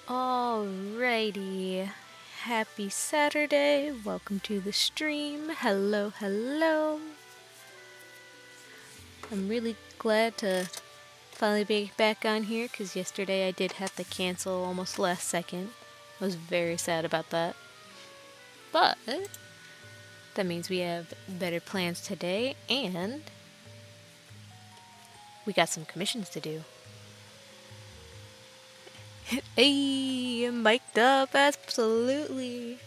Alrighty. Happy Saturday. Welcome to the stream. Hello, hello. I'm really glad to finally be back on here because yesterday I did have to cancel almost last second. I was very sad about that. But that means we have better plans today and we got some commissions to do. Hey, I'm mic'd up, absolutely.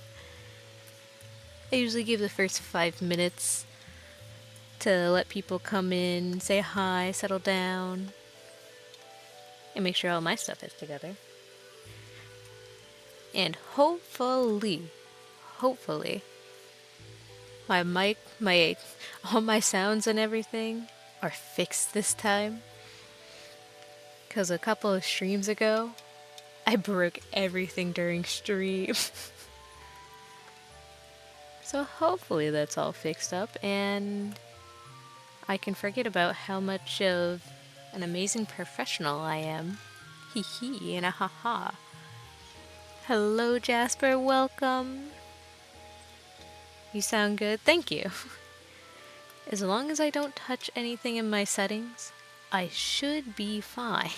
I usually give the first 5 minutes to let people come in, say hi, settle down, and make sure all my stuff is together. And hopefully, my mic, all my sounds and everything are fixed this time. Because a couple of streams ago, I broke everything during stream. So hopefully that's all fixed up and I can forget about how much of an amazing professional I am. Hee hee and a ha ha. Hello Jasper, welcome. You sound good, thank you. As long as I don't touch anything in my settings, I should be fine.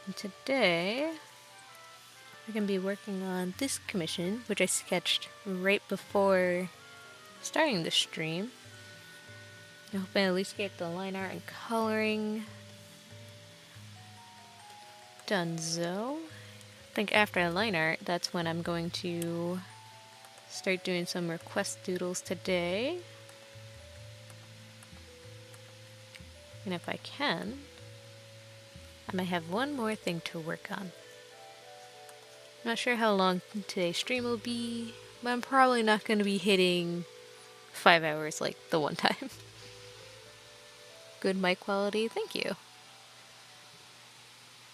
And today, we're going to be working on this commission, which I sketched right before starting the stream. I'm hoping at least get the line art and coloring donezo. I think after line art, that's when I'm going to start doing some request doodles today. And if I can, I might have one more thing to work on. I'm not sure how long today's stream will be, but I'm probably not going to be hitting 5 hours like the one time. Good mic quality, thank you.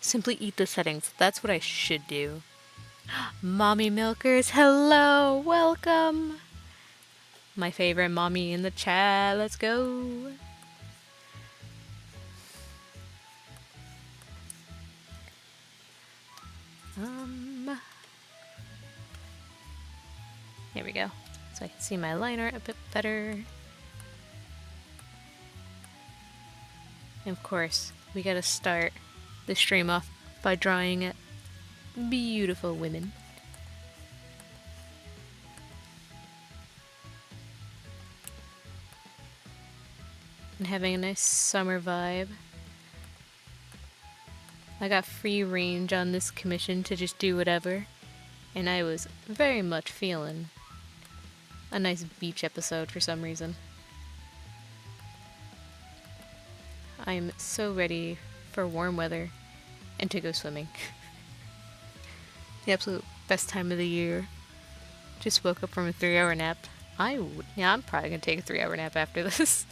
Simply eat the settings, that's what I should do. Mommy Milkers, hello, welcome. My favorite mommy in the chat, let's go. Here we go. So I can see my line art a bit better. And of course, we gotta start the stream off by drawing beautiful women. And having a nice summer vibe. I got free range on this commission to just do whatever. And I was very much feeling a nice beach episode for some reason. I'm so ready for warm weather and to go swimming. The absolute best time of the year. Just woke up from a 3-hour nap. I'm probably gonna take a 3-hour nap after this.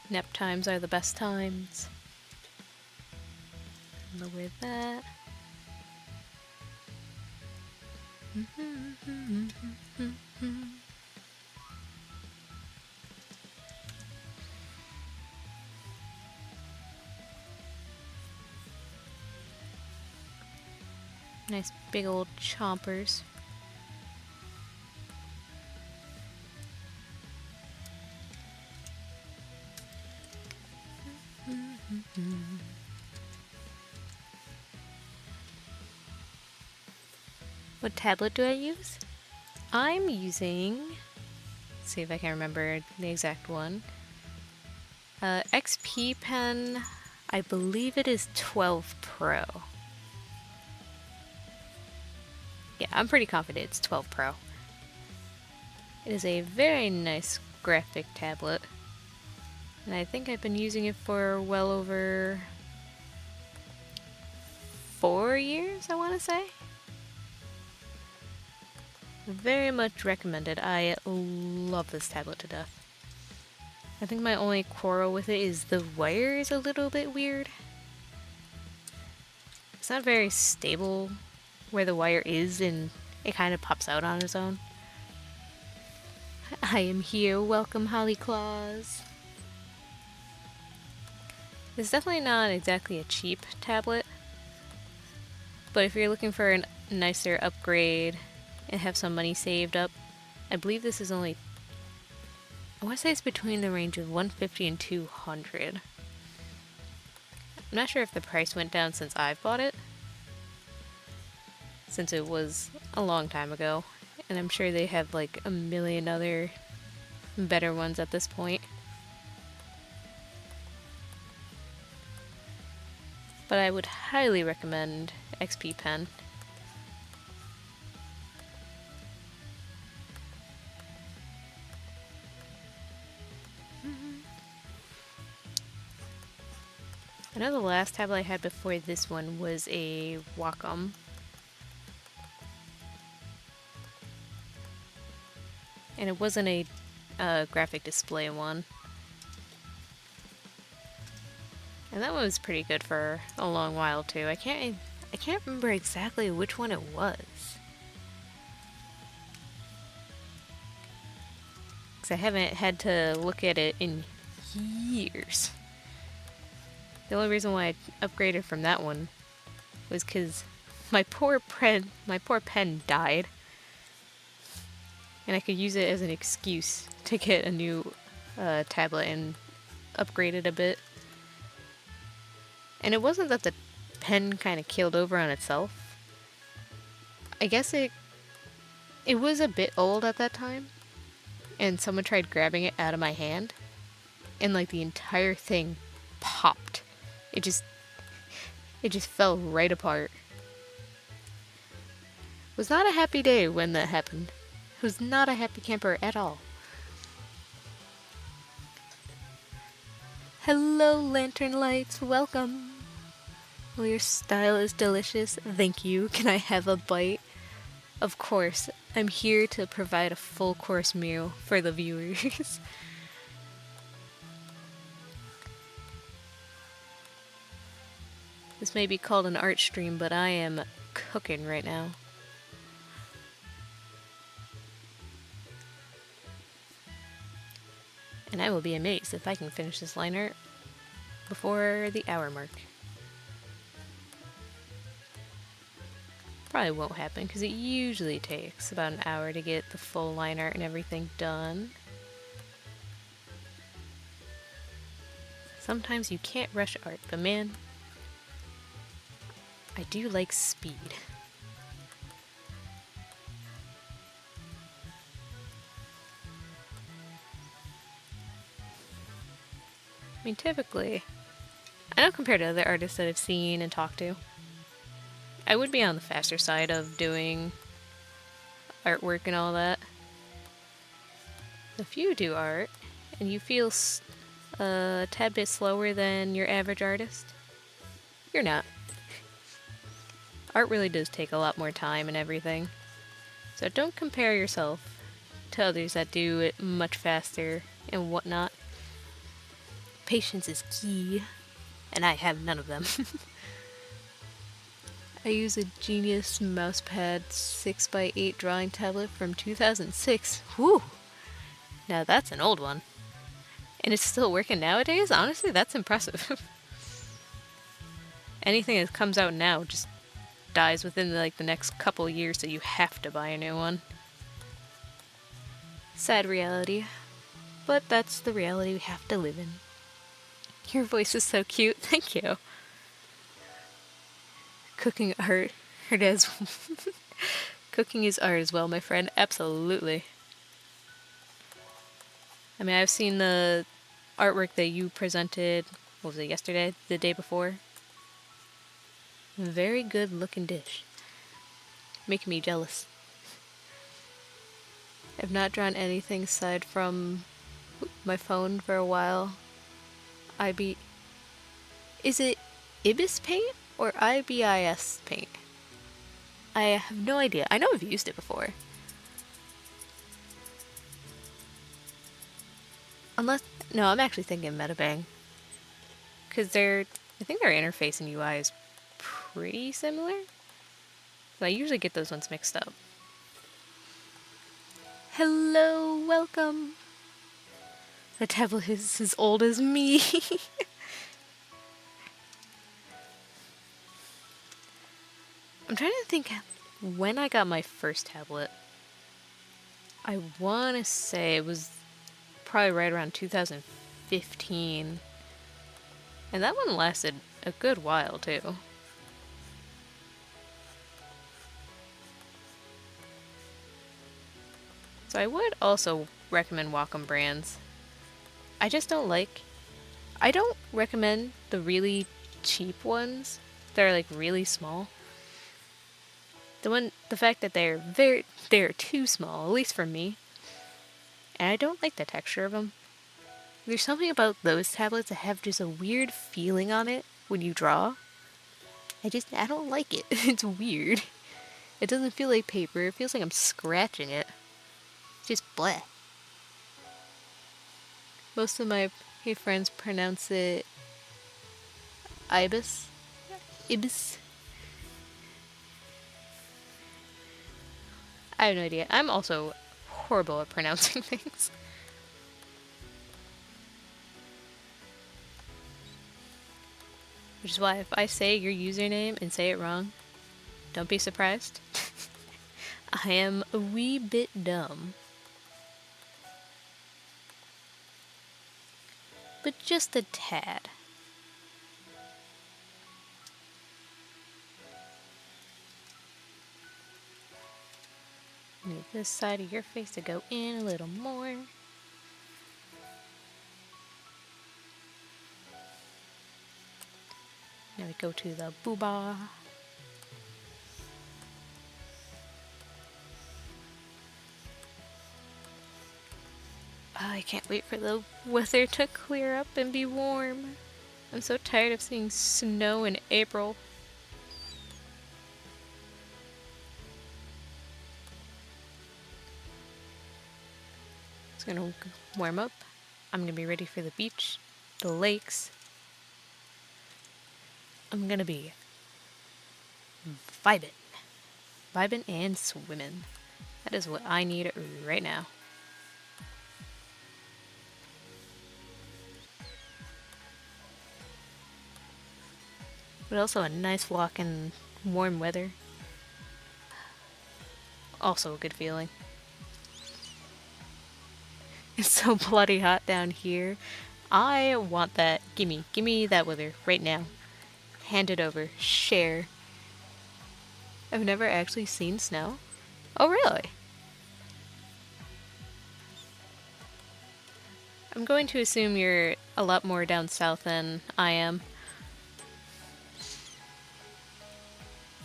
Nap times are the best times. Lower that. Nice big old chompers. What tablet do I use? I'm using, let's see if I can remember the exact one. XP Pen, I believe it is 12 Pro. Yeah, I'm pretty confident it's 12 Pro. It is a very nice graphic tablet. And I think I've been using it for well over 4 years, I want to say. Very much recommended. I love this tablet to death. I think my only quarrel with it is the wire is a little bit weird. It's not very stable where the wire is and it kind of pops out on its own. I am here. Welcome, Holly Claus. It's definitely not exactly a cheap tablet, but if you're looking for a nicer upgrade and have some money saved up, I believe this is only, I want to say it's between the range of 150 and 200. I'm not sure if the price went down since I've bought it, since it was a long time ago, and I'm sure they have like a million other better ones at this point. But I would highly recommend XP Pen. I know the last tablet I had before this one was a Wacom. And it wasn't a graphic display one. And that one was pretty good for a long while too. I can't remember exactly which one it was. Because I haven't had to look at it in years. The only reason why I upgraded from that one was because my poor pen died. And I could use it as an excuse to get a new tablet and upgrade it a bit. And it wasn't that the pen kind of keeled over on itself. I guess it was a bit old at that time, and someone tried grabbing it out of my hand, and like the entire thing popped. It just fell right apart. It was not a happy day when that happened. It was not a happy camper at all. Hello, Lantern Lights, welcome. Well, your style is delicious. Thank you. Can I have a bite? Of course. I'm here to provide a full course meal for the viewers. This may be called an art stream, but I am cooking right now. And I will be amazed if I can finish this line art before the hour mark. Probably won't happen because it usually takes about an hour to get the full line art and everything done. Sometimes you can't rush art, but man, I do like speed. I mean, typically, I know compared to other artists that I've seen and talked to, I would be on the faster side of doing artwork and all that. If you do art and you feel a tad bit slower than your average artist, you're not. Art really does take a lot more time and everything. So don't compare yourself to others that do it much faster and whatnot. Patience is key, and I have none of them. I use a Genius Mousepad 6x8 drawing tablet from 2006. Whew! Now that's an old one. And it's still working nowadays? Honestly, that's impressive. Anything that comes out now just dies within like the next couple years, so you have to buy a new one. Sad reality. But that's the reality we have to live in. Your voice is so cute. Thank you. Cooking art as cooking is art as well, my friend. Absolutely. I mean, I've seen the artwork that you presented, what was it, yesterday? The day before? Very good looking dish. Making me jealous. I've not drawn anything aside from my phone for a while. Is it Ibis Paint or IBIS Paint? I have no idea. I know I've used it before. No, I'm actually thinking Metabang. Because I think their interface and UI is pretty similar. So I usually get those ones mixed up. Hello, welcome. The tablet is as old as me. I'm trying to think when I got my first tablet. I want to say it was probably right around 2015. And that one lasted a good while, too. So I would also recommend Wacom brands. I just don't like... I don't recommend the really cheap ones that are like really small. The fact that they're too small, at least for me. And I don't like the texture of them. There's something about those tablets that have just a weird feeling on it when you draw. I don't like it. It's weird. It doesn't feel like paper. It feels like I'm scratching it. It's just bleh. Most of my friends pronounce it ibis. Ibis. I have no idea. I'm also horrible at pronouncing things. Which is why if I say your username and say it wrong, don't be surprised. I am a wee bit dumb. But just a tad. Need this side of your face to go in a little more. Now we go to the booba. Oh, I can't wait for the weather to clear up and be warm. I'm so tired of seeing snow in April. It's gonna warm up. I'm gonna be ready for the beach, the lakes. I'm gonna be vibing. Vibing and swimming. That is what I need right now. But also a nice walk in warm weather. Also a good feeling. It's so bloody hot down here. I want that. Gimme that weather right now. Hand it over. Share. I've never actually seen snow. Oh, really? I'm going to assume you're a lot more down south than I am.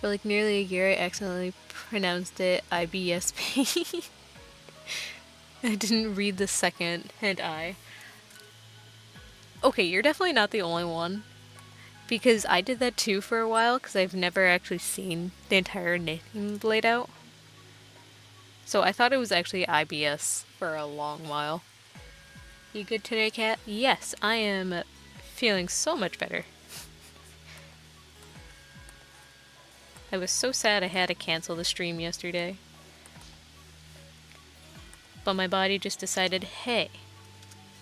For like nearly a year, I accidentally pronounced it IBSP. I didn't read the second and I. Okay, you're definitely not the only one. Because I did that too for a while, because I've never actually seen the entire name laid out. So I thought it was actually IBS for a long while. You good today, Kat? Yes, I am feeling so much better. I was so sad I had to cancel the stream yesterday. But my body just decided, hey,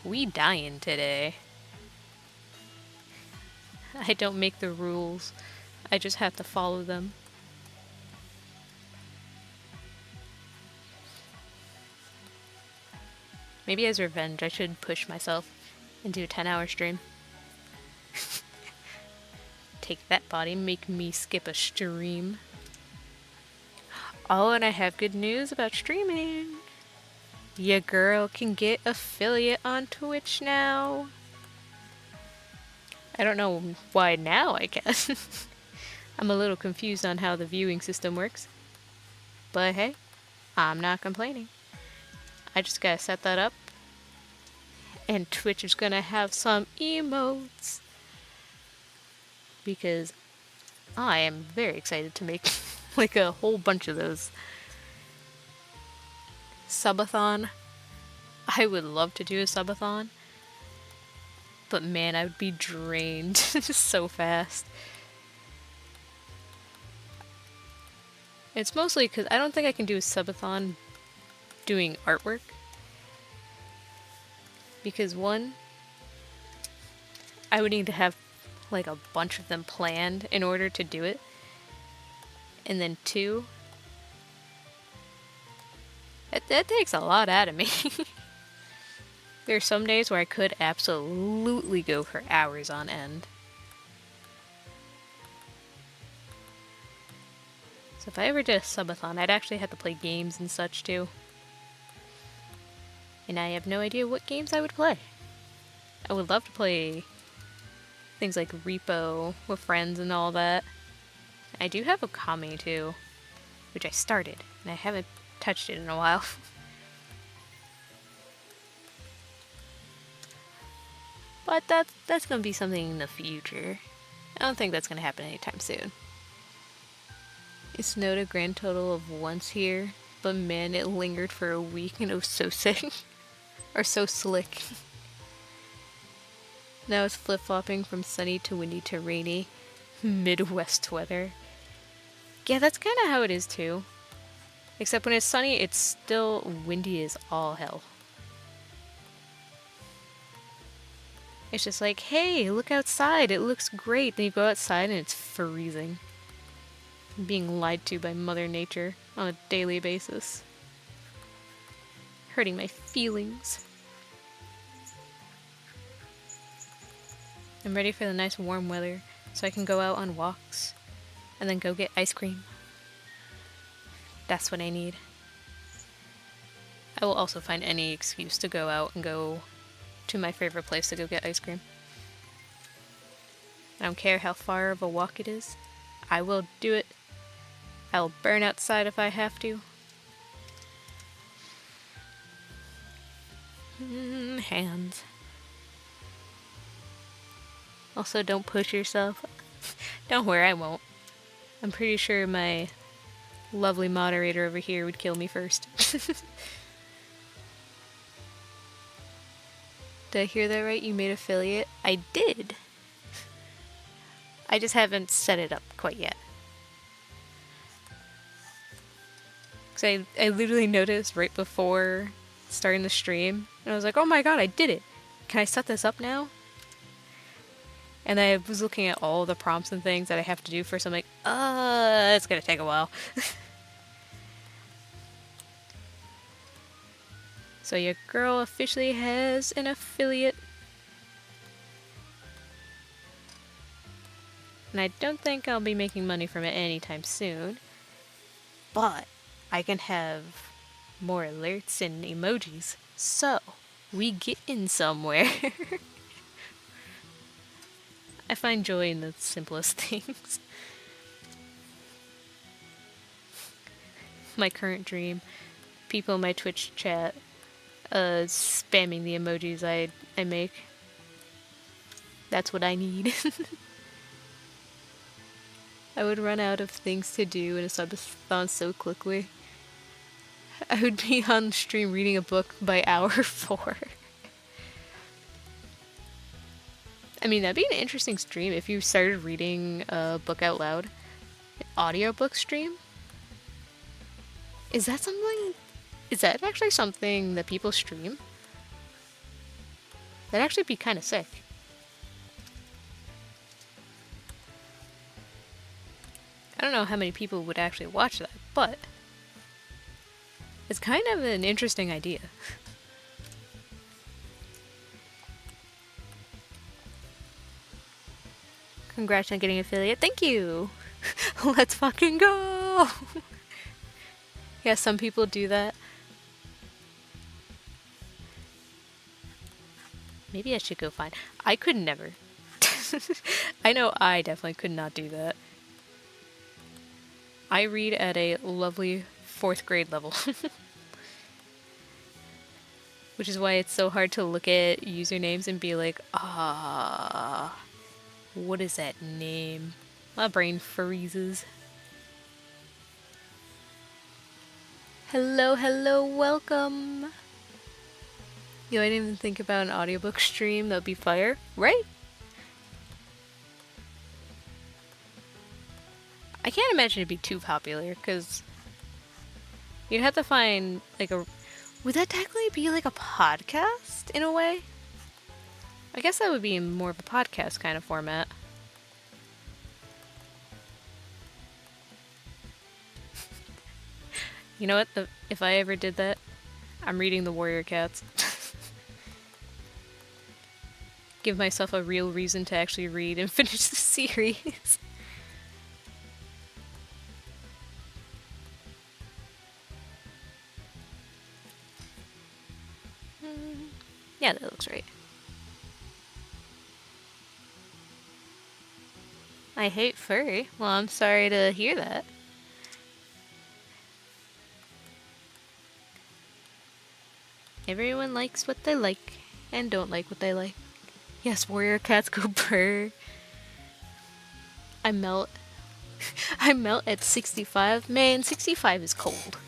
we dying today. I don't make the rules. I just have to follow them. Maybe as revenge, I should push myself and do a 10-hour stream. Take that, body, make me skip a stream. Oh, and I have good news about streaming. Your girl can get affiliate on Twitch now. I don't know why now, I guess. I'm a little confused on how the viewing system works. But hey, I'm not complaining. I just gotta set that up. And Twitch is gonna have some emotes. Because I am very excited to make like a whole bunch of those. Subathon. I would love to do a subathon. But man, I would be drained so fast. It's mostly because I don't think I can do a subathon doing artwork. Because one, I would need to have like a bunch of them planned in order to do it. and then 2. That takes a lot out of me. There are some days where I could absolutely go for hours on end. So if I ever did a subathon, I'd actually have to play games and such too. And I have no idea what games I would play. I would love to play things like Repo with friends and all that. I do have Okami too, which I started, and I haven't touched it in a while. But that's gonna be something in the future. I don't think that's gonna happen anytime soon. It snowed a grand total of once here, but man, it lingered for a week and it was so sick. Or so slick. Now it's flip-flopping from sunny to windy to rainy. Midwest weather. Yeah, that's kind of how it is too. Except when it's sunny, it's still windy as all hell. It's just like, hey, look outside, it looks great. Then you go outside and it's freezing. I'm being lied to by Mother Nature on a daily basis. Hurting my feelings. I'm ready for the nice warm weather so I can go out on walks and then go get ice cream. That's what I need. I will also find any excuse to go out and go to my favorite place to go get ice cream. I don't care how far of a walk it is. I will do it. I'll burn outside if I have to. Hands. Also, don't push yourself. Don't worry, I won't. I'm pretty sure my lovely moderator over here would kill me first. Did I hear that right? You made affiliate? I did. I just haven't set it up quite yet. Because I literally noticed right before starting the stream, and I was like, oh my god, I did it! Can I set this up now? And I was looking at all the prompts and things that I have to do first. I'm like, it's gonna take a while. So your girl officially has an affiliate. And I don't think I'll be making money from it anytime soon. But I can have more alerts and emojis. So, we get in somewhere. I find joy in the simplest things. My current dream. People in my Twitch chat spamming the emojis I make. That's what I need. I would run out of things to do in a subathon so quickly. I would be on stream reading a book by hour 4. I mean, that'd be an interesting stream if you started reading a book out loud. An audiobook stream? Is that something? Is that actually something that people stream? That'd actually be kind of sick. I don't know how many people would actually watch that, but it's kind of an interesting idea. Congrats on getting affiliate. Thank you! Let's fucking go! Yeah, some people do that. Maybe I should go find... I could never. I know I definitely could not do that. I read at a lovely 4th grade level. Which is why it's so hard to look at usernames and be like, what is that name? My brain freezes. Hello, hello, welcome! Yo, I didn't even think about an audiobook stream. That'd be fire, right? I can't imagine it'd be too popular, because you'd have to find, like, a... Would that technically be, like, a podcast, in a way? I guess that would be more of a podcast kind of format. You know what? If I ever did that, I'm reading the Warrior Cats. Give myself a real reason to actually read and finish the series. Yeah, that looks right. I hate furry. Well, I'm sorry to hear that. Everyone likes what they like and don't like what they like. Yes, warrior cats go purr. I melt. I melt at 65. Man, 65 is cold.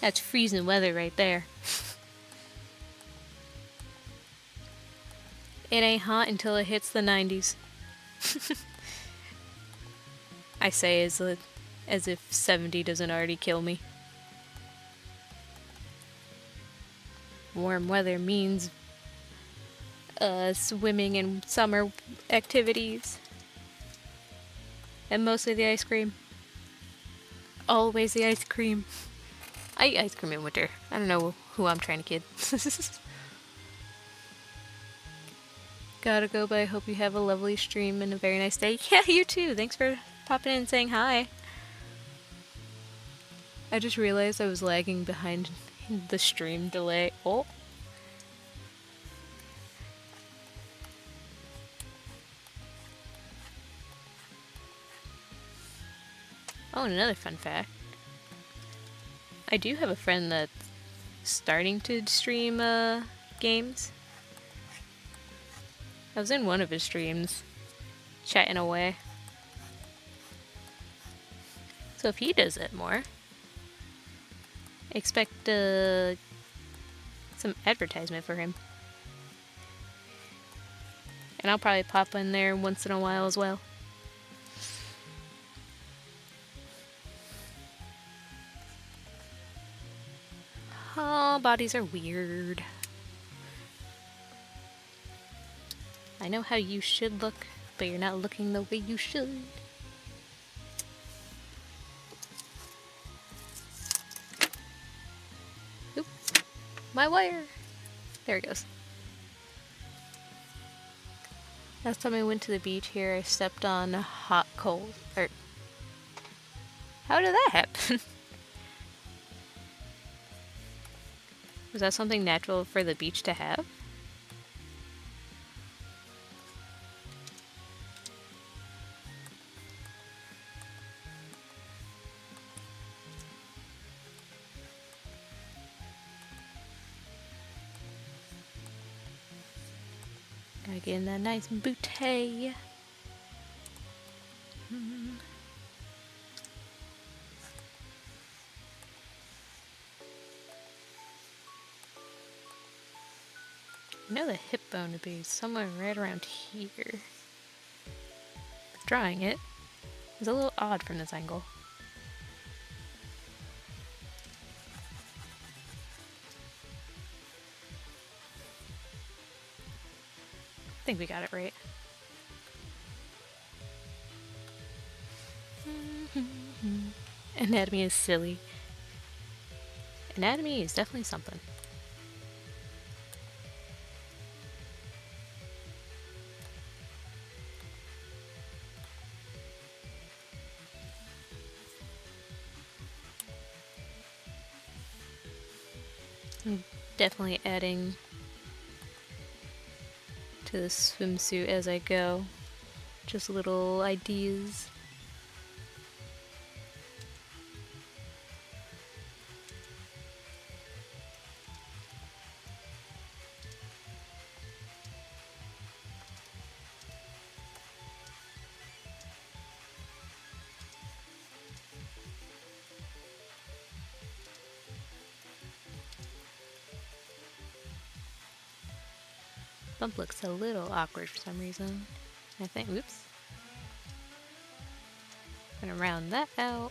That's freezing weather right there. It ain't hot until it hits the 90s. I say as if 70 doesn't already kill me. Warm weather means swimming and summer activities. And mostly the ice cream. Always the ice cream. I eat ice cream in winter. I don't know who I'm trying to kid. Gotta go, but I hope you have a lovely stream and a very nice day. Yeah, you too. Thanks for popping in and saying hi. I just realized I was lagging behind the stream delay. Oh. Oh, and another fun fact. I do have a friend that's starting to stream games. I was in one of his streams, chatting away. So if he does it more, expect some advertisement for him. And I'll probably pop in there once in a while as well. Oh, bodies are weird. I know how you should look, but you're not looking the way you should. Oop. My wire! There it goes. Last time I went to the beach here, I stepped on hot coal. How did that happen? Was that something natural for the beach to have? Gotta get in that nice bouquet. I know the hip bone would be somewhere right around here. Drawing it is a little odd from this angle. I think we got it right. Anatomy is silly. Anatomy is definitely something. I'm definitely adding to the swimsuit as I go. Just little ideas. Bump looks a little awkward for some reason. I think, oops. Gonna round that out.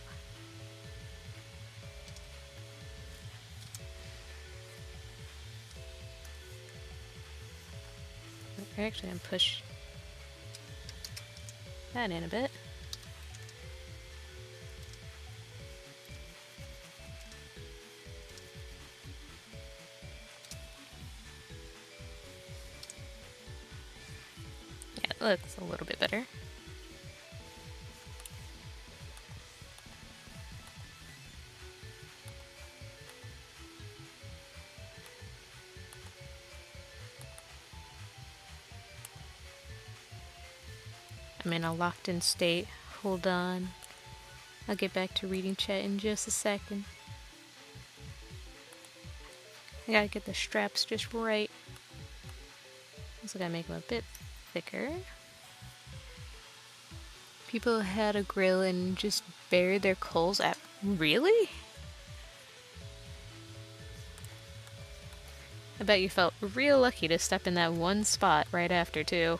We're actually gonna push that in a bit. That's a little bit better. I'm in a locked in state. Hold on. I'll get back to reading chat in just a second. I gotta get the straps just right. Also gotta make them a bit thicker. People had a grill and just buried their coals at... Really? I bet you felt real lucky to step in that one spot right after, too.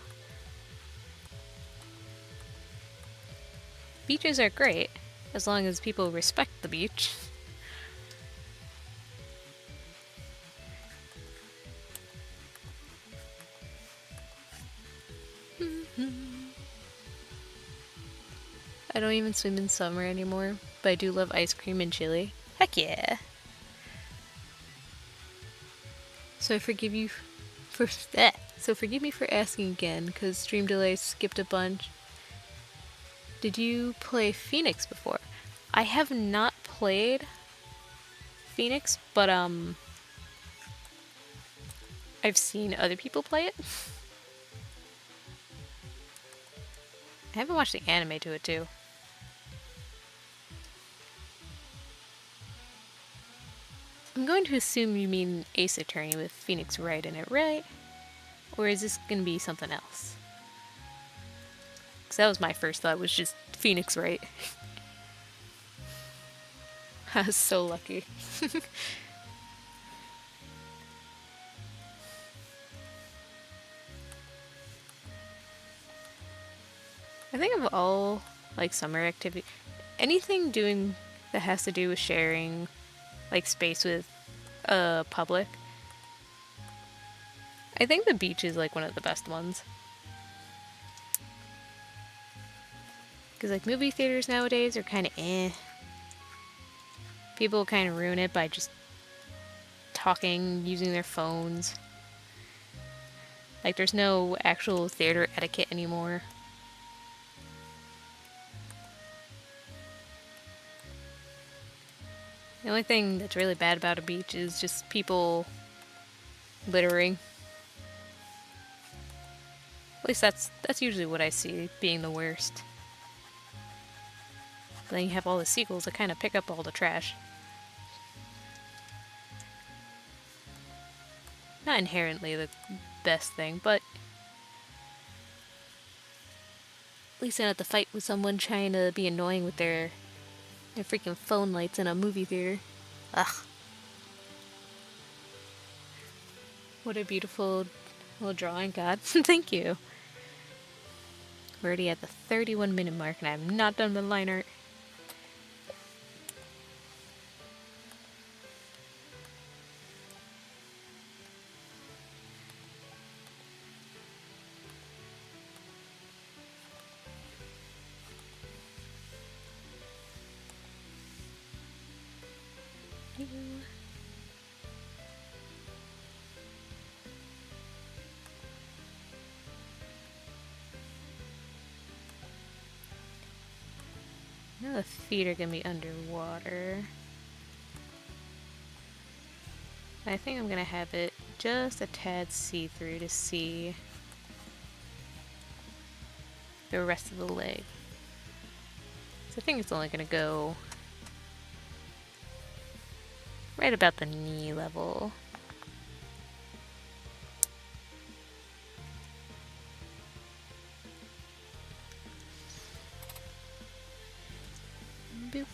Beaches are great, as long as people respect the beach. I don't even swim in summer anymore, but I do love ice cream and chili. Heck yeah! So I forgive you for that. So forgive me for asking again, because stream delay skipped a bunch. Did you play Phoenix before? I have not played Phoenix, but I've seen other people play it. I haven't watched the anime to it too. I'm going to assume you mean Ace Attorney with Phoenix Wright in it, right? Or is this gonna be something else? Because that was my first thought, was just Phoenix Wright. I was so lucky. I think of all, like, summer activity, anything doing that has to do with sharing, like, space with public, I think the beach is, like, one of the best ones. Because, like, movie theaters nowadays are kind of eh. People kind of ruin it by just talking, using their phones. Like, there's no actual theater etiquette anymore. The only thing that's really bad about a beach is just people littering. At least that's usually what I see being the worst. But then you have all the seagulls that kind of pick up all the trash. Not inherently the best thing, but at least I don't have to fight with someone trying to be annoying with their freaking phone lights in a movie theater. Ugh. What a beautiful little drawing, God. Thank you. We're already at the 31-minute mark and I'm not done with line art. Now the feet are gonna be underwater. I think I'm gonna have it just a tad see-through to see the rest of the leg. So I think it's only gonna go right about the knee level. Boop.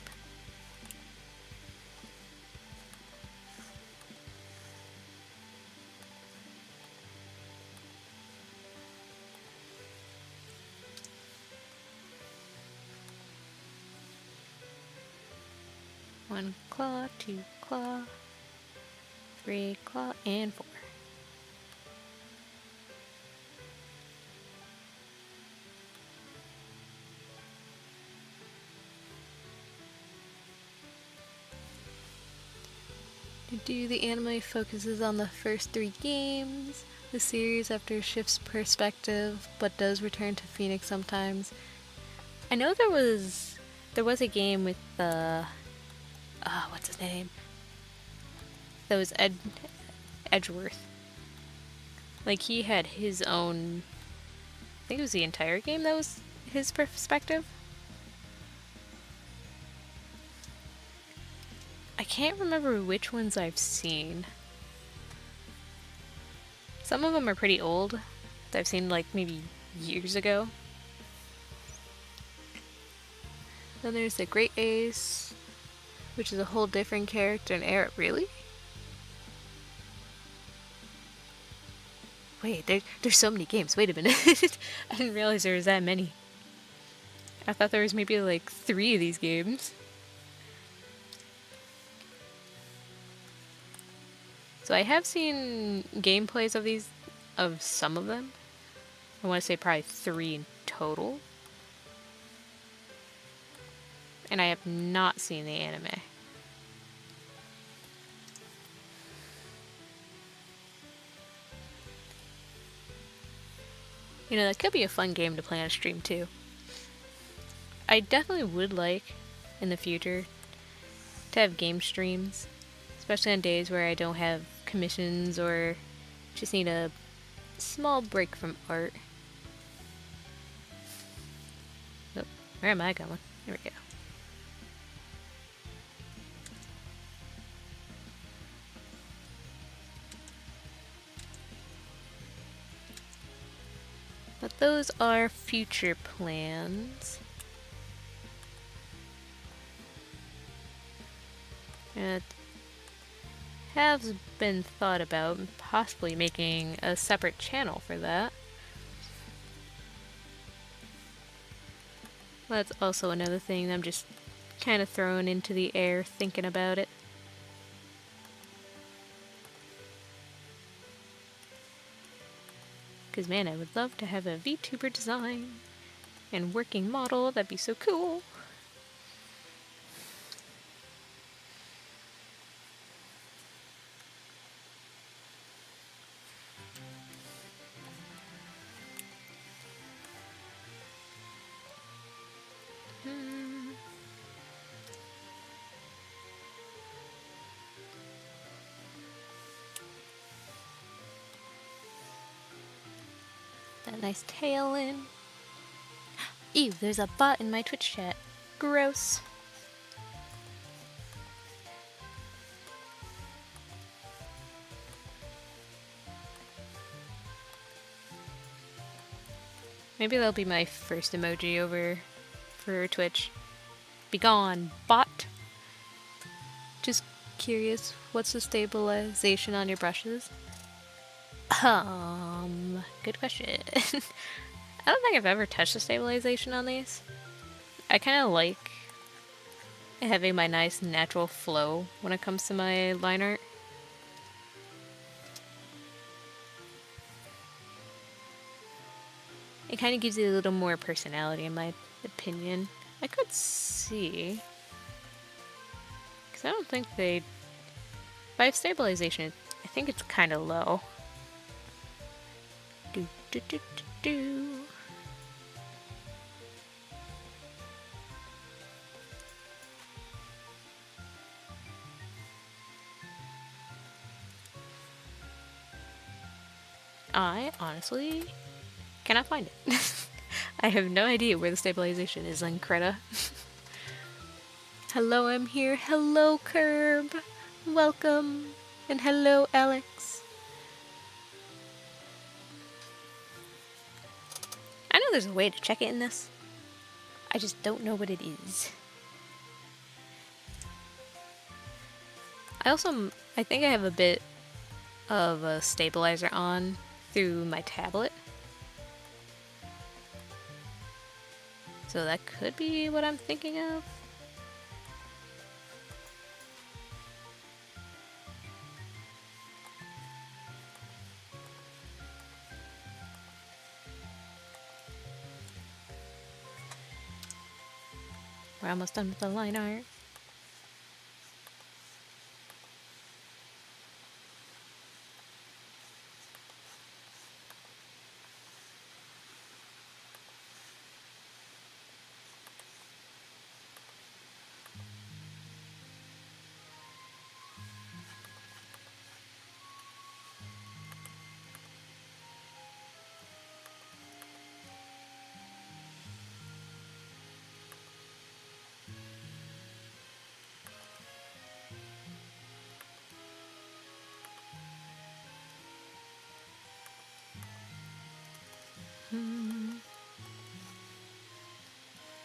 One claw, two claw, three claw, and four. The anime focuses on the first 3 games. The series after shifts perspective, but does return to Phoenix sometimes. I know there was a game with the what's his name? That was Edgeworth. Like he had his own. I think it was the entire game that was his perspective. I can't remember which ones I've seen. Some of them are pretty old that I've seen like maybe years ago. Then there's the Great Ace, which is a whole different character and era. Really? Wait, there's so many games. Wait a minute. I didn't realize there was that many. I thought there was maybe like 3 of these games. So I have seen gameplays of some of them. I want to say probably 3 in total. And I have not seen the anime. You know, that could be a fun game to play on stream too. I definitely would like, in the future, to have game streams. Especially on days where I don't have commissions or just need a small break from art. Oh, where am I going? There we go. But those are future plans. It has been thought about possibly making a separate channel for that. That's also another thing I'm just kind of throwing into the air thinking about it. Because man, I would love to have a VTuber design and working model. That'd be so cool. That nice tail in. Ew, there's a bot in my Twitch chat. Gross. Maybe that'll be my first emoji over for Twitch. Begone, bot. Just curious, what's the stabilization on your brushes? Good question. I don't think I've ever touched the stabilization on these. I kind of like having my nice natural flow when it comes to my line art. It kind of gives you a little more personality in my opinion. I could see. Because I don't think they... By stabilization, I think it's kind of low. Do, do, do, do, do. I honestly cannot find it. I have no idea where the stabilization is on Creta. Hello, I'm here. Hello, Curb. Welcome. And hello, Alex. I know there's a way to check it in this. I just don't know what it is. I think I have a bit of a stabilizer on through my tablet. So that could be what I'm thinking of. We're almost done with the line art.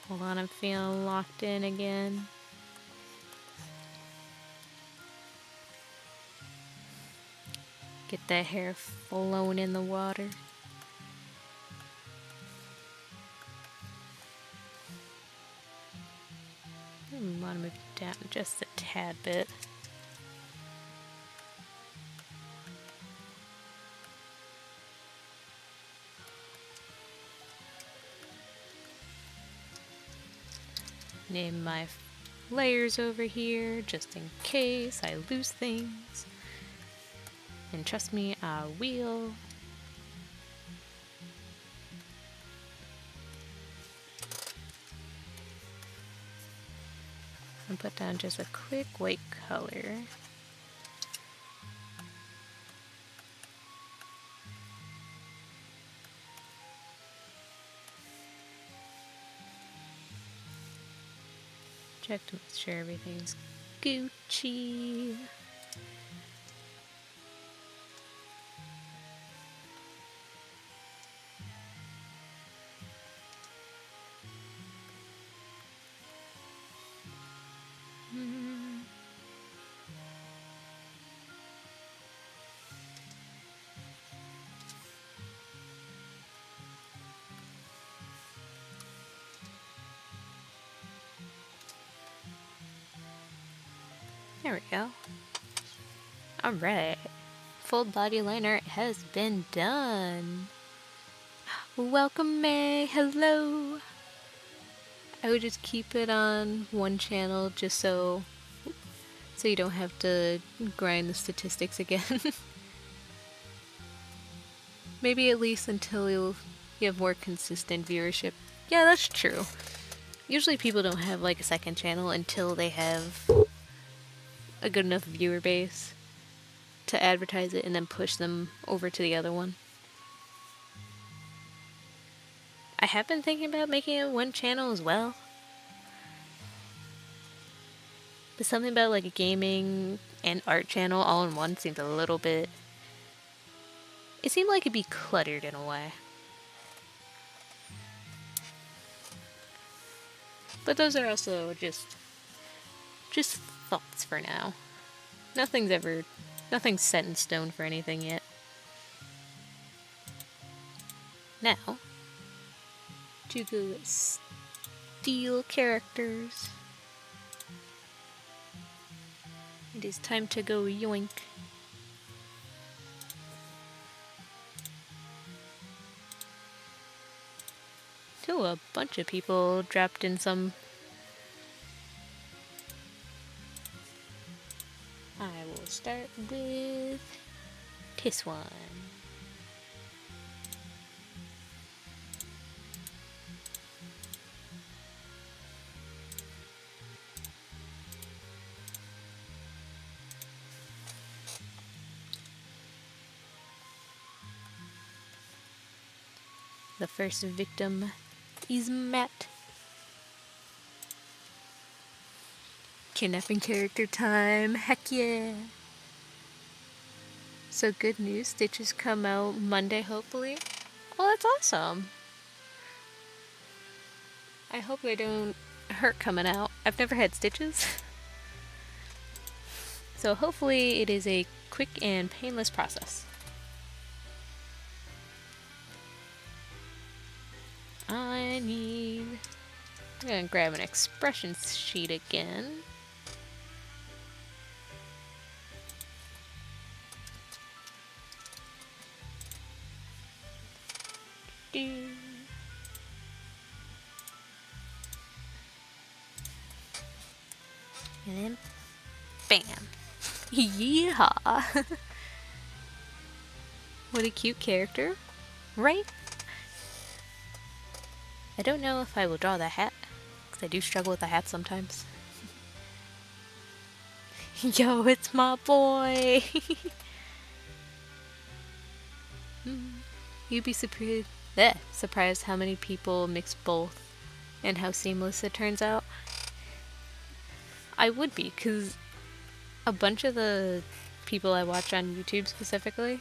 Hold on, I'm feeling locked in again. Get that hair flowing in the water. I want to move it down just a tad bit. Name my layers over here just in case I lose things. And trust me, I will. And put down just a quick white color. Check to make sure everything's Gucci. There we go. Alright. Full body liner has been done. Welcome, May. Hello. I would just keep it on one channel just so you don't have to grind the statistics again. Maybe at least until you have more consistent viewership. Yeah, that's true. Usually people don't have like a second channel until they have a good enough viewer base to advertise it and then push them over to the other one. I have been thinking about making it one channel as well. But something about like a gaming and art channel all in one seems a little bit... It seemed like it'd be cluttered in a way. But those are also just thoughts for now. Nothing's set in stone for anything yet. Now, to go steal characters. It is time to go yoink. So a bunch of people dropped in some... I will start with this one. The first victim is Matt. Kidnapping character time, heck yeah! So good news, Stitches come out Monday hopefully. Well, that's awesome. I hope they don't hurt coming out. I've never had stitches. So hopefully it is a quick and painless process. I'm gonna grab an expression sheet again. And then, bam! Yeehaw! What a cute character, right? I don't know if I will draw the hat, because I do struggle with the hat sometimes. Yo, it's my boy! You'd be surprised how many people mix both and how seamless it turns out. I would be, because a bunch of the people I watch on YouTube specifically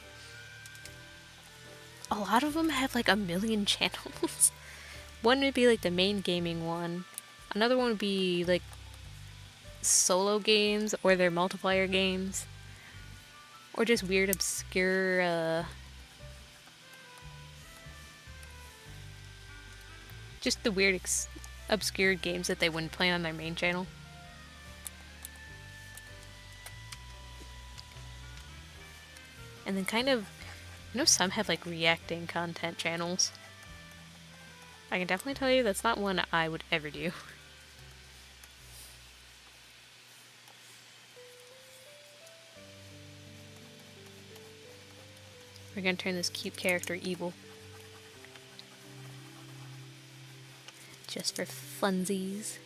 a lot of them have like a million channels. One would be like the main gaming one. Another one would be like solo games or their multiplayer games. Or just weird, obscure, just the weird, obscure games that they wouldn't play on their main channel. And then kind of, I know some have like reacting content channels. I can definitely tell you that's not one I would ever do. We're gonna turn this cute character evil. Just for funsies.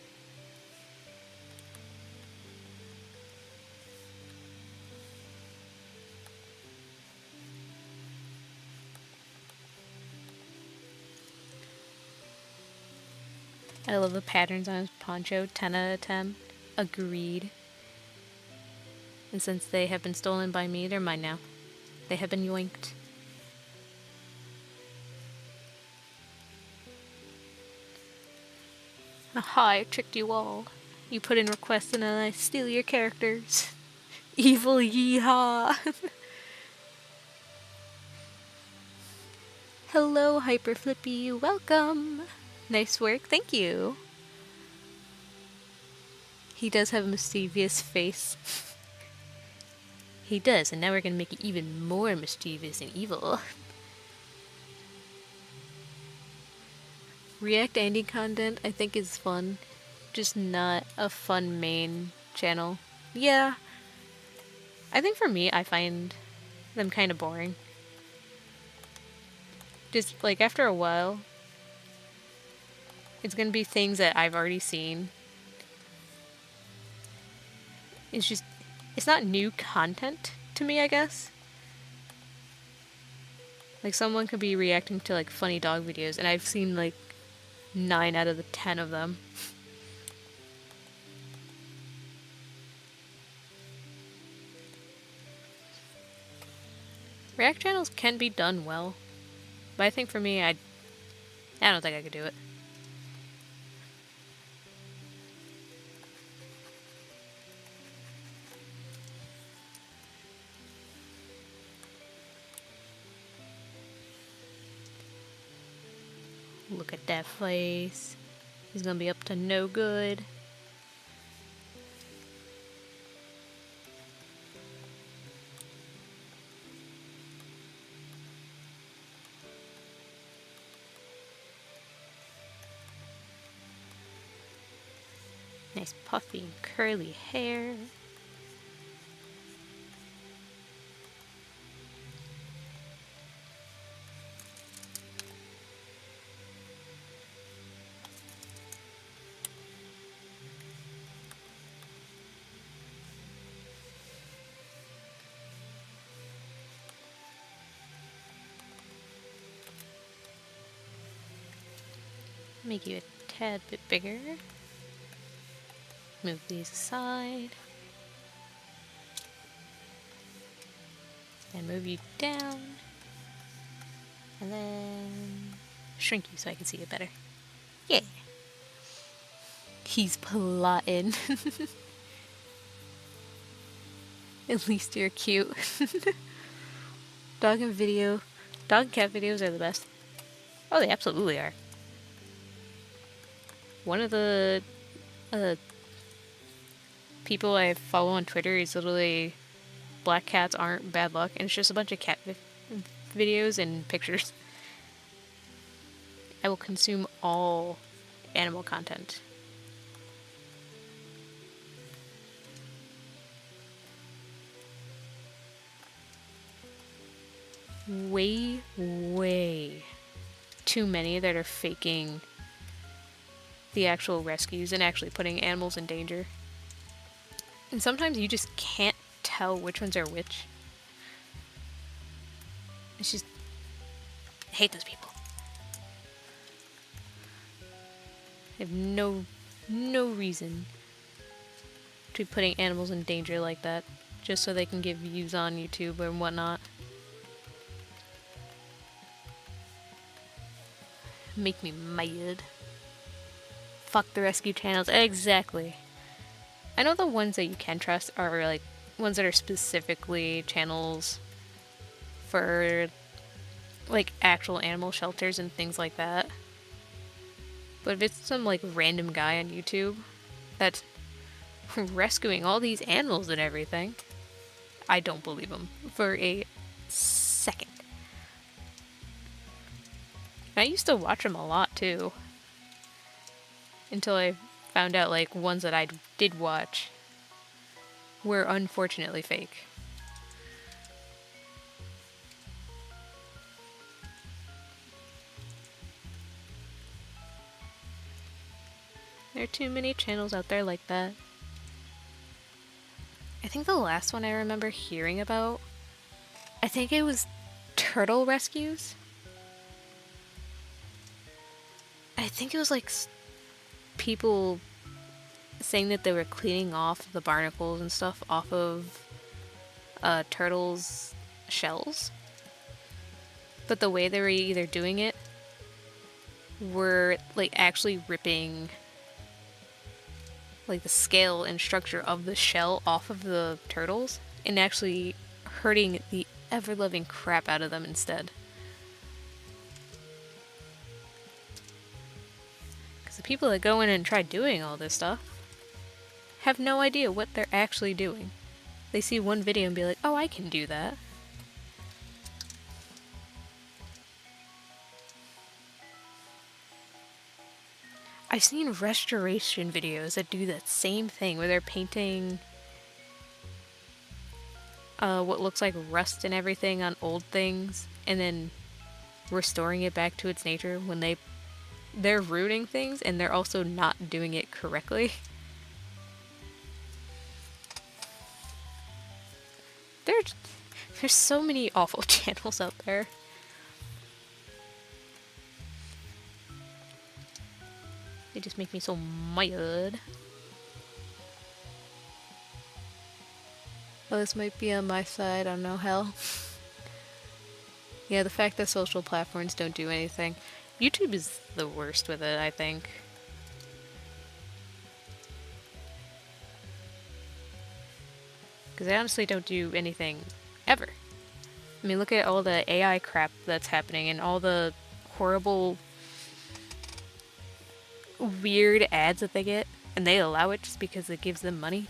I love the patterns on his poncho. 10 out of 10. Agreed. And since they have been stolen by me, they're mine now. They have been yoinked. Aha, I tricked you all. You put in requests and then I steal your characters. Evil yeehaw! Hello, Hyper Flippy. Welcome! Nice work, thank you. He does have a mischievous face. He does, and now we're gonna make it even more mischievous and evil. React Andy content I think is fun, just not a fun main channel. Yeah, I think for me I find them kind of boring. Just like after a while, it's gonna be things that I've already seen. It's just, it's not new content to me, I guess. Like someone could be reacting to like funny dog videos and I've seen like 9 out of the 10 of them. React channels can be done well, but I think for me, I don't think I could do it. Look at that face. He's gonna be up to no good. Nice puffy and curly hair. Make you a tad bit bigger. Move these aside. And move you down. And then shrink you so I can see it better. Yeah. He's plotting. At least you're cute. Dog and cat videos are the best. Oh, they absolutely are. One of the people I follow on Twitter is literally Black Cats Aren't Bad Luck, and it's just a bunch of cat videos and pictures. I will consume all animal content. Way too many that are faking the actual rescues and actually putting animals in danger. And sometimes you just can't tell which ones are which. It's just, I hate those people. They have no reason to be putting animals in danger like that, just so they can get views on YouTube and whatnot. Make me mad. Fuck the rescue channels. Exactly. I know the ones that you can trust are like ones that are specifically channels for like actual animal shelters and things like that. But if it's some like random guy on YouTube that's rescuing all these animals and everything, I don't believe him for a second. I used to watch him a lot too, until I found out like ones that I did watch were unfortunately fake. There are too many channels out there like that. I think the last one I remember hearing about, I think it was turtle rescues. I think it was like people saying that they were cleaning off the barnacles and stuff off of turtles' shells. But the way they were either doing it were like actually ripping like the scale and structure of the shell off of the turtles and actually hurting the ever-loving crap out of them instead. Because the people that go in and try doing all this stuff have no idea what they're actually doing. They see one video and be like, oh, I can do that. I've seen restoration videos that do that same thing where they're painting what looks like rust and everything on old things and then restoring it back to its nature when they're ruining things and they're also not doing it correctly. There's so many awful channels out there. They just make me so mad. Oh, this might be on my side, I don't know, hell. Yeah, the fact that social platforms don't do anything. YouTube is the worst with it, I think. Because they honestly don't do anything ever. I mean, look at all the AI crap that's happening and all the horrible, weird ads that they get, and they allow it just because it gives them money.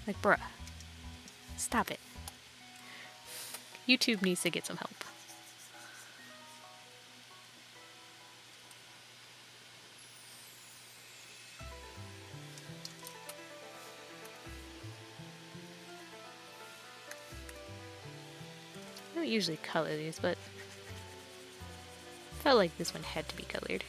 Like, bruh. Stop it. YouTube needs to get some help. I don't usually color these, but felt like this one had to be colored.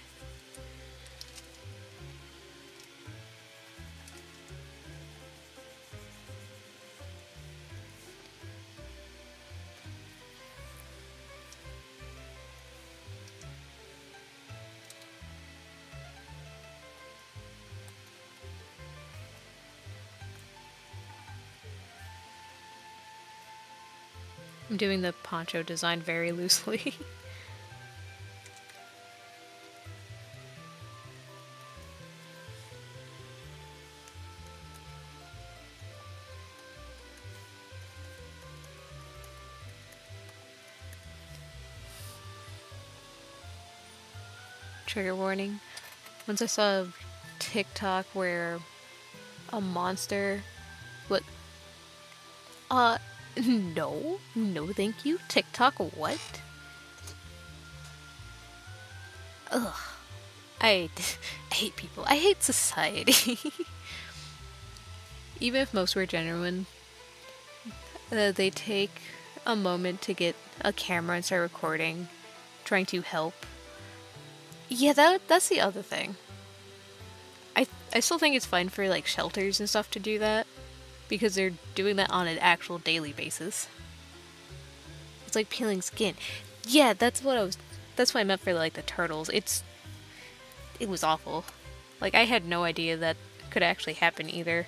I'm doing the poncho design very loosely. Trigger warning. Once I saw a TikTok where a monster... What? No. No, thank you. TikTok, what? Ugh. I hate people. I hate society. Even if most were genuine, they take a moment to get a camera and start recording, trying to help. Yeah, that's the other thing. I still think it's fine for like shelters and stuff to do that, because they're doing that on an actual daily basis. It's like peeling skin. Yeah, that's what I meant for like the turtles. It was awful. Like, I had no idea that could actually happen either.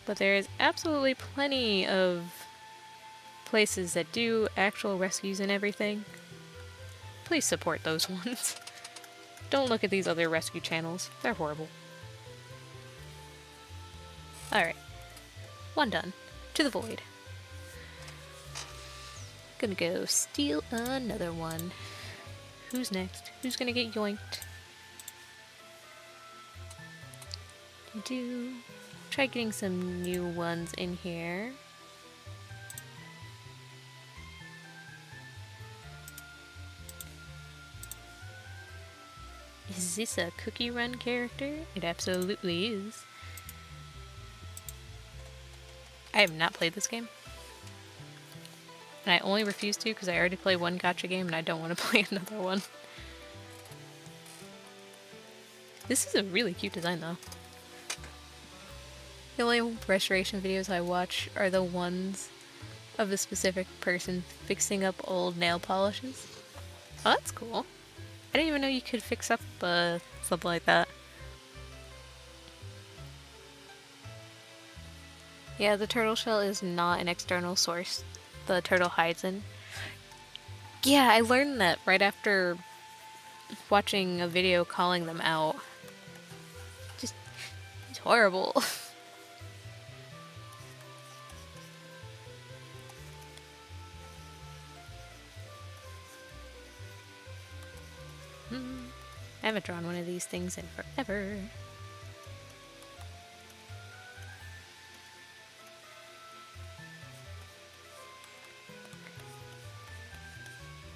But there is absolutely plenty of places that do actual rescues and everything, please support those ones. Don't look at these other rescue channels. They're horrible. Alright. One done. To the void. Gonna go steal another one. Who's next? Who's gonna get yoinked? Try getting some new ones in here. Is this a Cookie Run character? It absolutely is. I have not played this game. And I only refuse to because I already played one gacha game and I don't want to play another one. This is a really cute design though. The only restoration videos I watch are the ones of a specific person fixing up old nail polishes. Oh, that's cool. I didn't even know you could fix up something like that. Yeah, the turtle shell is not an external source the turtle hides in. Yeah, I learned that right after watching a video calling them out. Just, it's horrible. I haven't drawn one of these things in forever.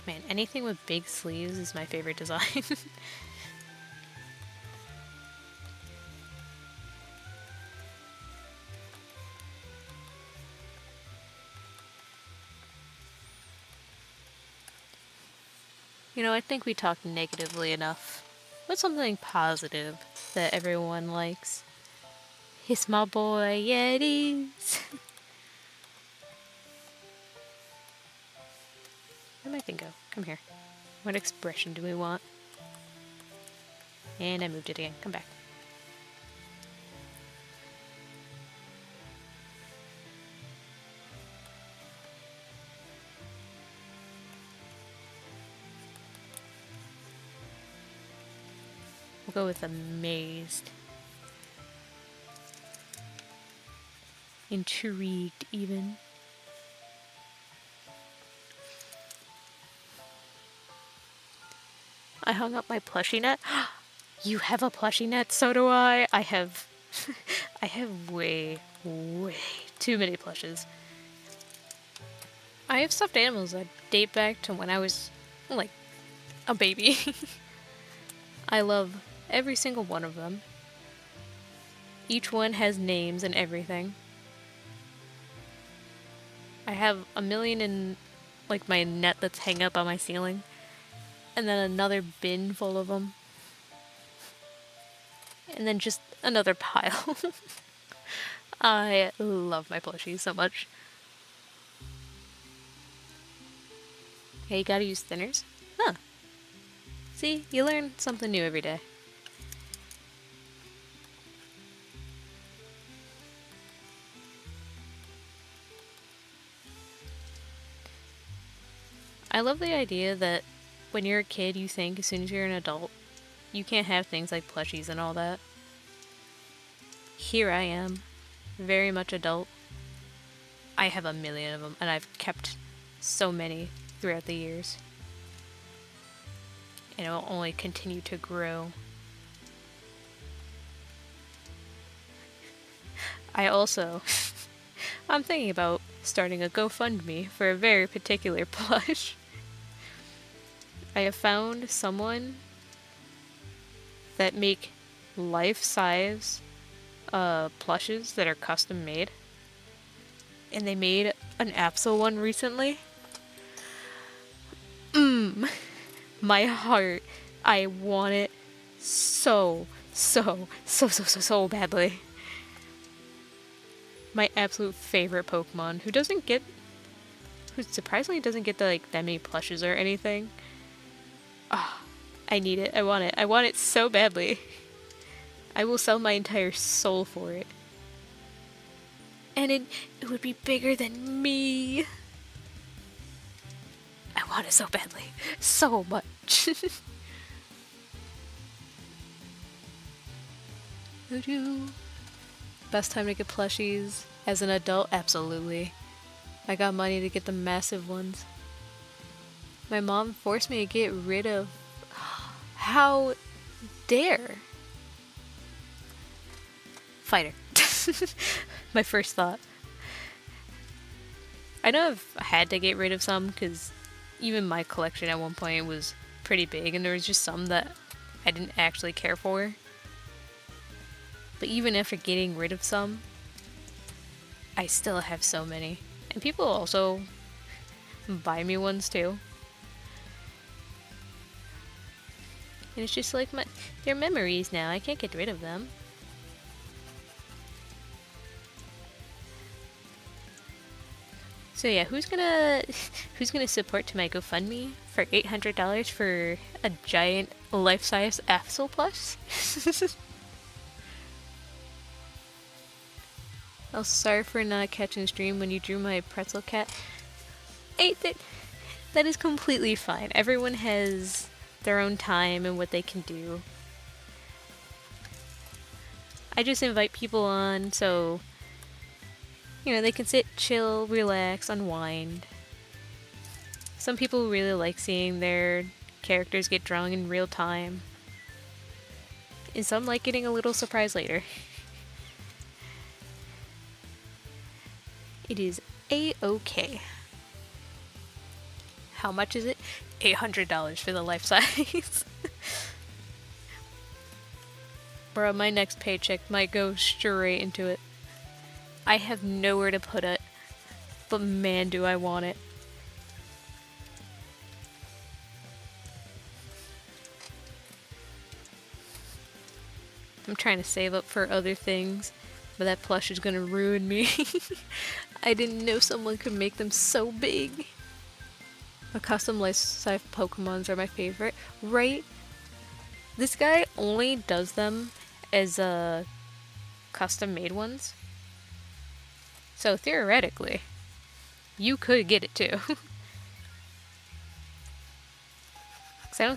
Man, anything with big sleeves is my favorite design. You know, I think we talked negatively enough. What's something positive that everyone likes? It's my boy, Yetis. Where'd my thing go? Come here. What expression do we want? And I moved it again. Come back. We'll go with amazed. Intrigued, even. I hung up my plushie net. You have a plushie net, so do I. I have way too many plushes. I have stuffed animals that date back to when I was, like, a baby. I love every single one of them. Each one has names and everything. I have a million in, like, my net that's hanging up on my ceiling. And then another bin full of them. And then just another pile. I love my plushies so much. Okay, you gotta use thinners? Huh. See, you learn something new every day. I love the idea that when you're a kid, you think as soon as you're an adult, you can't have things like plushies and all that. Here I am, very much adult. I have a million of them, and I've kept so many throughout the years. And it will only continue to grow. I'm thinking about starting a GoFundMe for a very particular plush. I have found someone that make life-size plushes that are custom made. And they made an Absol one recently. My heart. I want it so badly. My absolute favorite Pokemon, who surprisingly doesn't get that many plushes or anything. Ah, I need it. I want it. I want it so badly. I will sell my entire soul for it. And it would be bigger than me. I want it so badly. So much. Best time to get plushies. As an adult, absolutely. I got money to get the massive ones. My mom forced me to get rid of... How dare? Fighter. My first thought. I know I've had to get rid of some because even my collection at one point was pretty big and there was just some that I didn't actually care for. But even after getting rid of some, I still have so many. And people also buy me ones too. And it's just like they're memories now. I can't get rid of them. So yeah, who's gonna support to my GoFundMe for $800 for a giant life-size Axel plush? Oh, sorry for not catching stream when you drew my pretzel cat. That is completely fine. Everyone has their own time and what they can do. I just invite people on so, you know, they can sit, chill, relax, unwind. Some people really like seeing their characters get drawn in real time. And some like getting a little surprise later. It is A-okay. How much is it? $800 for the life size. Bro, my next paycheck might go straight into it. I have nowhere to put it, but man do I want it. I'm trying to save up for other things, but that plush is gonna ruin me. I didn't know someone could make them so big. The custom life-size Pokemons are my favorite, right? This guy only does them as custom-made ones. So theoretically, you could get it too. Cause I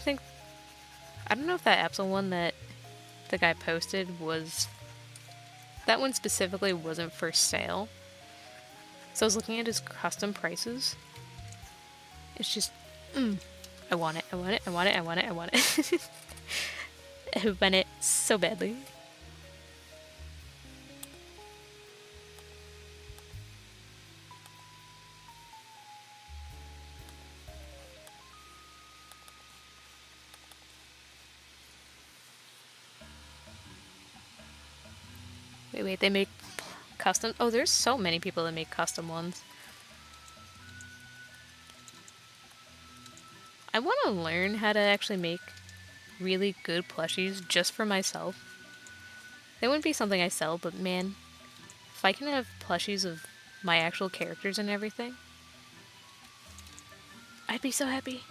don't know if that Absol one that the guy posted was, that one specifically wasn't for sale. So I was looking at his custom prices. It's just, I want it, I want it, I want it, I want it, I want it. I want it so badly. Wait, they make custom? Oh, there's so many people that make custom ones. I want to learn how to actually make really good plushies just for myself. They wouldn't be something I sell, but man, if I can have plushies of my actual characters and everything, I'd be so happy.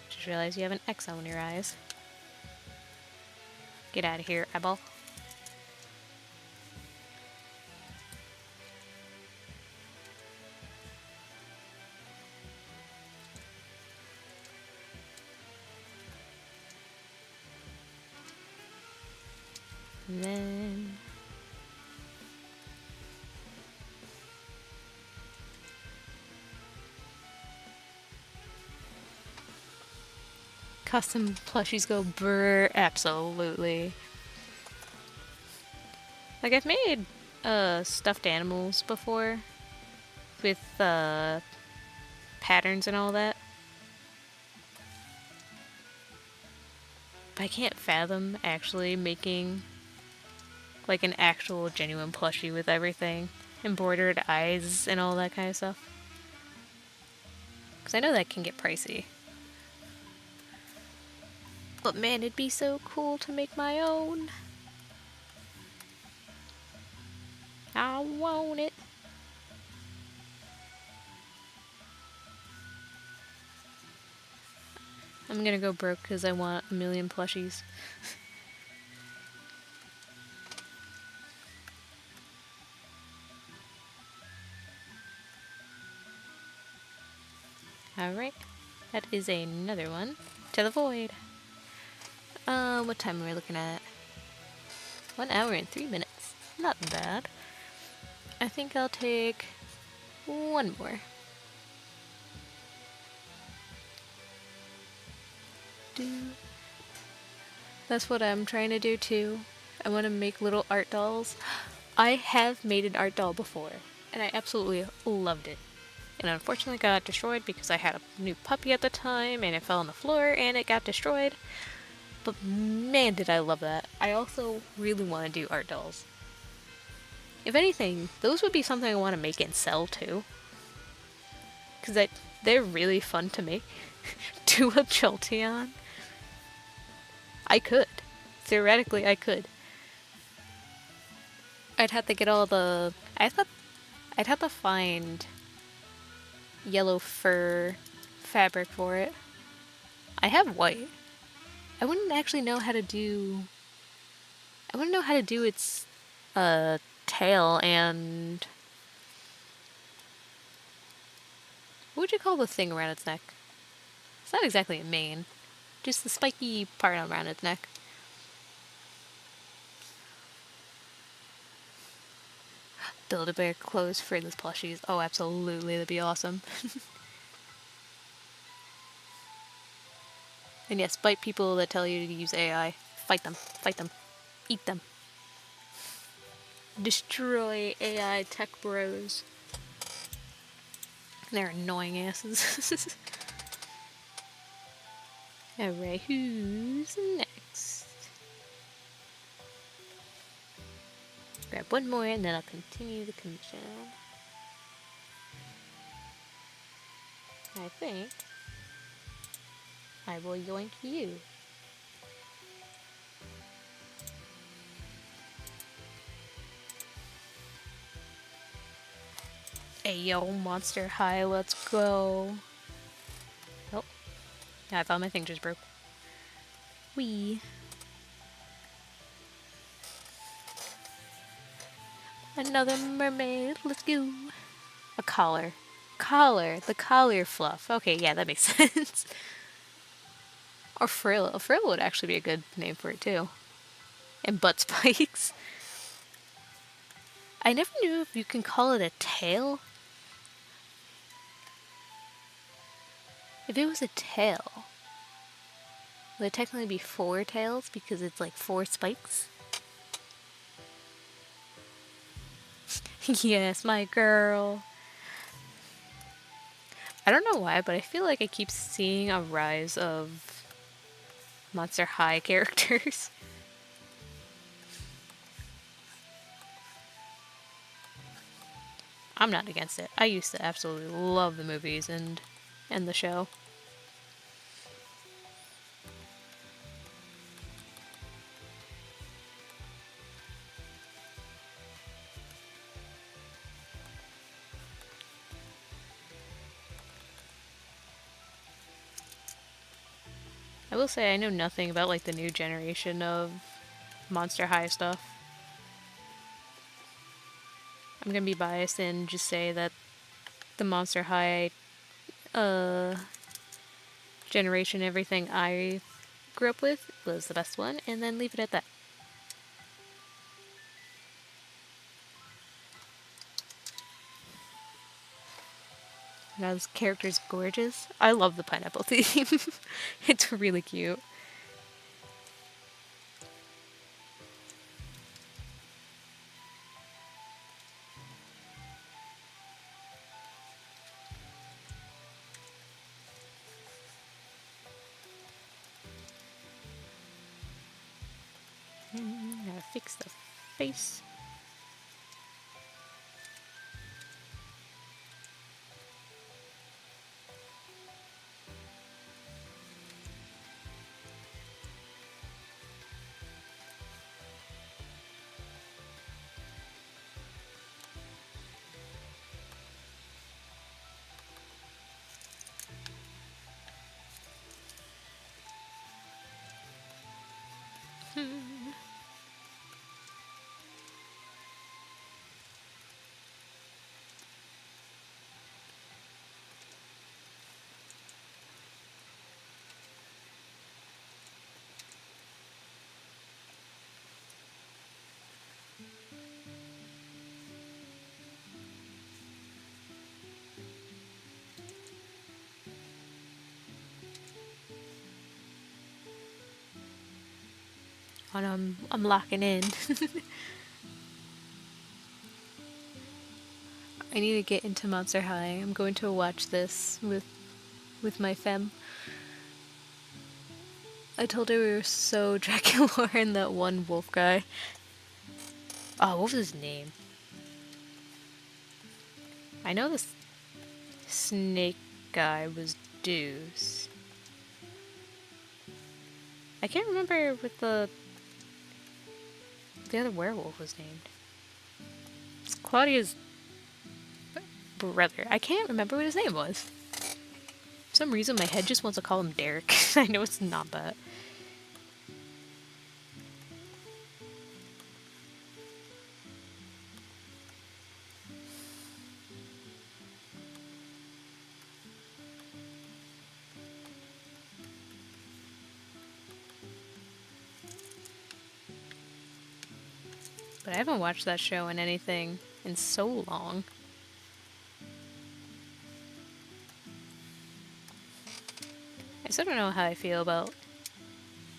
Just realized you have an X on your eyes. Get out of here, eyeball. And then... custom plushies go brr, absolutely. Like, I've made stuffed animals before with patterns and all that. But I can't fathom actually making like an actual genuine plushie with everything. Embroidered eyes and all that kind of stuff. Because I know that can get pricey. But man, it'd be so cool to make my own. I want it. I'm gonna go broke because I want a million plushies. Alright. That is another one. To the void. What time are we looking at? 1 hour and 3 minutes. Not bad. I think I'll take one more. That's what I'm trying to do too. I want to make little art dolls. I have made an art doll before, and I absolutely loved it. And unfortunately got destroyed because I had a new puppy at the time, and it fell on the floor, and it got destroyed. But man, did I love that. I also really want to do art dolls. If anything, those would be something I want to make and sell too. Because they're really fun to make. Do a Jolteon? I could. Theoretically, I could. I'd have to get all the... I'd have to find yellow fur fabric for it. I have white. I wouldn't actually know how to do... I wouldn't know how to do its tail and... What would you call the thing around its neck? It's not exactly a mane. Just the spiky part around its neck. Build-A-Bear clothes for those plushies. Oh, absolutely, that'd be awesome. And yes, fight people that tell you to use AI. Fight them. Fight them. Eat them. Destroy AI tech bros. They're annoying asses. Alright, who's next? Grab one more and then I'll continue the commission. I think I will yoink you. Ayo, Monster High, let's go. Oh, yeah, I thought my thing just broke. Wee. Another mermaid, let's go. A collar. Collar, the collar fluff. Okay, yeah, that makes sense. Or frill. A frill would actually be a good name for it too. And butt spikes. I never knew if you can call it a tail. If it was a tail, would it technically be 4 tails because it's like 4 spikes? Yes, my girl. I don't know why, but I feel like I keep seeing a rise of Monster High characters. I'm not against it. I used to absolutely love the movies and the show. I will say I know nothing about like the new generation of Monster High stuff. I'm gonna be biased and just say that the Monster High generation, everything I grew up with was the best one, and then leave it at that. Now this character's gorgeous. I love the pineapple theme. It's really cute. Gotta fix the face. on, I'm locking in. I need to get into Monster High. I'm going to watch this with my femme. I told her we were so Draculaura that one wolf guy. Oh, what was his name? I know this snake guy was Deuce. I can't remember what the other werewolf was named. It's Claudia's brother. I can't remember what his name was. For some reason, my head just wants to call him Derek. I know it's not that. But I haven't watched that show in anything in so long. I still don't know how I feel about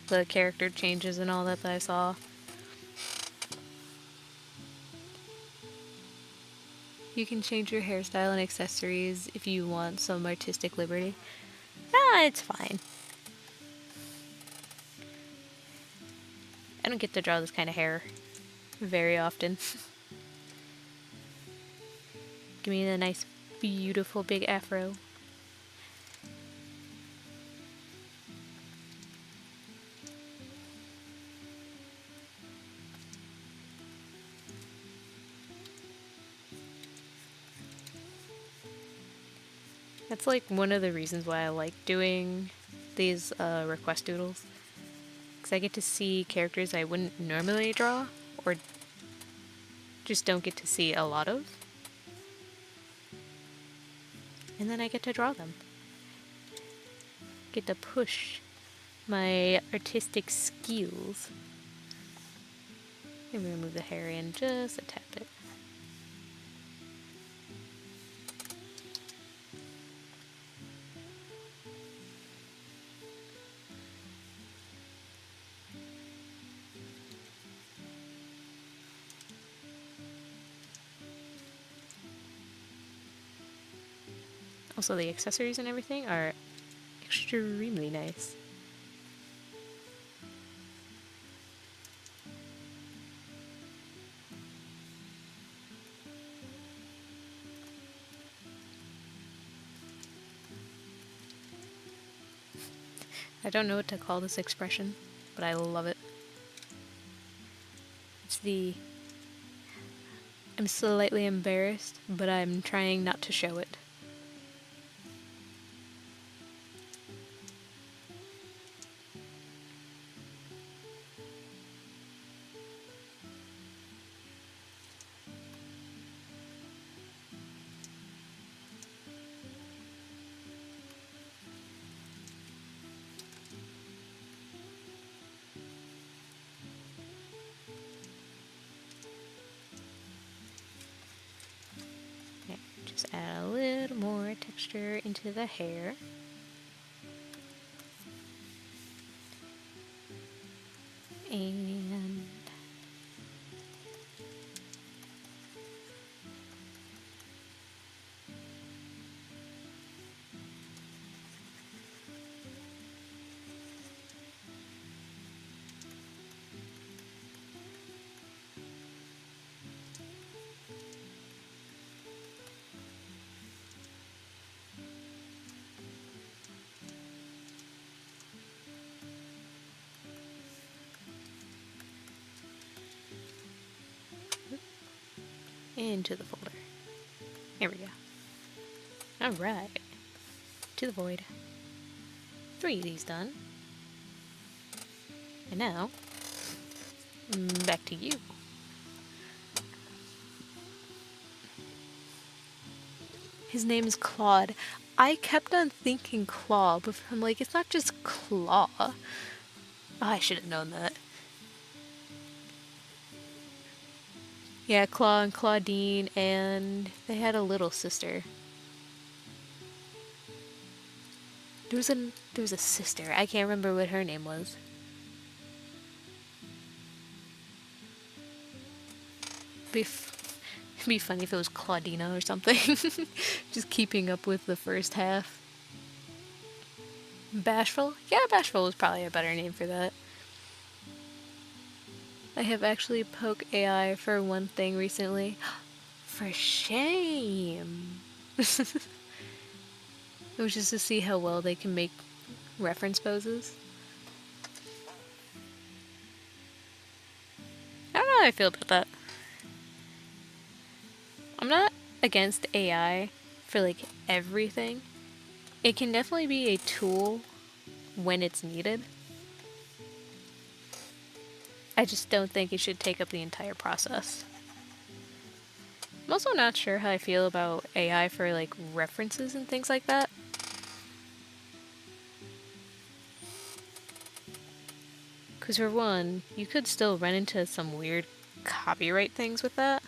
the character changes and all that I saw. You can change your hairstyle and accessories if you want some artistic liberty. Ah, it's fine. I don't get to draw this kind of hair very often. Give me the nice, beautiful big afro. That's like one of the reasons why I like doing these request doodles. Because I get to see characters I wouldn't normally draw, or just don't get to see a lot of. And then I get to draw them. Get to push my artistic skills. Maybe remove the hair in just a tad bit. Also, the accessories and everything are extremely nice. I don't know what to call this expression, but I love it. It's the I'm slightly embarrassed, but I'm trying not to show it. Just add a little more texture into the hair. And into the folder. Here we go. Alright. To the void. 3 of these done. And now, back to you. His name is Claude. I kept on thinking Claw, but I'm like, it's not just Claw. Oh, I should have known that. Yeah, Claw and Claudine, and they had a little sister. There was a sister. I can't remember what her name was. It'd be funny if it was Claudina or something. Just keeping up with the first half. Bashful? Yeah, Bashful was probably a better name for that. I have actually poked AI for one thing recently. For shame! It was just to see how well they can make reference poses. I don't know how I feel about that. I'm not against AI for like everything. It can definitely be a tool when it's needed. I just don't think it should take up the entire process. I'm also not sure how I feel about AI for like references and things like that. Because for one, you could still run into some weird copyright things with that.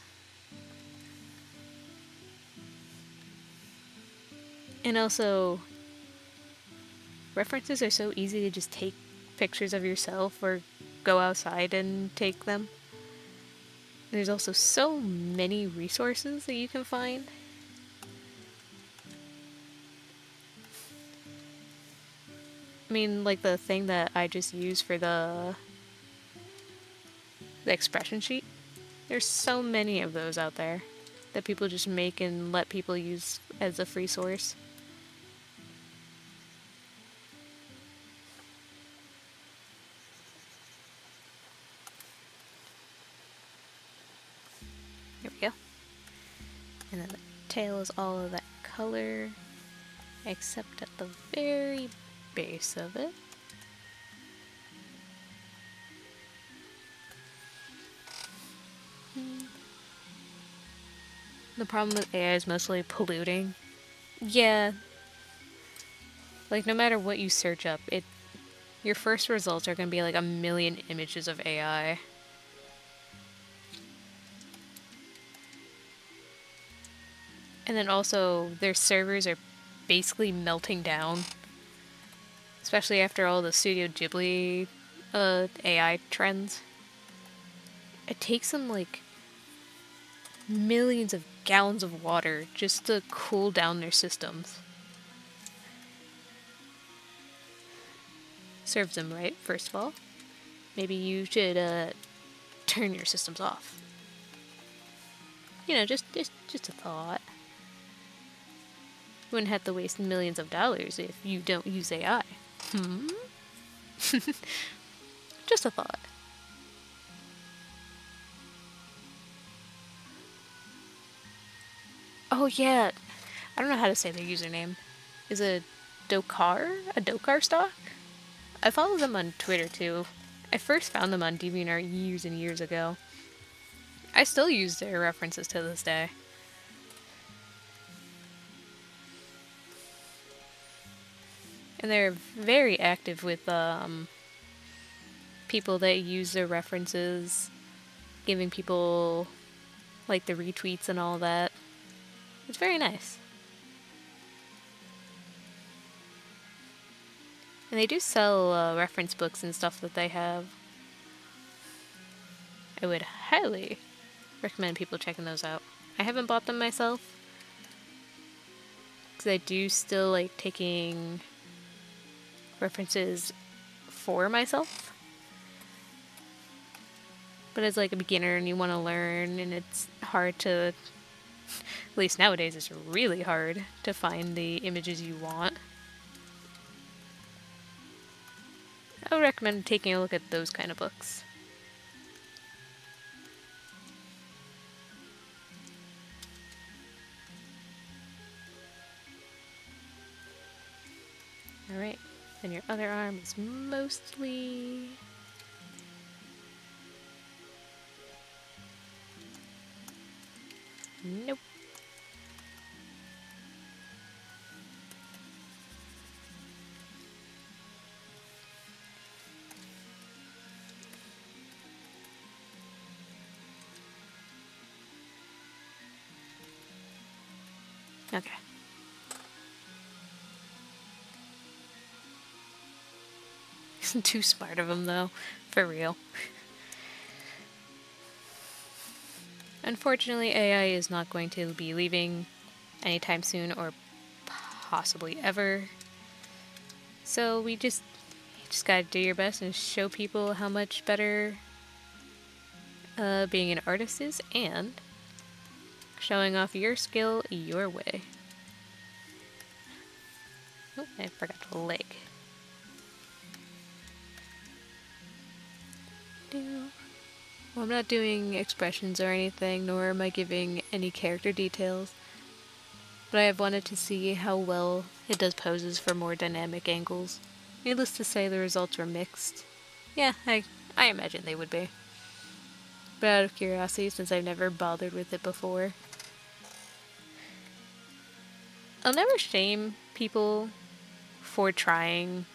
And also, references are so easy to just take pictures of yourself or go outside and take them. There's also so many resources that you can find. I mean, like the thing that I just used for the expression sheet. There's so many of those out there that people just make and let people use as a free source. Here we go. And then the tail is all of that color, except at the very base of it. The problem with AI is mostly polluting. Yeah. Like, no matter what you search up, your first results are going to be like a million images of AI. And then also, their servers are basically melting down. Especially after all the Studio Ghibli AI trends. It takes them like millions of gallons of water just to cool down their systems. Serves them right, first of all. Maybe you should turn your systems off. You know, just a thought. You wouldn't have to waste millions of dollars if you don't use AI. Just a thought. Oh yeah, I don't know how to say their username. Is it Dokar? A Dokar stock? I follow them on Twitter too. I first found them on DeviantArt years and years ago. I still use their references to this day. And they're very active with people that use their references, giving people like the retweets and all that. It's very nice. And they do sell reference books and stuff that they have. I would highly recommend people checking those out. I haven't bought them myself, because I do still like taking references for myself. But as like a beginner and you want to learn, and it's hard to, at least nowadays it's really hard to find the images you want. I would recommend taking a look at those kind of books. Alright, then your other arm is mostly... Nope. Okay. Too smart of him, though. For real. Unfortunately, AI is not going to be leaving anytime soon or possibly ever. So you just gotta do your best and show people how much better being an artist is and showing off your skill your way. Oh, I forgot the leg. Well, I'm not doing expressions or anything, nor am I giving any character details, but I have wanted to see how well it does poses for more dynamic angles. Needless to say, the results were mixed. Yeah, I imagine they would be. But out of curiosity, since I've never bothered with it before, I'll never shame people for trying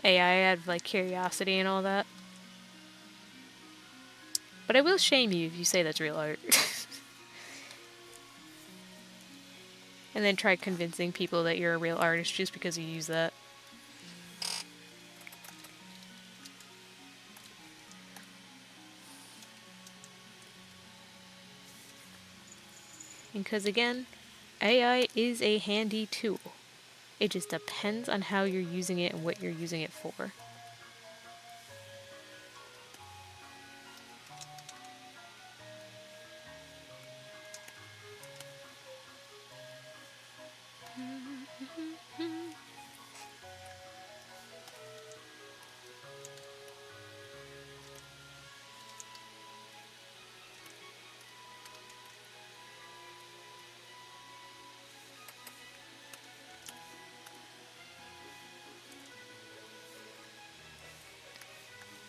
AI out of like curiosity and all that. But I will shame you if you say that's real art. And then try convincing people that you're a real artist just because you use that. Because again, AI is a handy tool. It just depends on how you're using it and what you're using it for.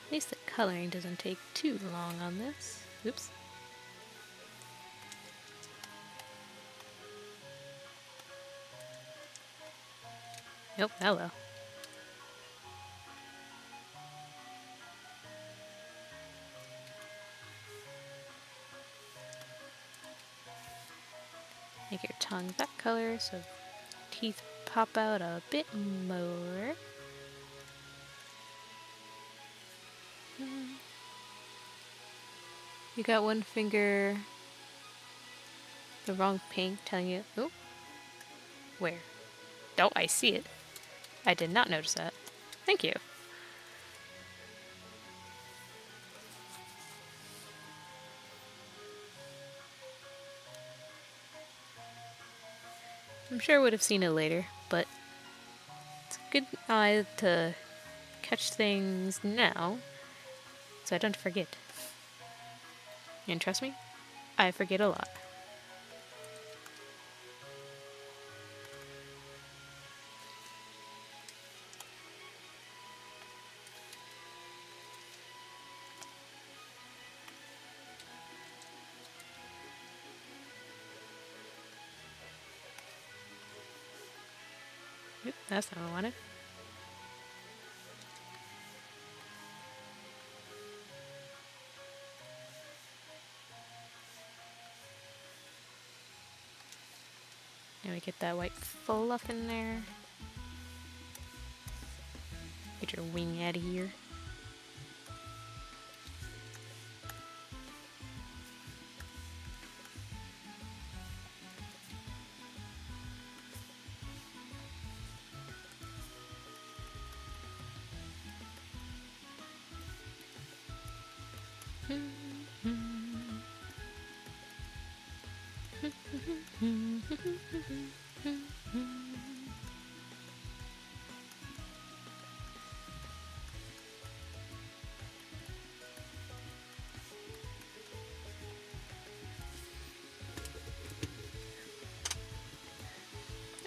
At least the coloring doesn't take too long on this. Oops. Nope, hello. Make your tongue that color so teeth pop out a bit more. You got one finger the wrong pink telling you, oh, where? Oh, I see it. I did not notice that. Thank you. I'm sure I would have seen it later, but it's a good eye to catch things now so I don't forget. And trust me, I forget a lot. Oop, that's not what I wanted. And we get that white fluff in there. Get your wing out of here.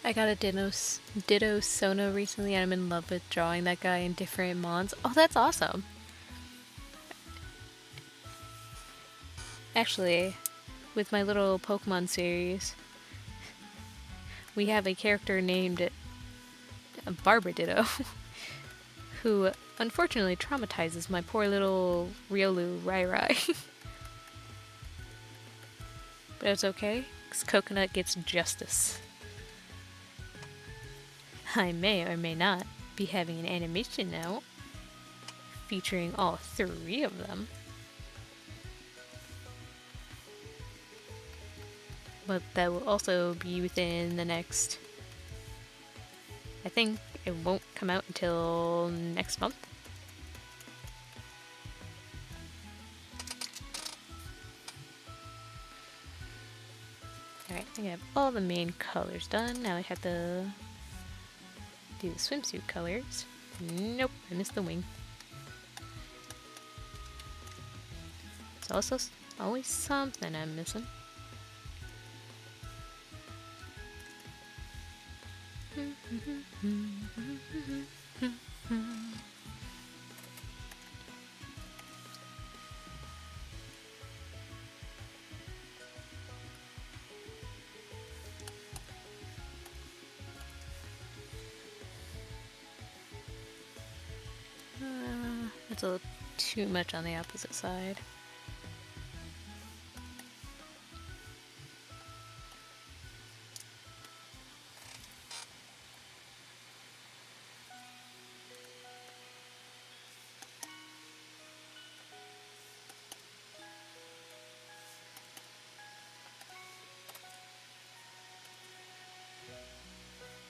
I got a Ditto Sona recently, and I'm in love with drawing that guy in different mons. Oh, that's awesome. Actually, with my little Pokemon series, we have a character named Barbara Ditto, who unfortunately traumatizes my poor little Riolu Rai Rai. But it's okay, because Coconut gets justice. I may or may not be having an animation now, featuring all three of them. but that will also be within the next, I think it won't come out until next month. Alright, I think I have all the main colors done. Now I have to do the swimsuit colors. Nope, I missed the wing. It's also always something I'm missing. That's a little too much on the opposite side.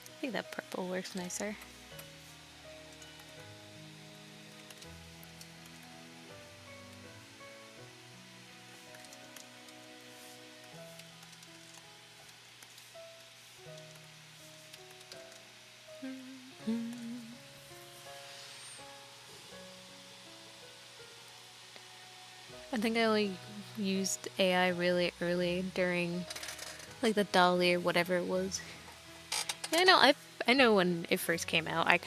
I think that purple works nicer. I think I only used AI really early during like the Dolly or whatever it was. Yeah, I know when it first came out, I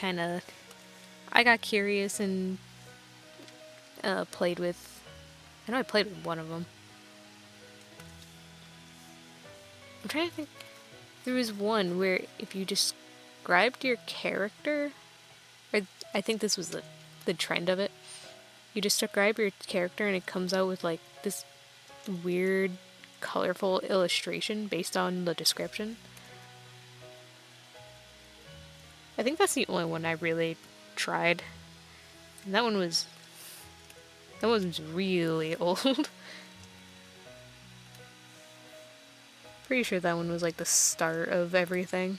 got curious and played with. I know I played with one of them. I'm trying to think. There was one where if you described your character, or I think this was the trend of it. You just describe your character and it comes out with like this weird, colorful illustration based on the description. I think that's the only one I really tried. And that one was really old. Pretty sure that one was like the start of everything.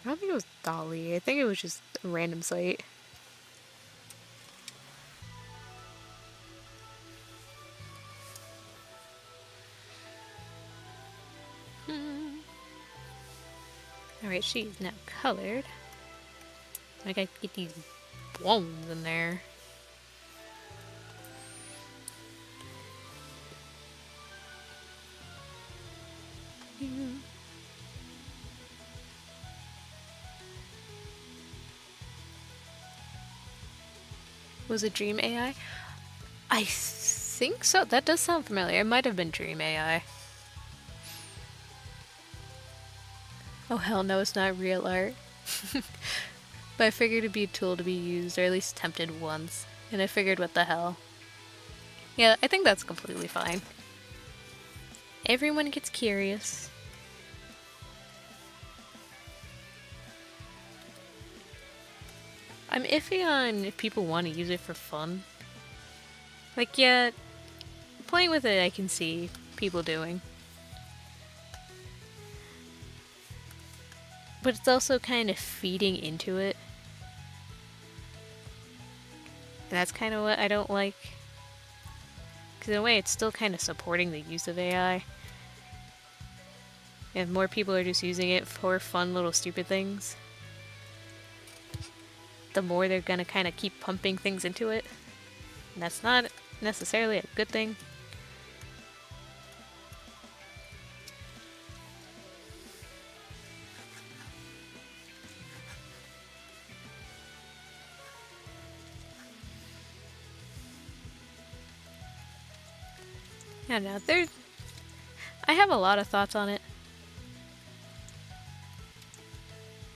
I don't think it was Dolly. I think it was just a random site. Alright, she's now colored. I gotta get these bones in there. Was it Dream AI? I think so. That does sound familiar. It might have been Dream AI. Oh hell no, it's not real art. But I figured it'd be a tool to be used, or at least tempted once. And I figured, what the hell. Yeah, I think that's completely fine. Everyone gets curious. I'm iffy on if people want to use it for fun. Like, yeah, playing with it I can see people doing. But it's also kind of feeding into it. And that's kind of what I don't like. Because in a way, it's still kind of supporting the use of AI. If more people are just using it for fun little stupid things, the more they're gonna kind of keep pumping things into it. And that's not necessarily a good thing. I don't know, I have a lot of thoughts on it.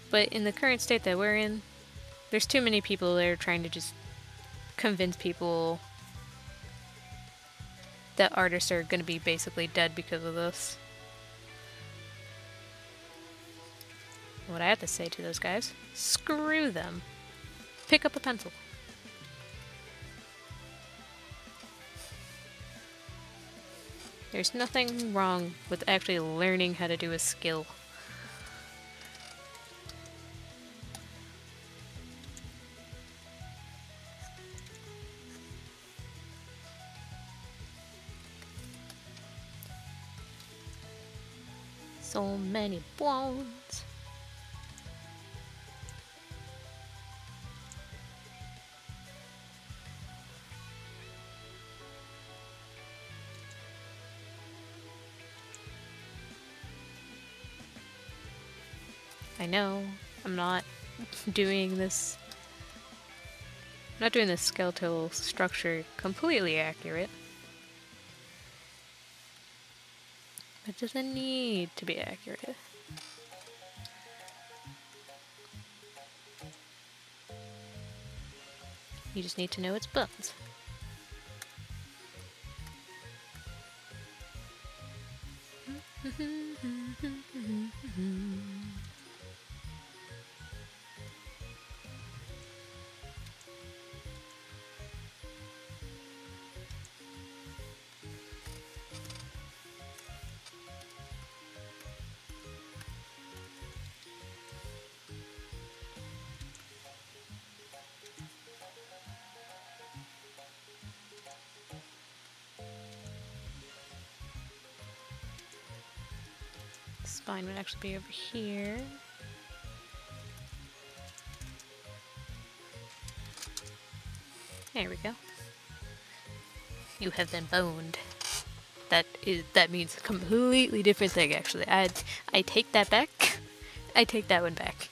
But in the current state that we're in, there's too many people that are trying to just convince people that artists are going to be basically dead because of this. What I have to say to those guys, screw them. Pick up a pencil. There's nothing wrong with actually learning how to do a skill. So many bones. I know, I'm not doing this. I'm not doing the skeletal structure completely accurate. It doesn't need to be accurate. You just need to know its bones. Spine would actually be over here. There we go. You have been boned. That means a completely different thing, actually. I take that back. I take that one back.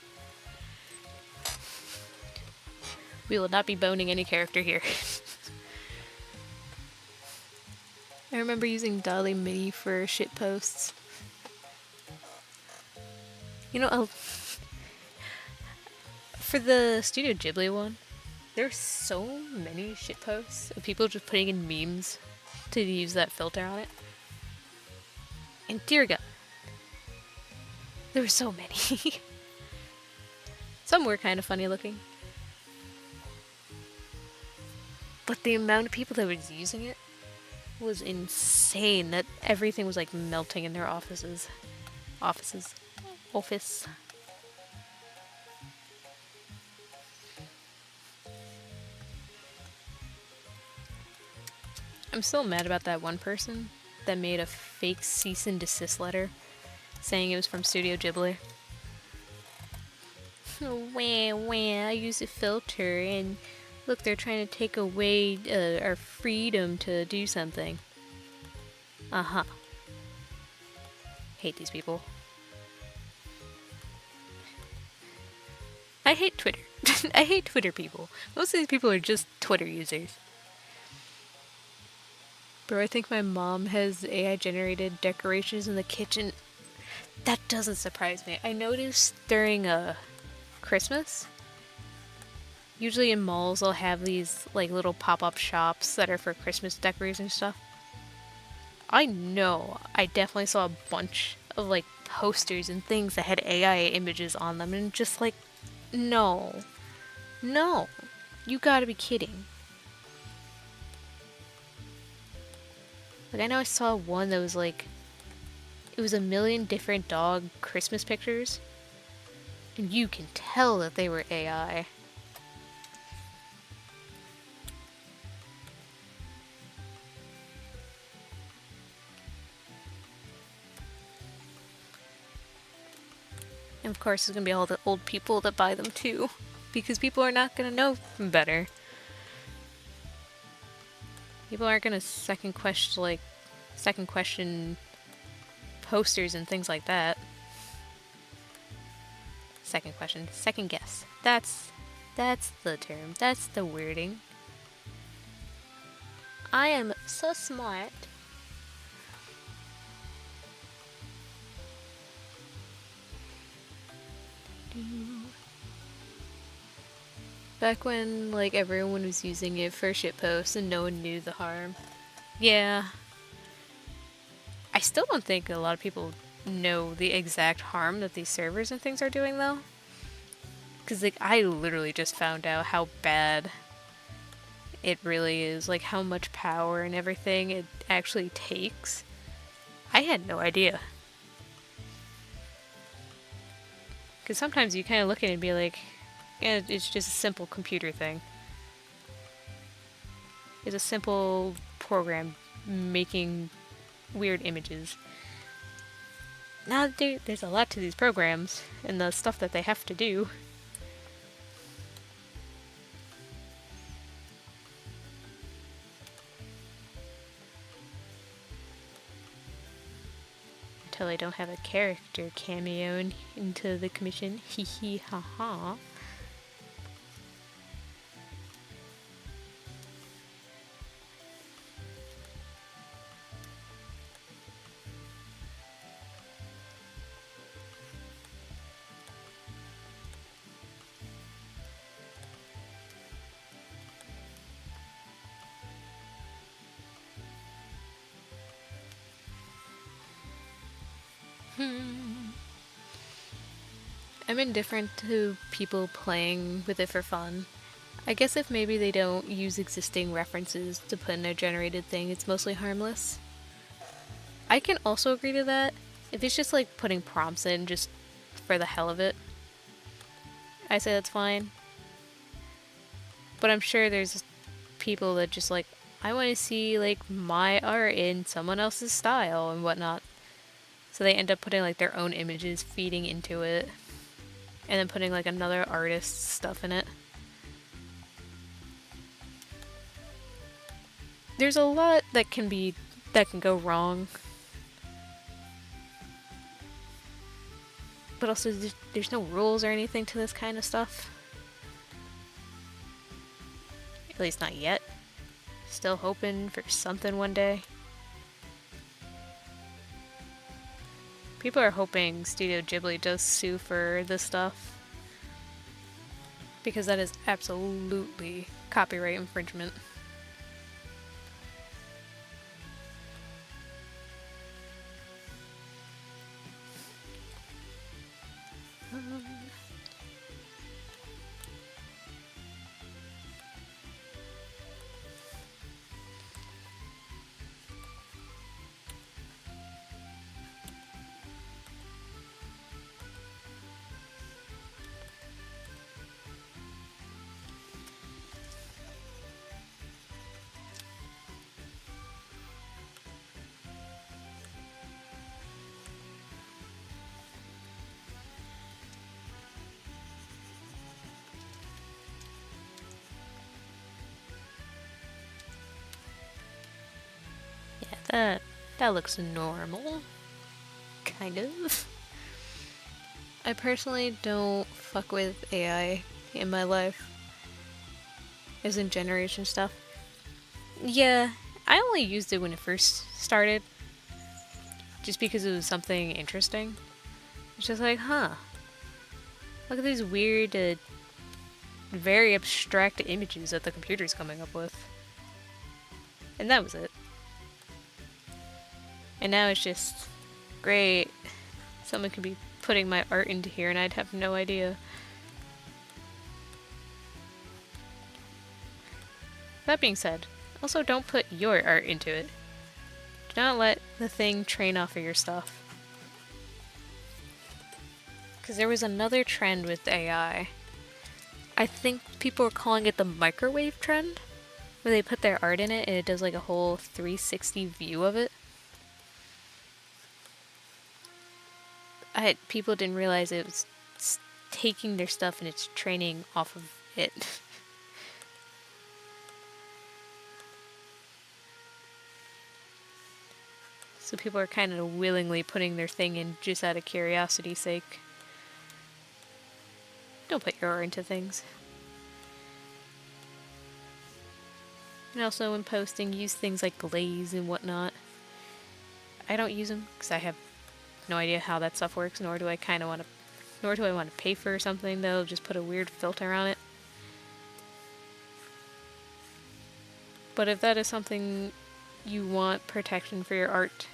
We will not be boning any character here. I remember using Dolly Mini for shit posts. You know, for the Studio Ghibli one, there's so many shit posts of people just putting in memes to use that filter on it. And dear God, there were so many. Some were kind of funny looking. But the amount of people that was using it was insane. That everything was like melting in their office. I'm still mad about that one person that made a fake cease and desist letter saying it was from Studio Ghibli. Wah, I use a filter and look, they're trying to take away our freedom to do something. Uh-huh. Hate these people. I hate Twitter. I hate Twitter people. Most of these people are just Twitter users. Bro, I think my mom has AI generated decorations in the kitchen. That doesn't surprise me. I noticed during Christmas, usually in malls they'll have these like little pop-up shops that are for Christmas decorations and stuff. I know I definitely saw a bunch of like posters and things that had AI images on them, and just like, no, you gotta be kidding. Like, I know I saw one that was like, it was 1,000,000 different dog Christmas pictures, and you can tell that they were AI. And of course, there's gonna be all the old people that buy them too, because people are not gonna know better. People aren't gonna second question posters and things like that. Second guess. That's the term. That's the wording. I am so smart. Back when like everyone was using it for shitposts and no one knew the harm. Yeah. I still don't think a lot of people know the exact harm that these servers and things are doing though. Cause like I literally just found out how bad it really is, like how much power and everything it actually takes I had no idea. Because sometimes you kind of look at it and be like, yeah, it's just a simple computer thing. It's a simple program making weird images. Now there's a lot to these programs and the stuff that they have to do. Until I don't have a character cameo into the commission. Hee hee ha ha. I'm indifferent to people playing with it for fun. I guess if maybe they don't use existing references to put in their generated thing, it's mostly harmless. I can also agree to that. If it's just like putting prompts in just for the hell of it, I say that's fine. But I'm sure there's people that just like, I want to see like my art in someone else's style and whatnot. So they end up putting like their own images feeding into it. And then putting like another artist's stuff in it. There's a lot that can go wrong. But also there's no rules or anything to this kind of stuff. At least not yet. Still hoping for something one day. People are hoping Studio Ghibli does sue for this stuff. Because that is absolutely copyright infringement. Yeah, that looks normal. Kind of. I personally don't fuck with AI in my life. As in generation stuff. Yeah, I only used it when it first started. Just because it was something interesting. It's just like, huh. Look at these weird, very abstract images that the computer's coming up with. And that was it. And now it's just, great. Someone could be putting my art into here and I'd have no idea. That being said, also don't put your art into it. Do not let the thing train off of your stuff. Because there was another trend with AI. I think people were calling it the microwave trend, where they put their art in it and it does like a whole 360 view of it. People didn't realize it was taking their stuff and it's training off of it. So people are kind of willingly putting their thing in just out of curiosity's sake. Don't put your art into things. And also when posting, use things like glaze and whatnot. I don't use them because I have no idea how that stuff works, nor do I want to pay for something that'll just put a weird filter on it. But if that is something you want protection for your art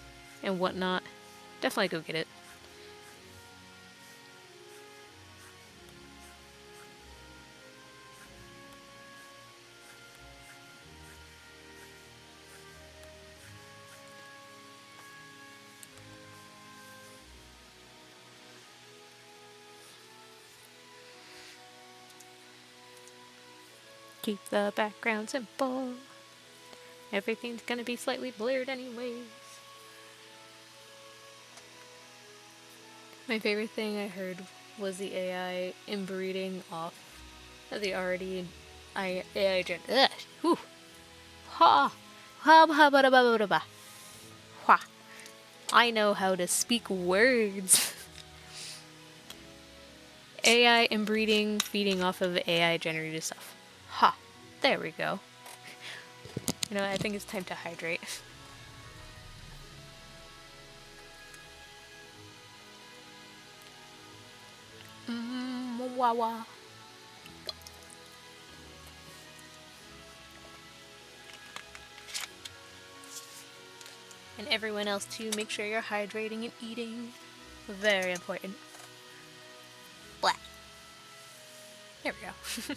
and whatnot, definitely go get it. Keep the background simple. Everything's gonna be slightly blurred anyways. My favorite thing I heard was the AI inbreeding off of the already AI gen. Ugh! Whew! Ha! Ha! Ha! Ba! Ba! Ba! Ba! Ha! I know how to speak words. AI inbreeding, feeding off of AI generated stuff. Ha! There we go. You know, I think it's time to hydrate. Wah wah. And everyone else too, make sure you're hydrating and eating. Very important. Blah. There we go.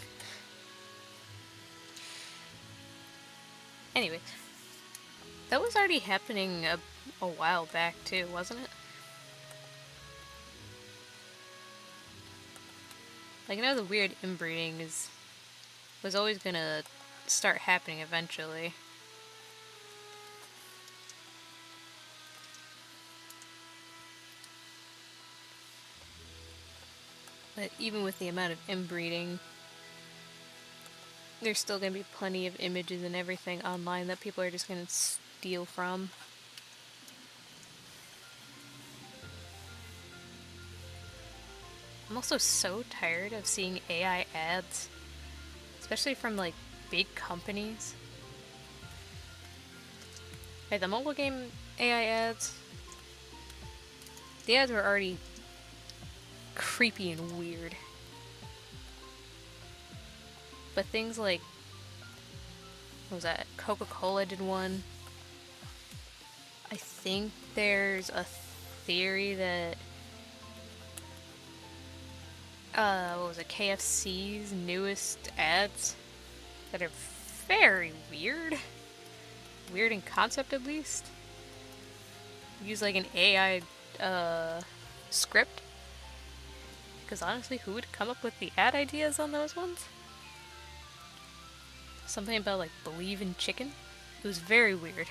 Anyway, that was already happening a while back too, wasn't it? Like, I know the weird inbreeding was always gonna start happening eventually. But even with the amount of inbreeding, there's still gonna be plenty of images and everything online that people are just gonna steal from. I'm also so tired of seeing AI ads, especially from like big companies. Hey, the mobile game AI ads, the ads were already creepy and weird. But things like, what was that? Coca-Cola did one. I think there's a theory that what was it, KFC's newest ads that are very weird. Weird in concept, at least. Use like an AI script. Because honestly, who would come up with the ad ideas on those ones? Something about like believe in chicken. It was very weird.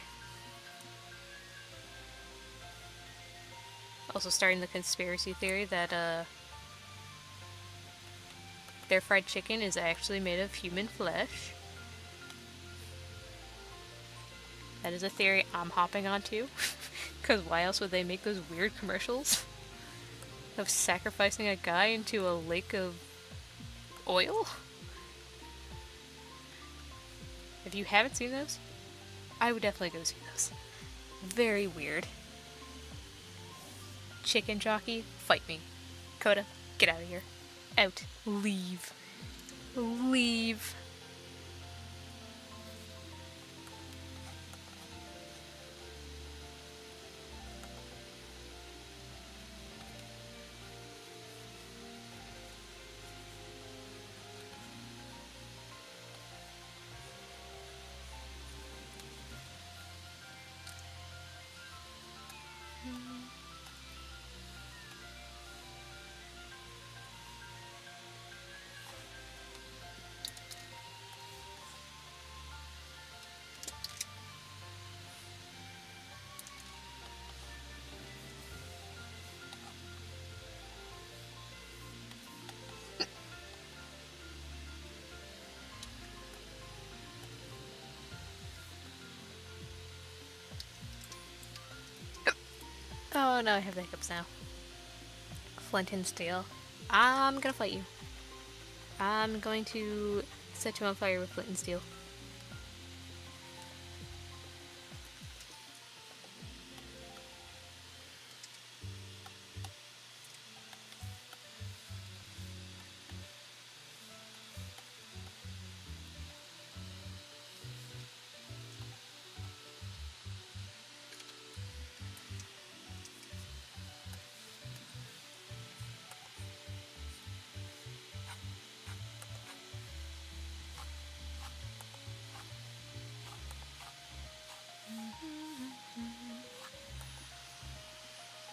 Also starting the conspiracy theory that their fried chicken is actually made of human flesh. That is a theory I'm hopping onto. Because why else would they make those weird commercials? Of sacrificing a guy into a lake of oil? If you haven't seen those, I would definitely go see those. Very weird. Chicken jockey, fight me. Coda, get out of here. Out. Leave. Leave. Oh no, I have the hiccups now. Flint and steel. I'm gonna fight you. I'm going to set you on fire with flint and steel.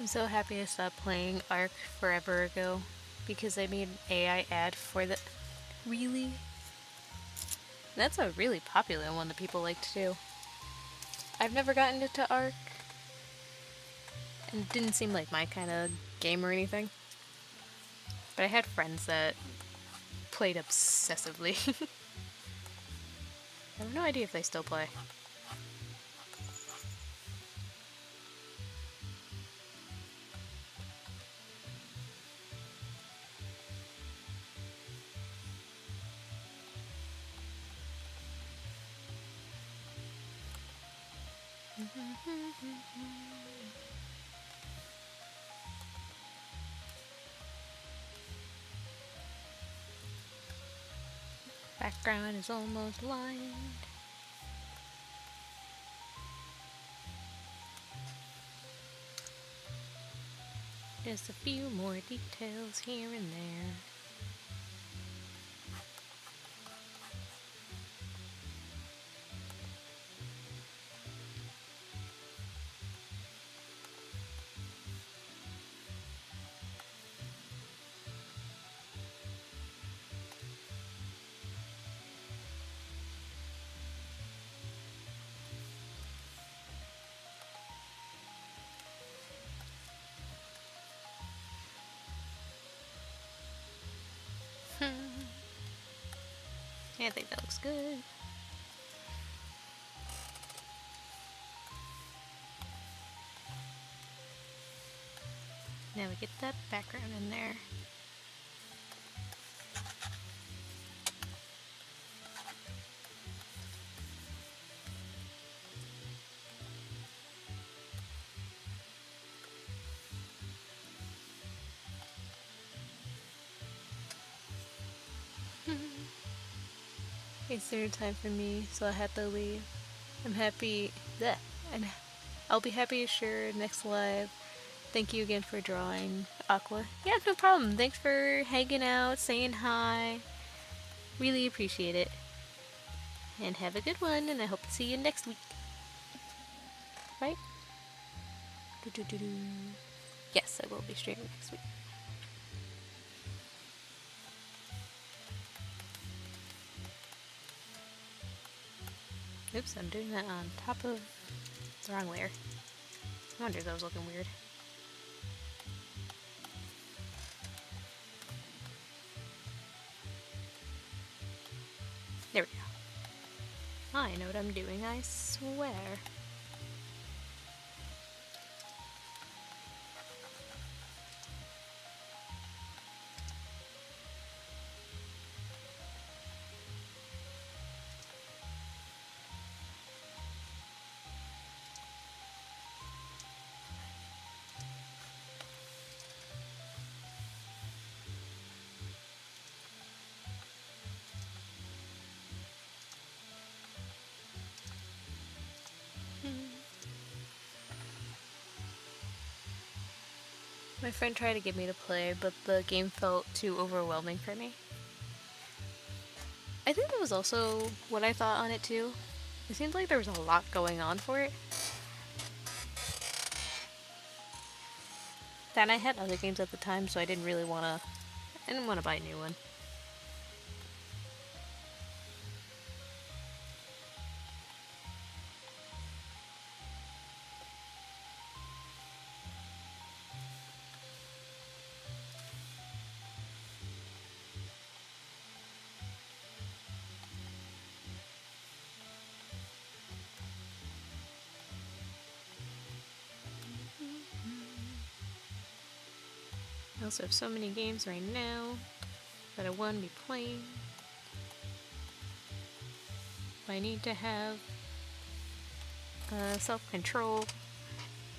I'm so happy I stopped playing Ark forever ago because I made an AI ad for the. Really? That's a really popular one that people like to do. I've never gotten into Ark, and it didn't seem like my kind of game or anything. But I had friends that played obsessively. I have no idea if they still play. Background is almost blind. Just a few more details here and there. Yeah, I think that looks good. Now we get that background in there. It's dinner time for me, so I had to leave. I'm happy that, and I'll be happy to share next live. Thank you again for drawing, Aqua. Yeah, no problem. Thanks for hanging out, saying hi. Really appreciate it. And have a good one, and I hope to see you next week. Right? Yes, I will be streaming next week. Oops, I'm doing that on top of the wrong layer. I wonder if that was looking weird. There we go. I know what I'm doing, I swear. My friend tried to get me to play, but the game felt too overwhelming for me. I think that was also what I thought on it too. It seemed like there was a lot going on for it. Then I had other games at the time, so I didn't want to buy a new one. I also have so many games right now that I want to be playing. I need to have self-control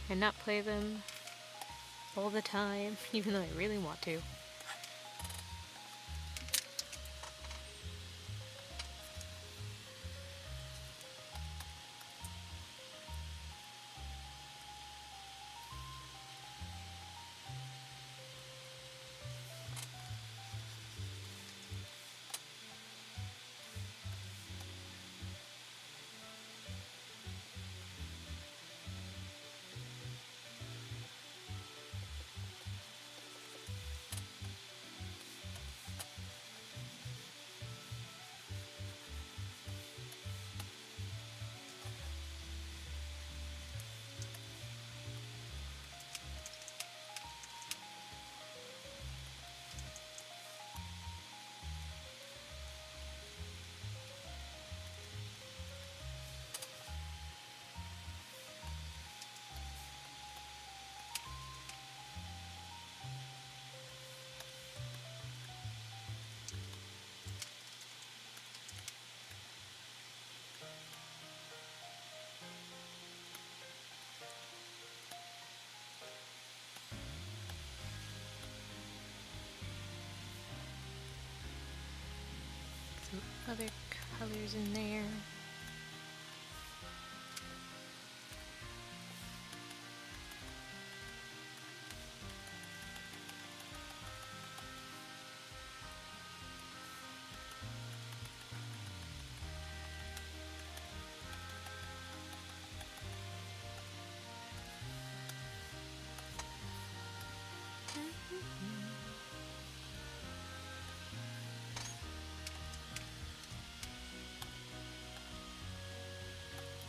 and not play them all the time, even though I really want to. other colors in there.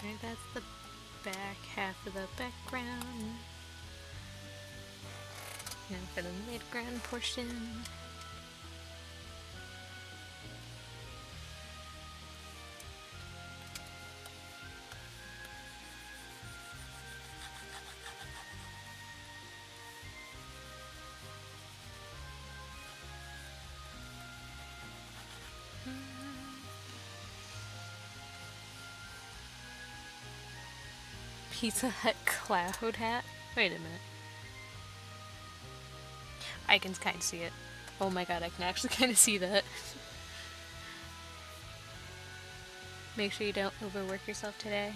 Alright, that's the back half of the background. Now for the mid-ground portion. Pizza Hut cloud hat? Wait a minute. I can kind of see it. Oh my god, I can actually kind of see that. Make sure you don't overwork yourself today.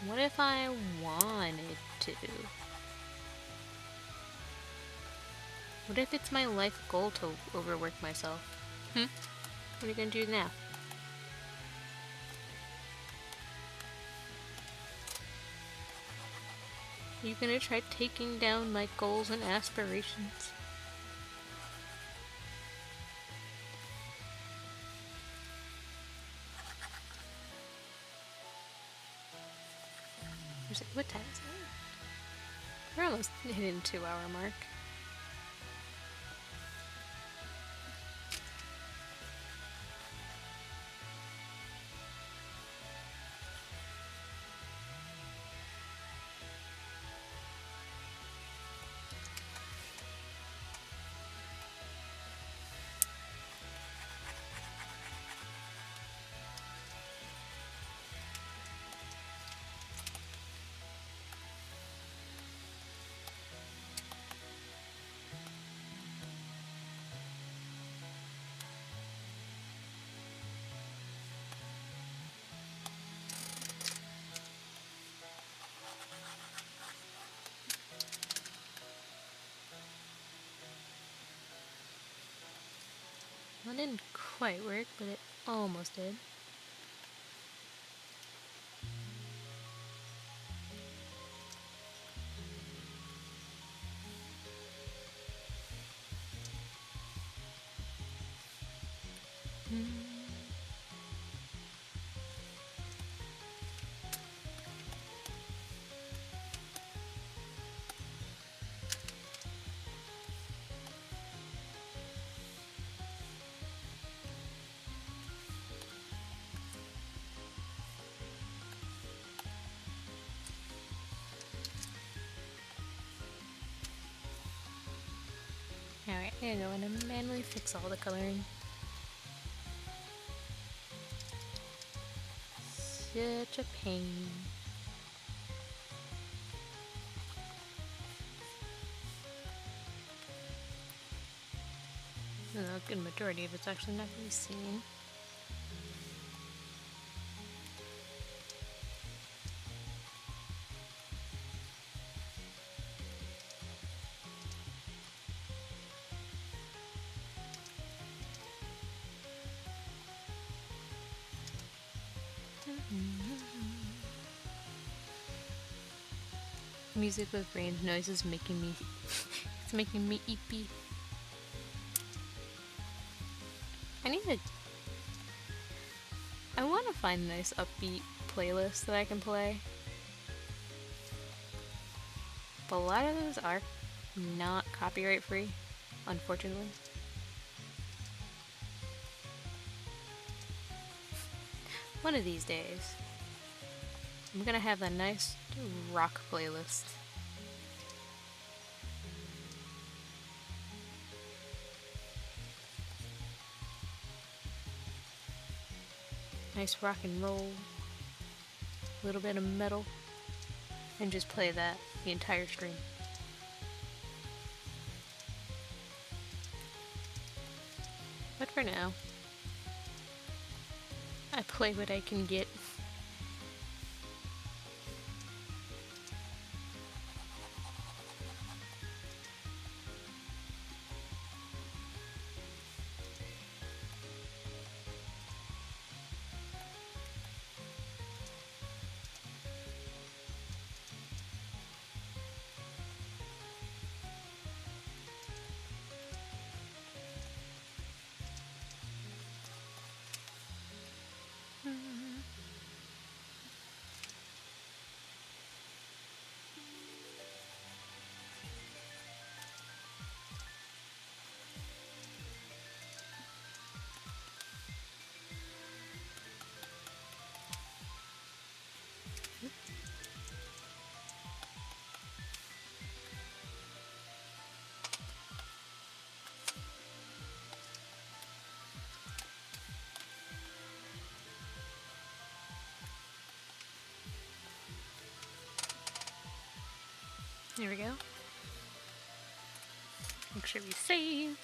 What if I wanted to? What if it's my life goal to overwork myself? What are you gonna do now? You gonna try taking down my goals and aspirations? What time is it? We're almost hitting the 2-hour mark. Well, it didn't quite work, but it almost did. Alright, I'm gonna go in and manually fix all the coloring. Such a pain. A good majority of it's actually not really seen. Music with rain noises making me it's making me eepy. I want to find a nice upbeat playlist that I can play. But a lot of those are not copyright free, unfortunately. One of these days, I'm gonna have a nice rock playlist. Nice rock and roll, a little bit of metal, and just play that the entire stream. But for now, I play what I can get. There we go. Make sure we save.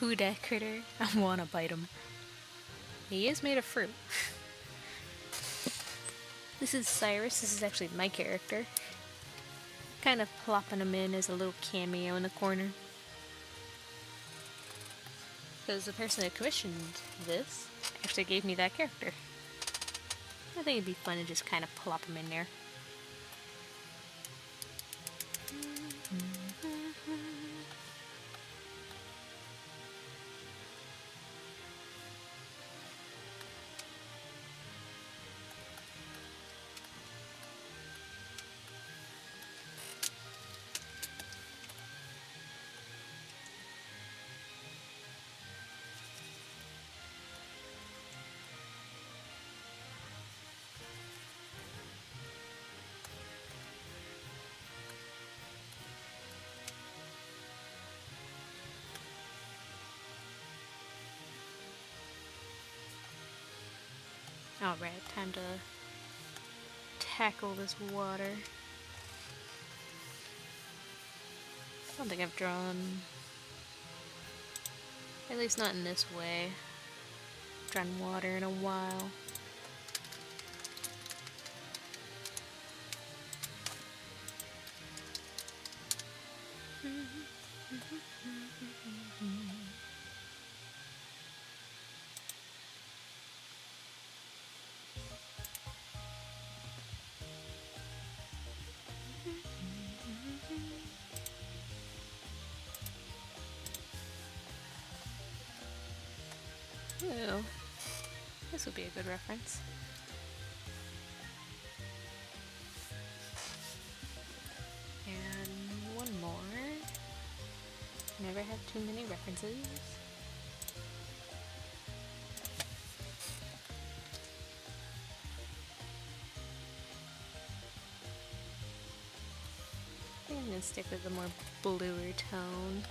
Who dat critter? I wanna bite him. He is made of fruit. This is Cyrus. This is actually my character. Kind of plopping him in as a little cameo in the corner. Because the person that commissioned this actually gave me that character. I think it'd be fun to just kind of plop him in there. Alright, time to tackle this water. I don't think I've drawn, at least not in this way, drawn water in a while. Ooh, this would be a good reference. And one more. Never have too many references. I think I'm gonna stick with a more bluer tone.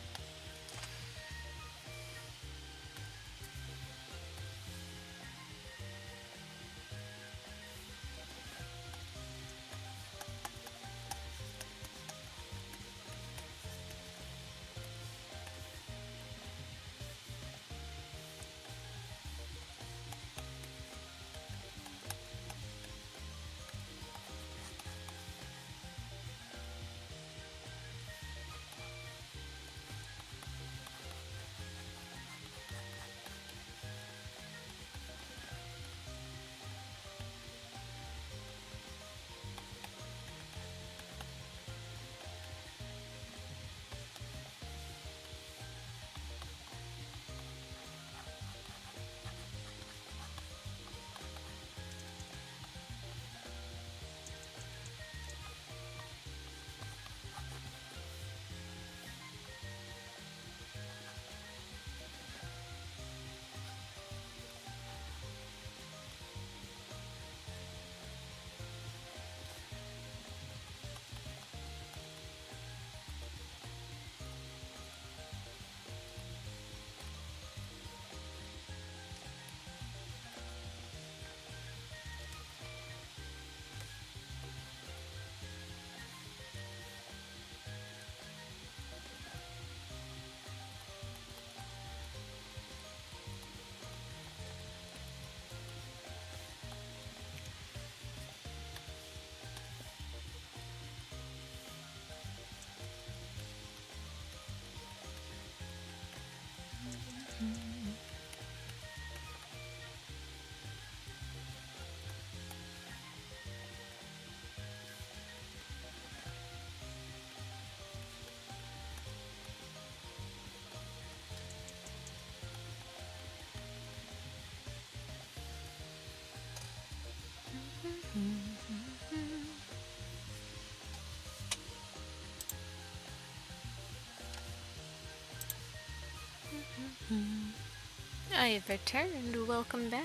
I have returned. Welcome back.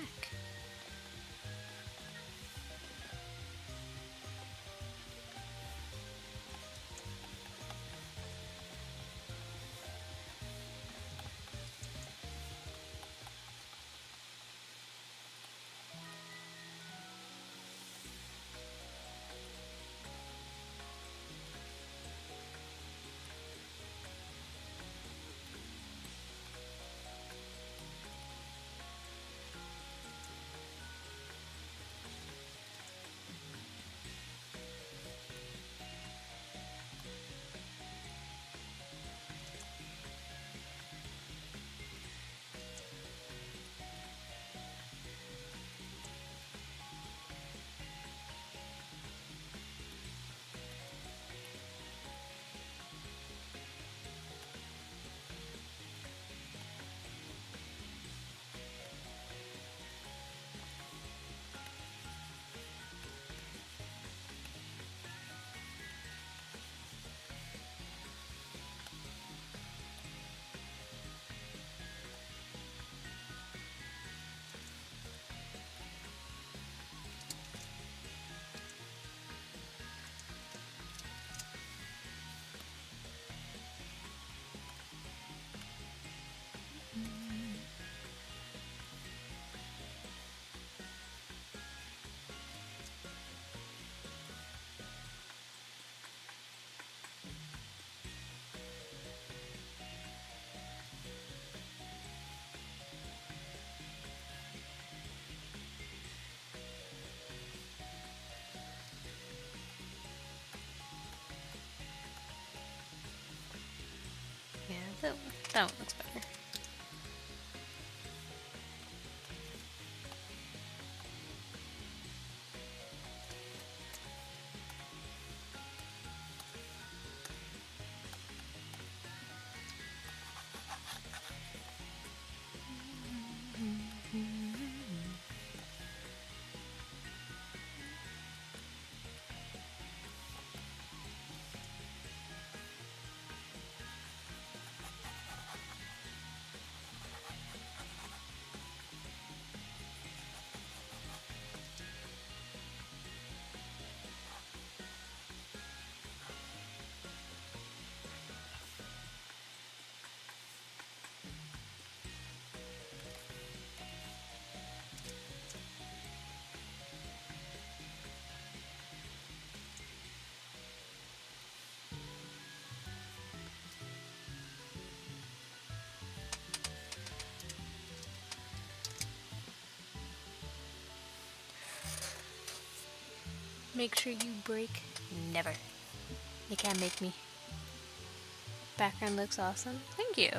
That one looks better. Make sure you break. Never. You can't make me. Background looks awesome. Thank you.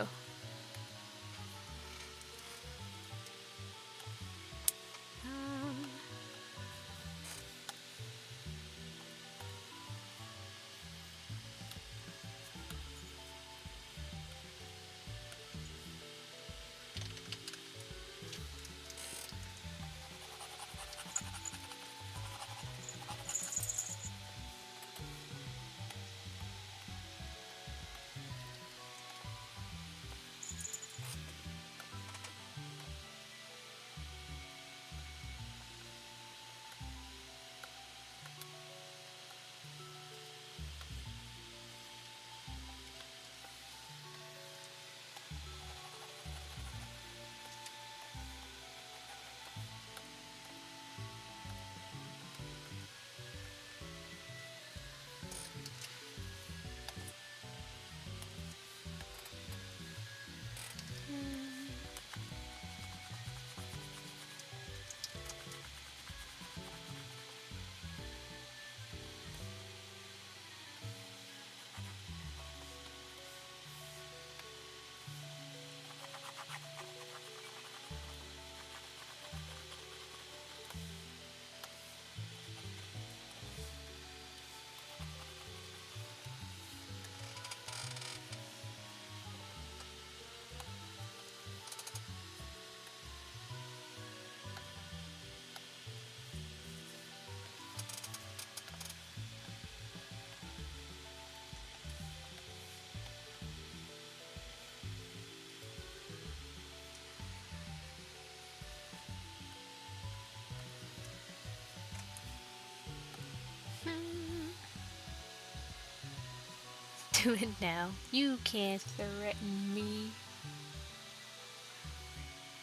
Do it now. You can't threaten me.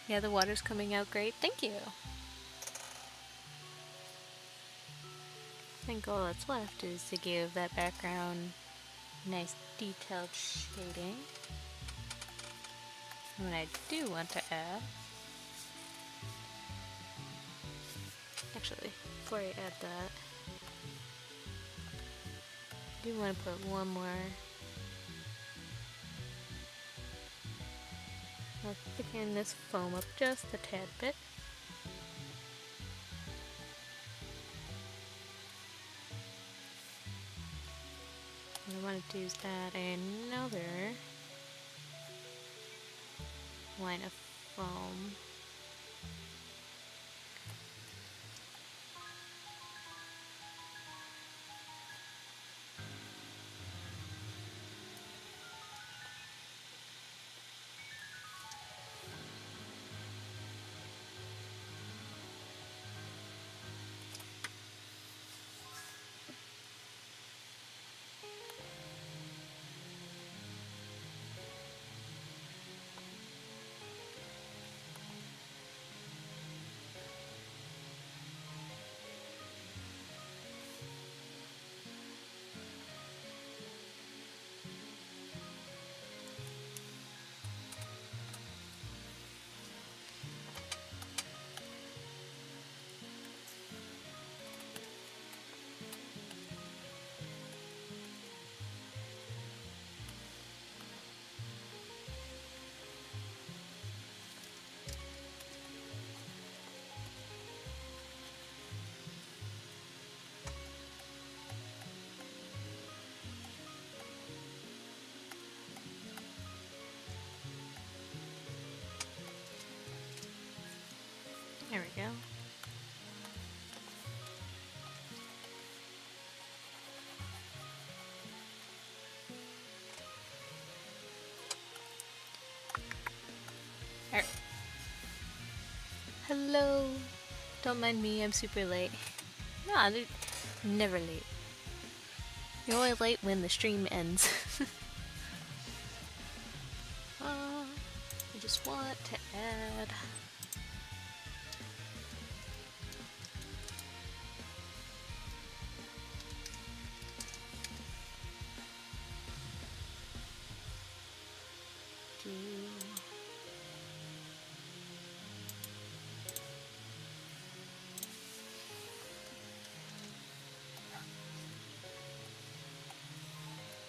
Yeah, the water's coming out great. Thank you. I think all that's left is to give that background nice detailed shading. And I do want to add... Actually, before I add that, I do want to put one more... I'll thicken this foam up just a tad bit. And I want to add another line of foam. There we go. Alright. Hello. Don't mind me, I'm super late. Nah, they're never late. You're only late when the stream ends. I just want to add...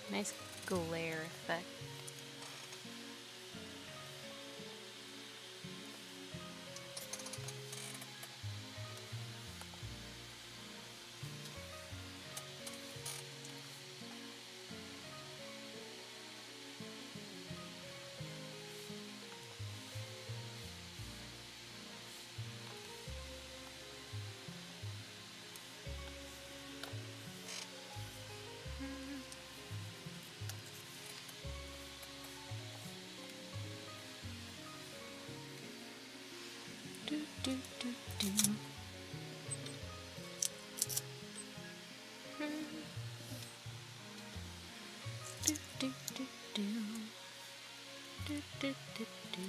Nice glare effect. Do, do, do, do. Do, do, do, do. Do, do, do, do.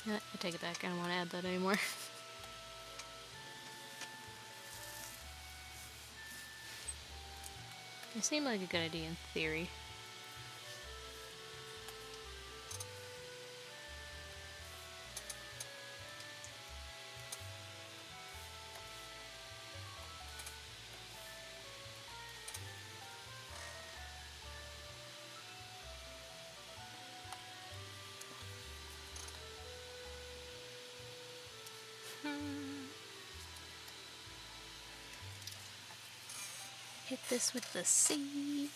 I take it back, I don't want to add that anymore. It seemed like a good idea in theory. Hit this with the C.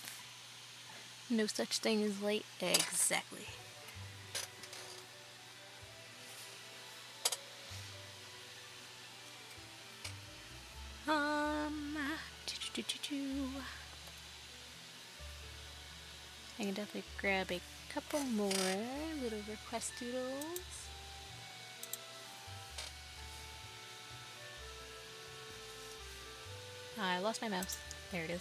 No such thing as late. Exactly. I can definitely grab a couple more little request doodles. I lost my mouse. There it is.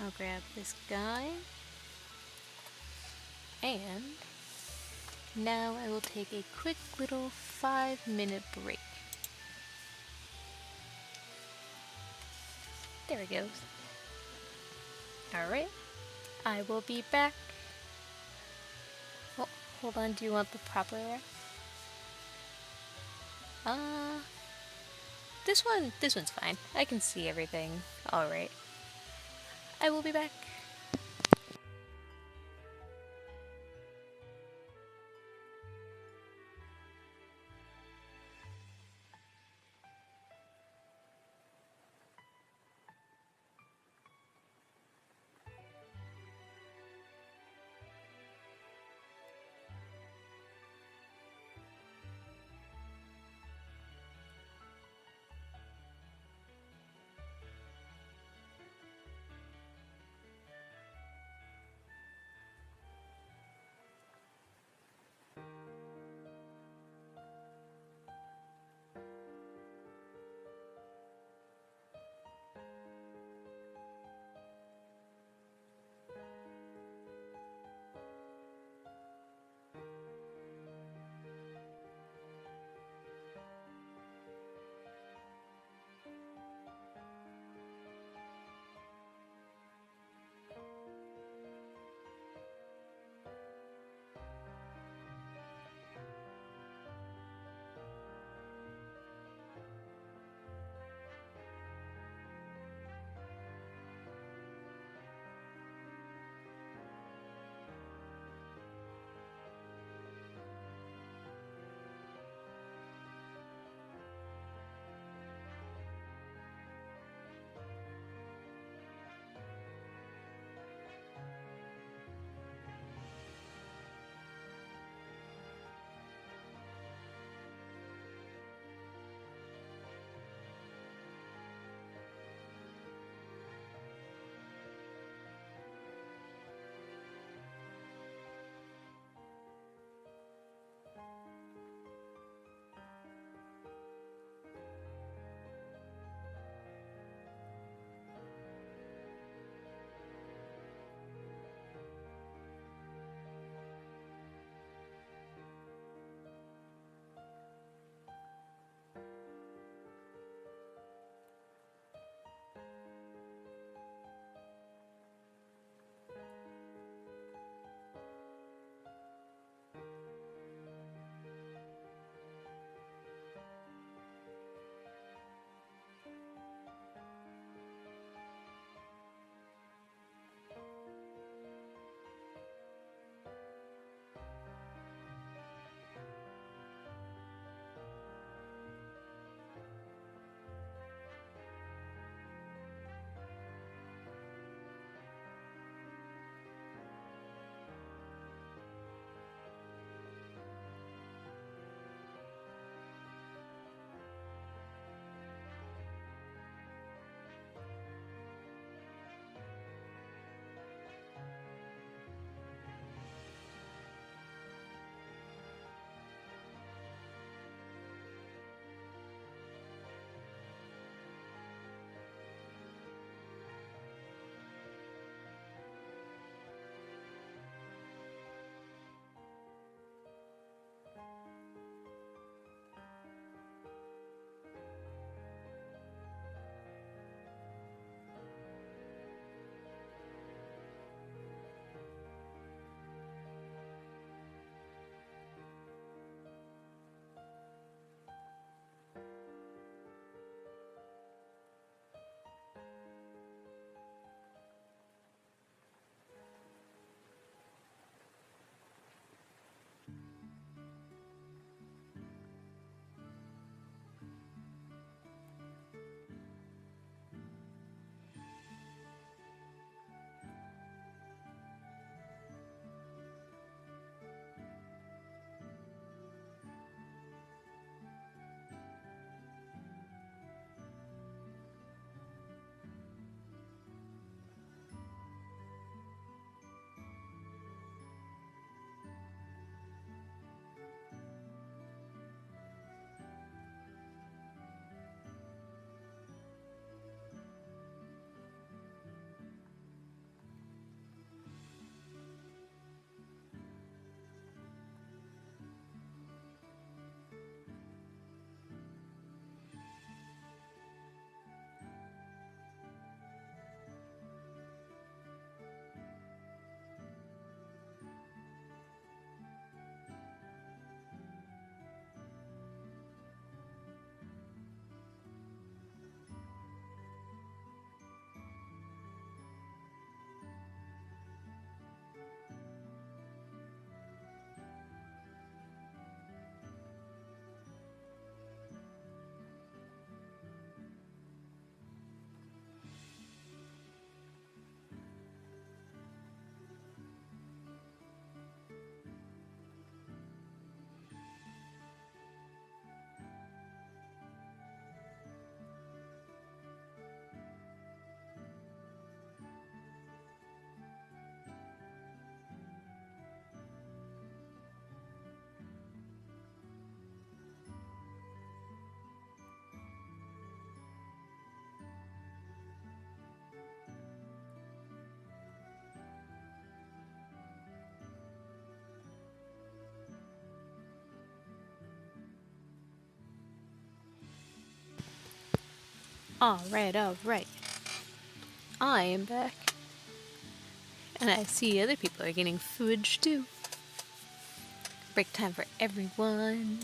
I'll grab this guy. And now I will take a quick little 5-minute break. There it goes. Alright, I will be back. Oh, hold on, do you want the proper ref? This one's fine. I can see everything. Alright. I will be back. Alright, alright. I am back. And I see other people are getting food too. Break time for everyone.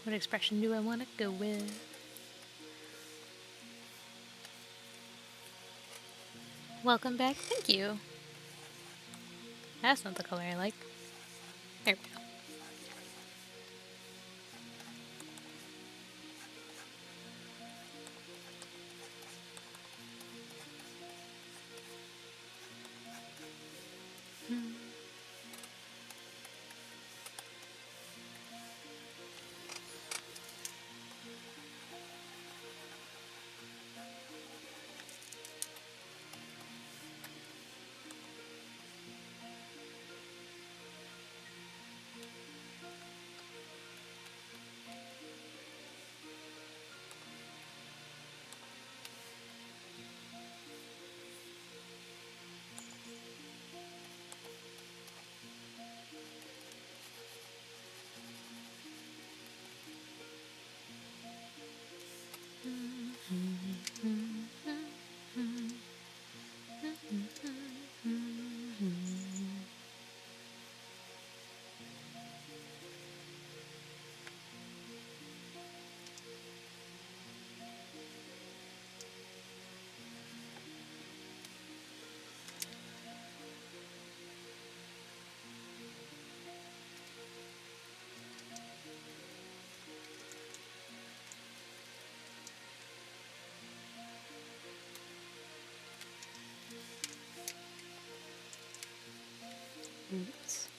What expression do I want to go with? Welcome back. Thank you. That's not the color I like. There we go. Oops.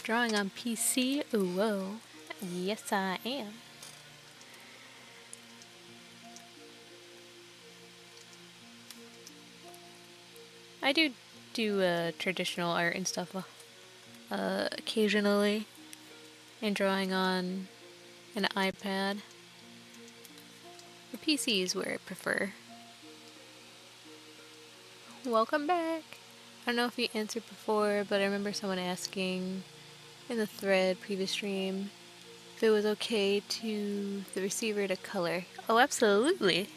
Drawing on PC? Ooh, whoa. Yes, I am. I do traditional art and stuff occasionally, and drawing on an iPad. The PC is where I prefer. Welcome back! I don't know if you answered before, but I remember someone asking in the thread previous stream if it was okay to the receiver to color. Oh, absolutely!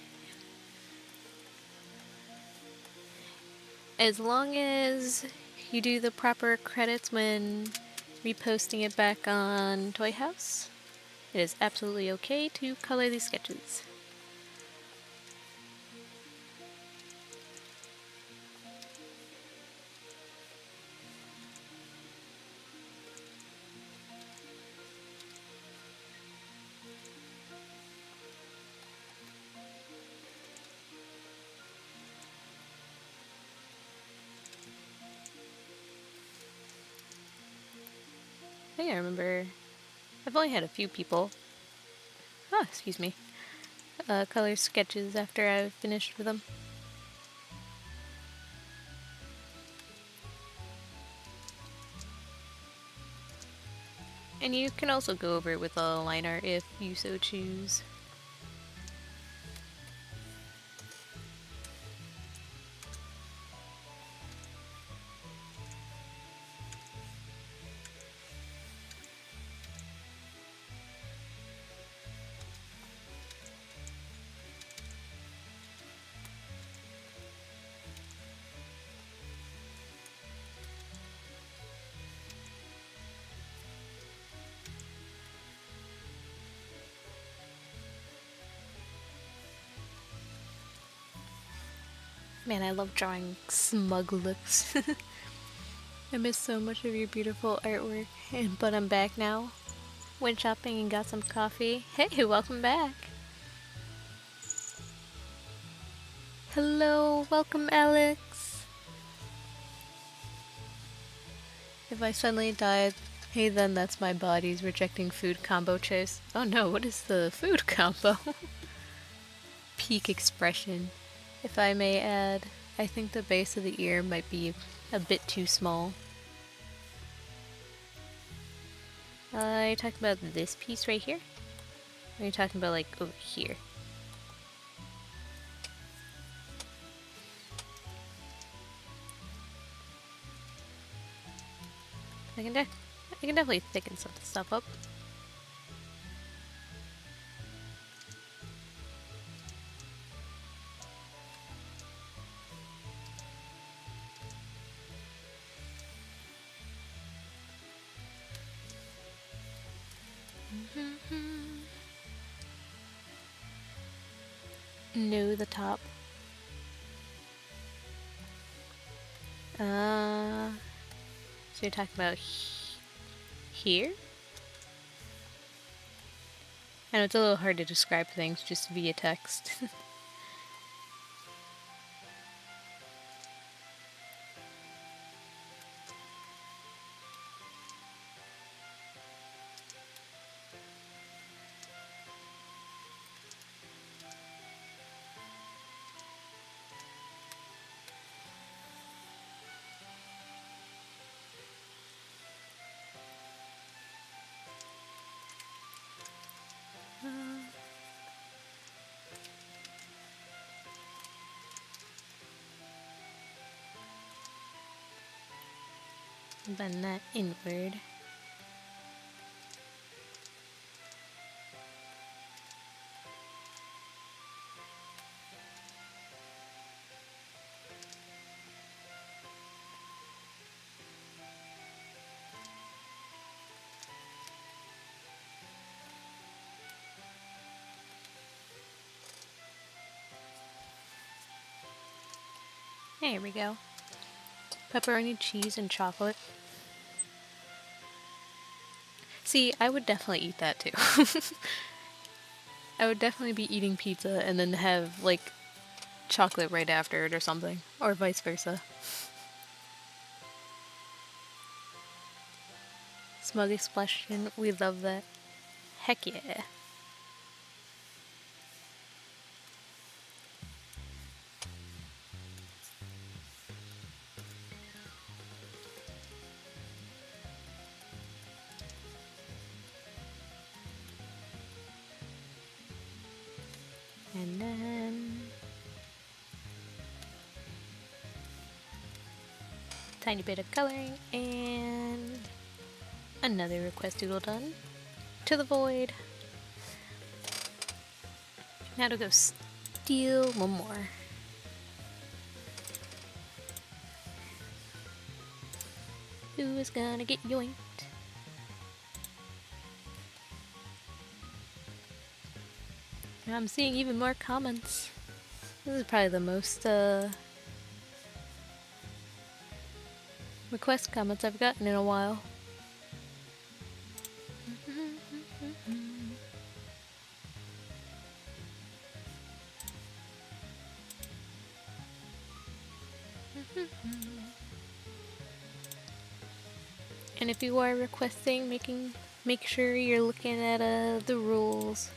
As long as you do the proper credits when reposting it back on Toy House, it is absolutely okay to color these sketches. I think I remember I've only had a few people, excuse me, color sketches after I've finished with them. And you can also go over it with a line art if you so choose. Man, I love drawing smug looks. I miss so much of your beautiful artwork, but I'm back now. Went shopping and got some coffee. Hey, welcome back. Hello, welcome Alex. If I suddenly died, hey then that's my body's rejecting food combo chase. Oh no, what is the food combo? peak expression, if I may add. I think the base of the ear might be a bit too small. Are you talking about this piece right here? Or are you talking about like over here? I can definitely thicken some stuff up. No, the top. So you're talking about here? I know it's a little hard to describe things just via text. Bend that inward. There we go. Pepperoni, cheese, and chocolate. See, I would definitely eat that too. I would definitely be eating pizza and then have, like, chocolate right after it or something. Or vice versa. Smug explosion, we love that. Heck yeah. And then tiny bit of coloring and another request doodle done. To the void. Now to go steal one more. Who is gonna get yoinked? Now I'm seeing even more comments. This is probably the most request comments I've gotten in a while. And if you are requesting, make sure you're looking at the rules,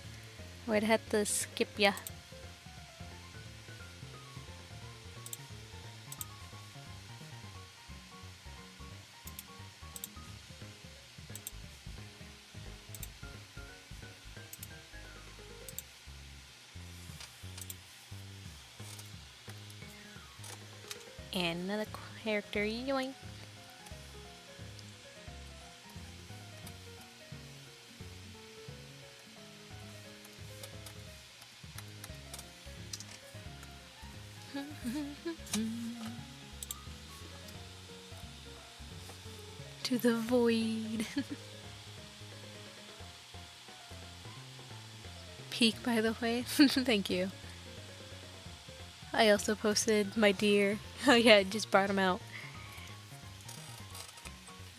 or I'd have to skip ya. And another character, yoink. To the void. Peak, by the way. Thank you. I also posted my deer. Oh yeah, I just brought him out.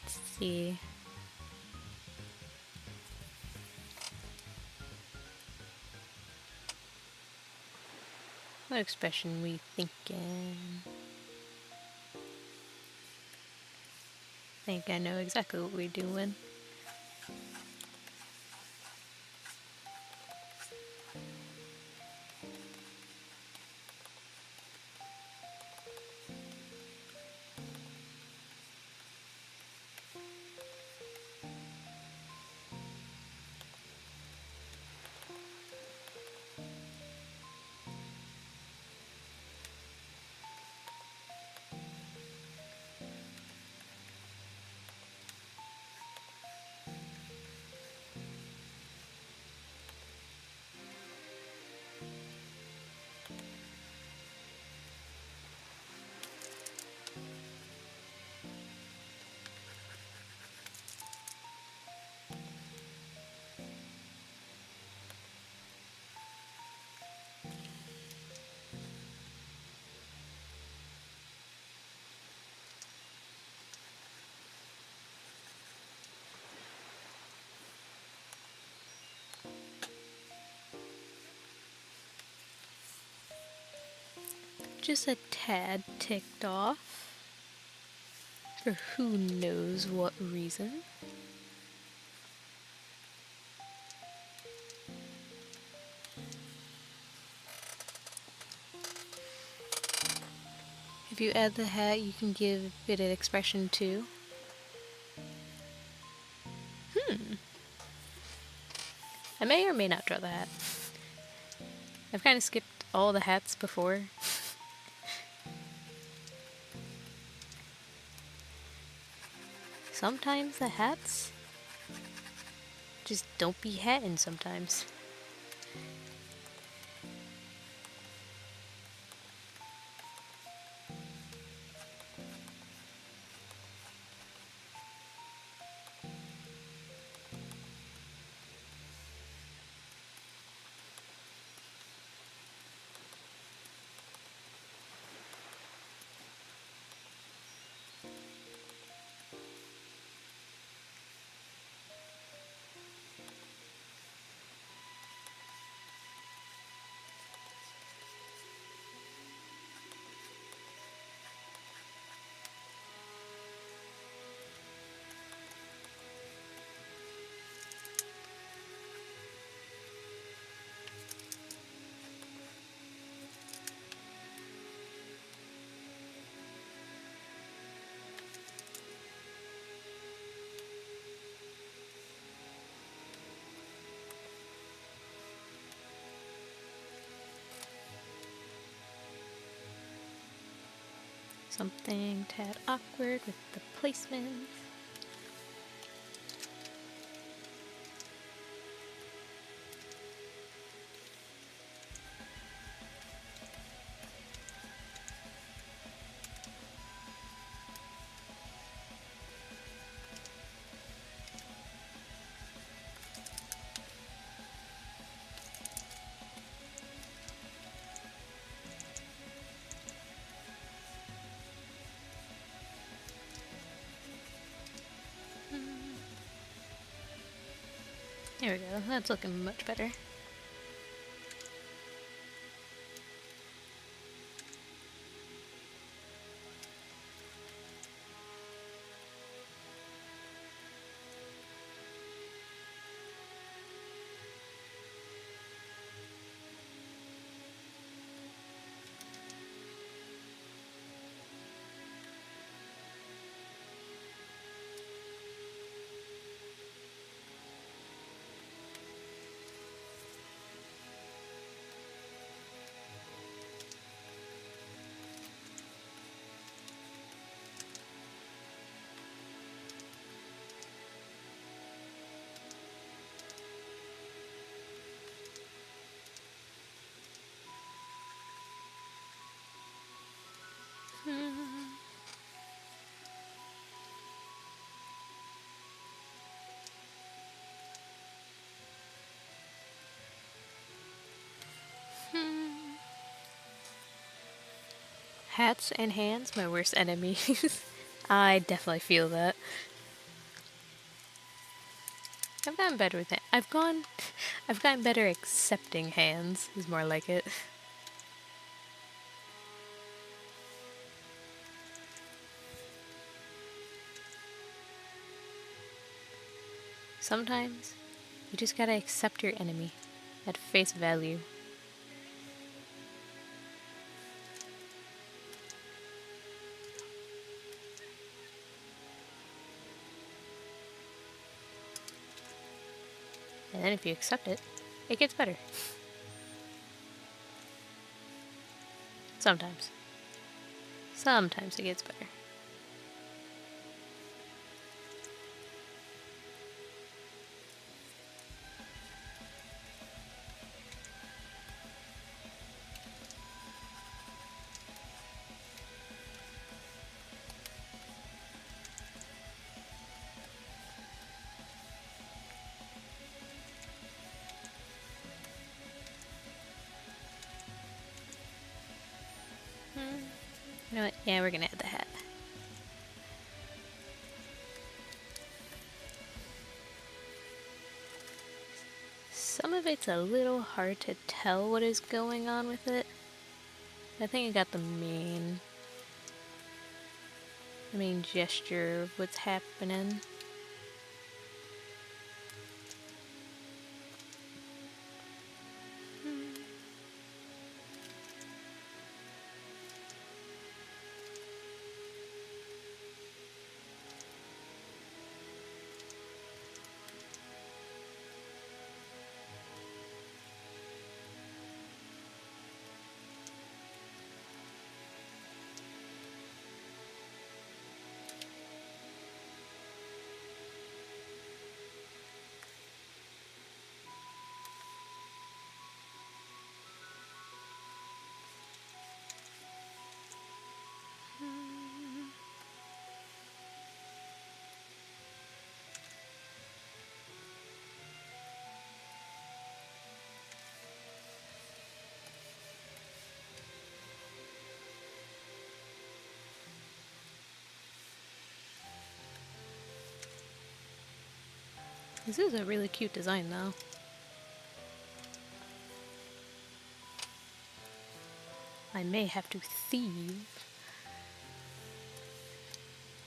Let's see. What expression we thinking? I think I know exactly what we're doing. just a tad ticked off. For who knows what reason. If you add the hat, you can give it an expression too. I may or may not draw the hat. I've kind of skipped all the hats before. Sometimes the hats just don't be hatting sometimes. Something tad awkward with the placement. There we go, that's looking much better. Hats and hands, my worst enemies. I definitely feel that. I've gotten better with it. I've gotten better accepting hands, is more like it. Sometimes, you just gotta accept your enemy at face value. And then if you accept it, it gets better. Sometimes. Sometimes it gets better. You know what? Yeah, we're gonna add the hat. Some of it's a little hard to tell what is going on with it. I think I got the main gesture of what's happening. This is a really cute design though. I may have to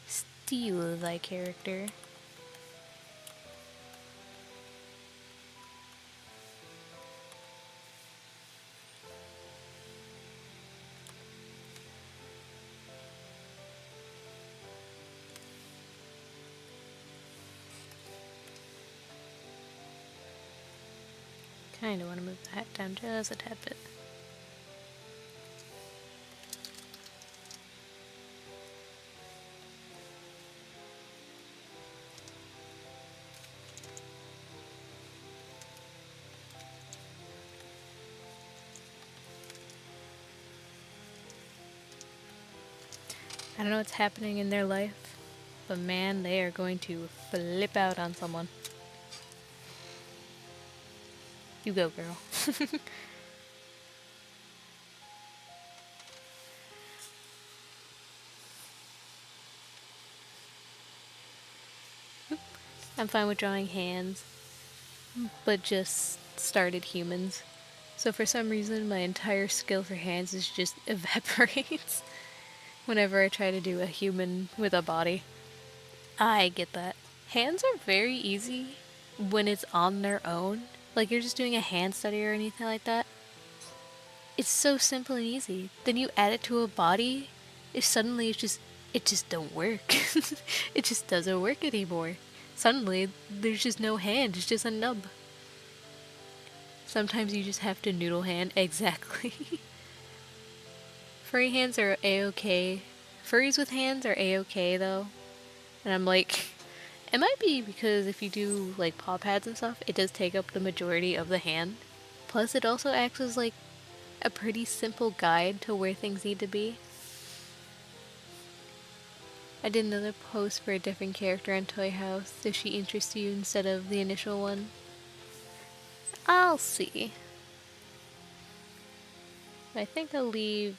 steal thy character. Kinda want to move the hat down just a tad bit. I don't know what's happening in their life, but man, they are going to flip out on someone. You go, girl. I'm fine with drawing hands, but just started humans. So for some reason, my entire skill for hands is just evaporates whenever I try to do a human with a body. I get that. Hands are very easy when it's on their own. Like you're just doing a hand study or anything like that. It's so simple and easy. Then you add it to a body, if suddenly it just don't work. It just doesn't work anymore. Suddenly there's just no hand, it's just a nub. Sometimes you just have to noodle hand. Exactly. Furry hands are a-okay. Furries with hands are a-okay though. And I'm like, it might be because if you do like paw pads and stuff, it does take up the majority of the hand. Plus it also acts as like a pretty simple guide to where things need to be. I did another post for a different character on Toy House. Does she interest you instead of the initial one? I'll see. I think I'll leave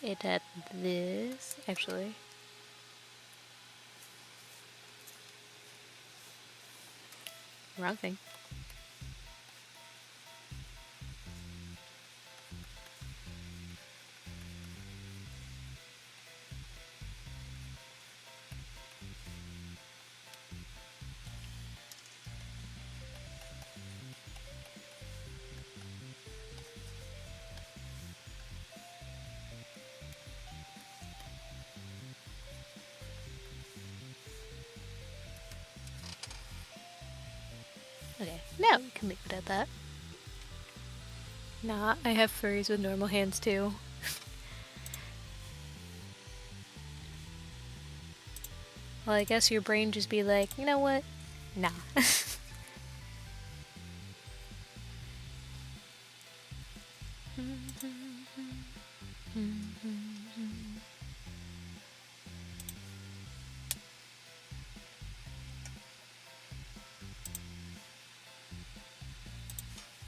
it at this, actually. Wrong thing. Okay, now we can leave it at that. Nah, I have furries with normal hands too. Well, I guess your brain just be like, you know what? Nah.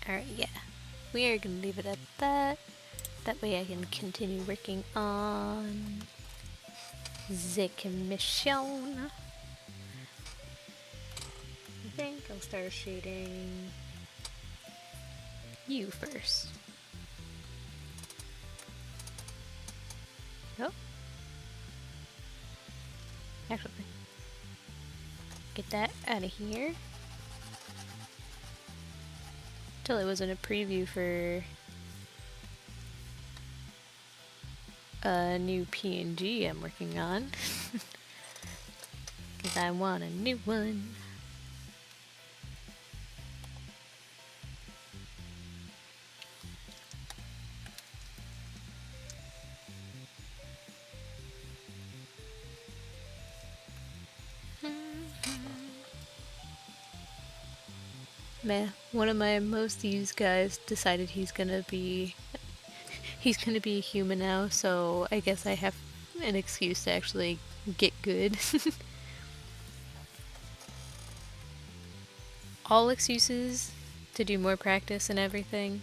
Alright, yeah. We are gonna leave it at that. That way I can continue working on the commission. I think I'll start shading you first. Actually, get that out of here. Till it wasn't a preview for a new PNG I'm working on. Because I want a new one. Man, one of my most used guys decided he's gonna be a human now, so I guess I have an excuse to actually get good. All excuses to do more practice and everything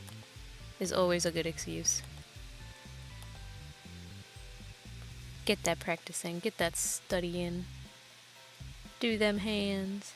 is always a good excuse. Get that practicing, get that studying, do them hands.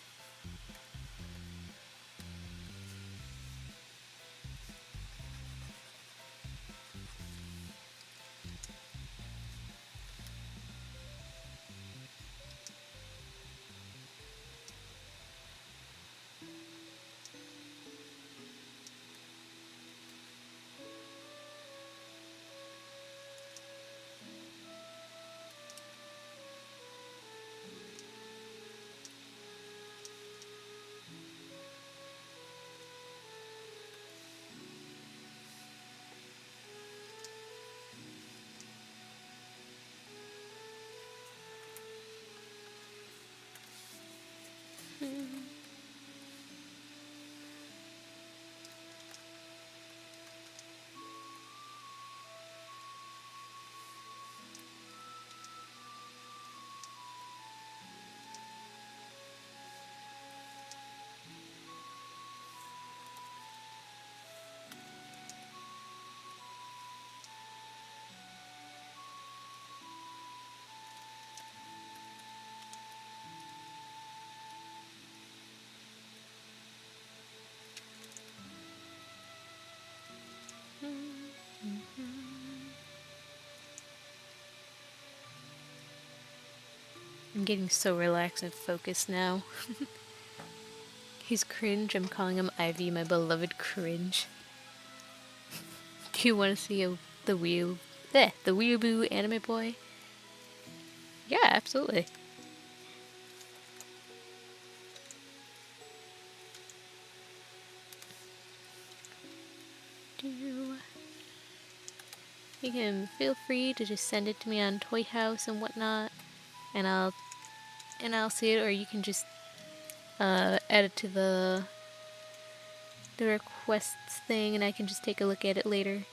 I'm getting so relaxed and focused now. He's cringe. I'm calling him Ivy, my beloved cringe. Do you want to see the weeaboo anime boy? Yeah, absolutely. You can feel free to just send it to me on Toy House and whatnot, and I'll see it, or you can just add it to the requests thing, and I can just take a look at it later.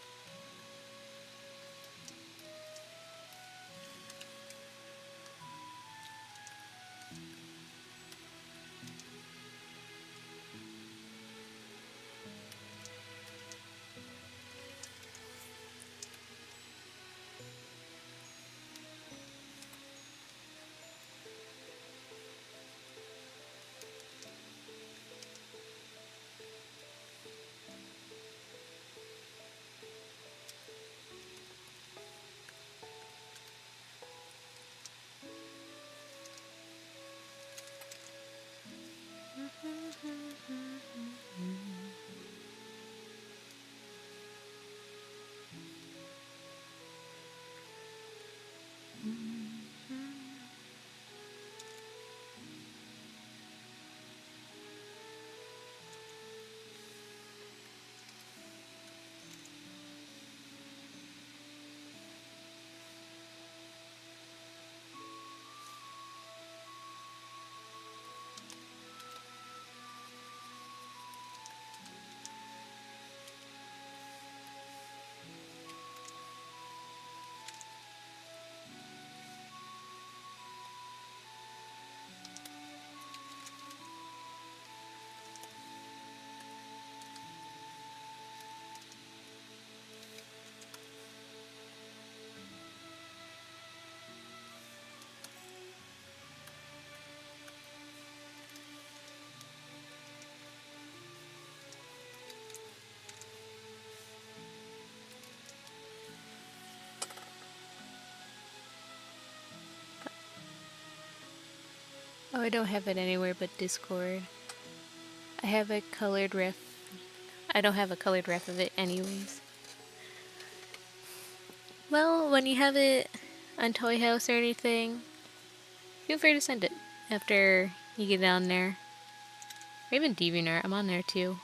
I don't have it anywhere but Discord. I have a colored ref. I don't have a colored ref of it anyways. Well, when you have it on Toy House or anything, feel free to send it after you get down there. Or even DeviantArt, I'm on there too.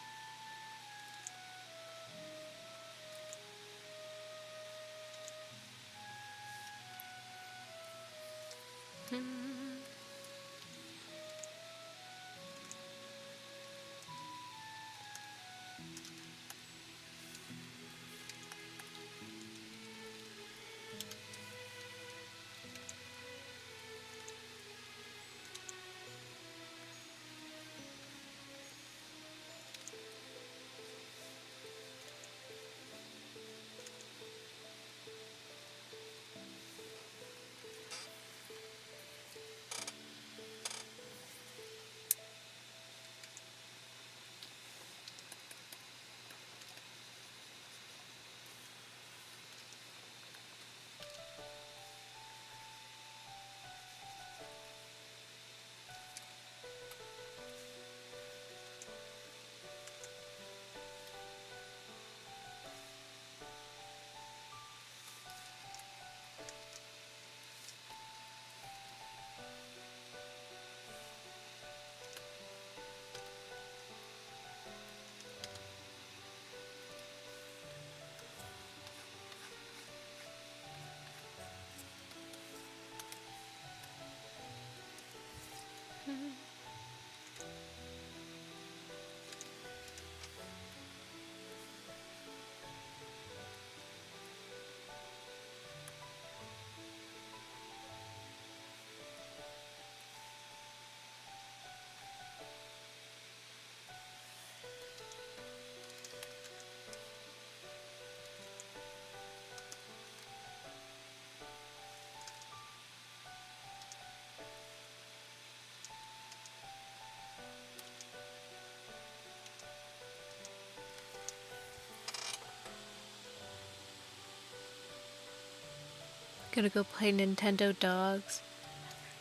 Gonna go play Nintendo Dogs.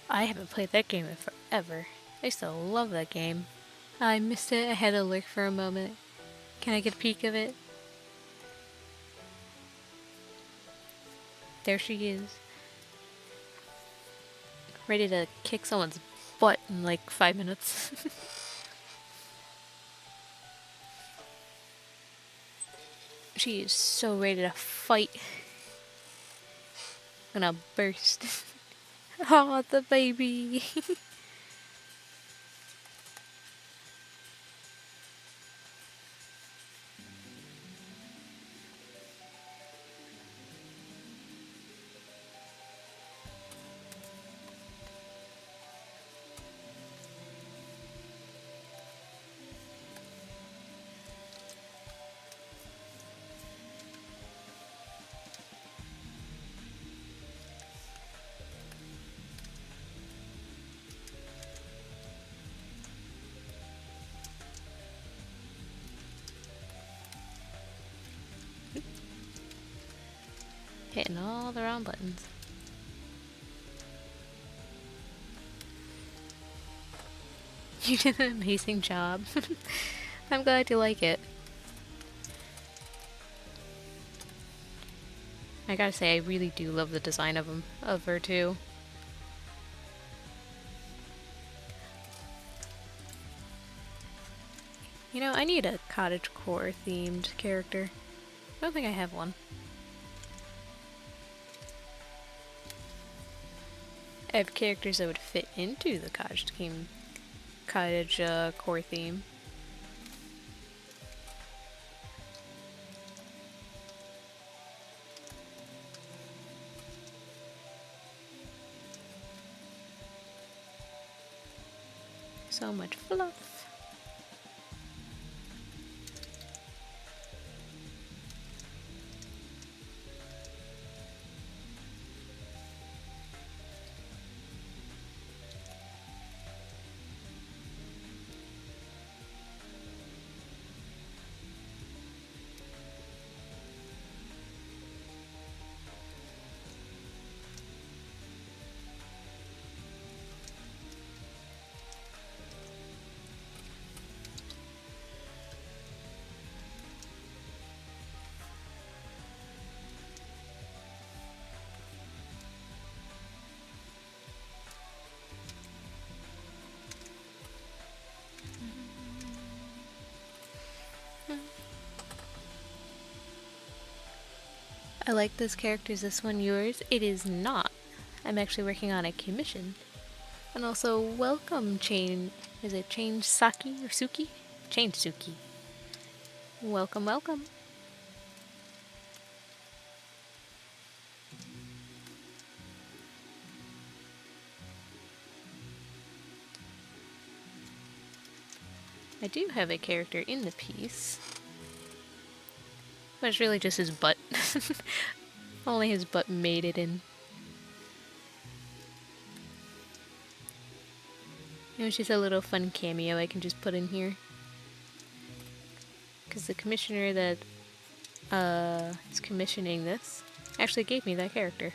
I haven't played that game in forever. I used to love that game. I missed it. I had to look for a moment. Can I get a peek of it? There she is. Ready to kick someone's butt in like 5 minutes. She is so ready to fight. Gonna burst. Oh, the baby. Hitting all the wrong buttons. You did an amazing job. I'm glad you like it. I gotta say, I really do love the design of her too. You know, I need a cottagecore themed character. I don't think I have one. I have characters that would fit into the cottage core theme. So much fluff. I like this character. Is this one yours? It is not. I'm actually working on a commission. And also, welcome, Chain. Is it Chain Saki or Suki? Chain Suki. Welcome, welcome. I do have a character in the piece. But it's really just his butt. Only his butt made it in. It was just a little fun cameo I can just put in here. Because the commissioner that is commissioning this actually gave me that character.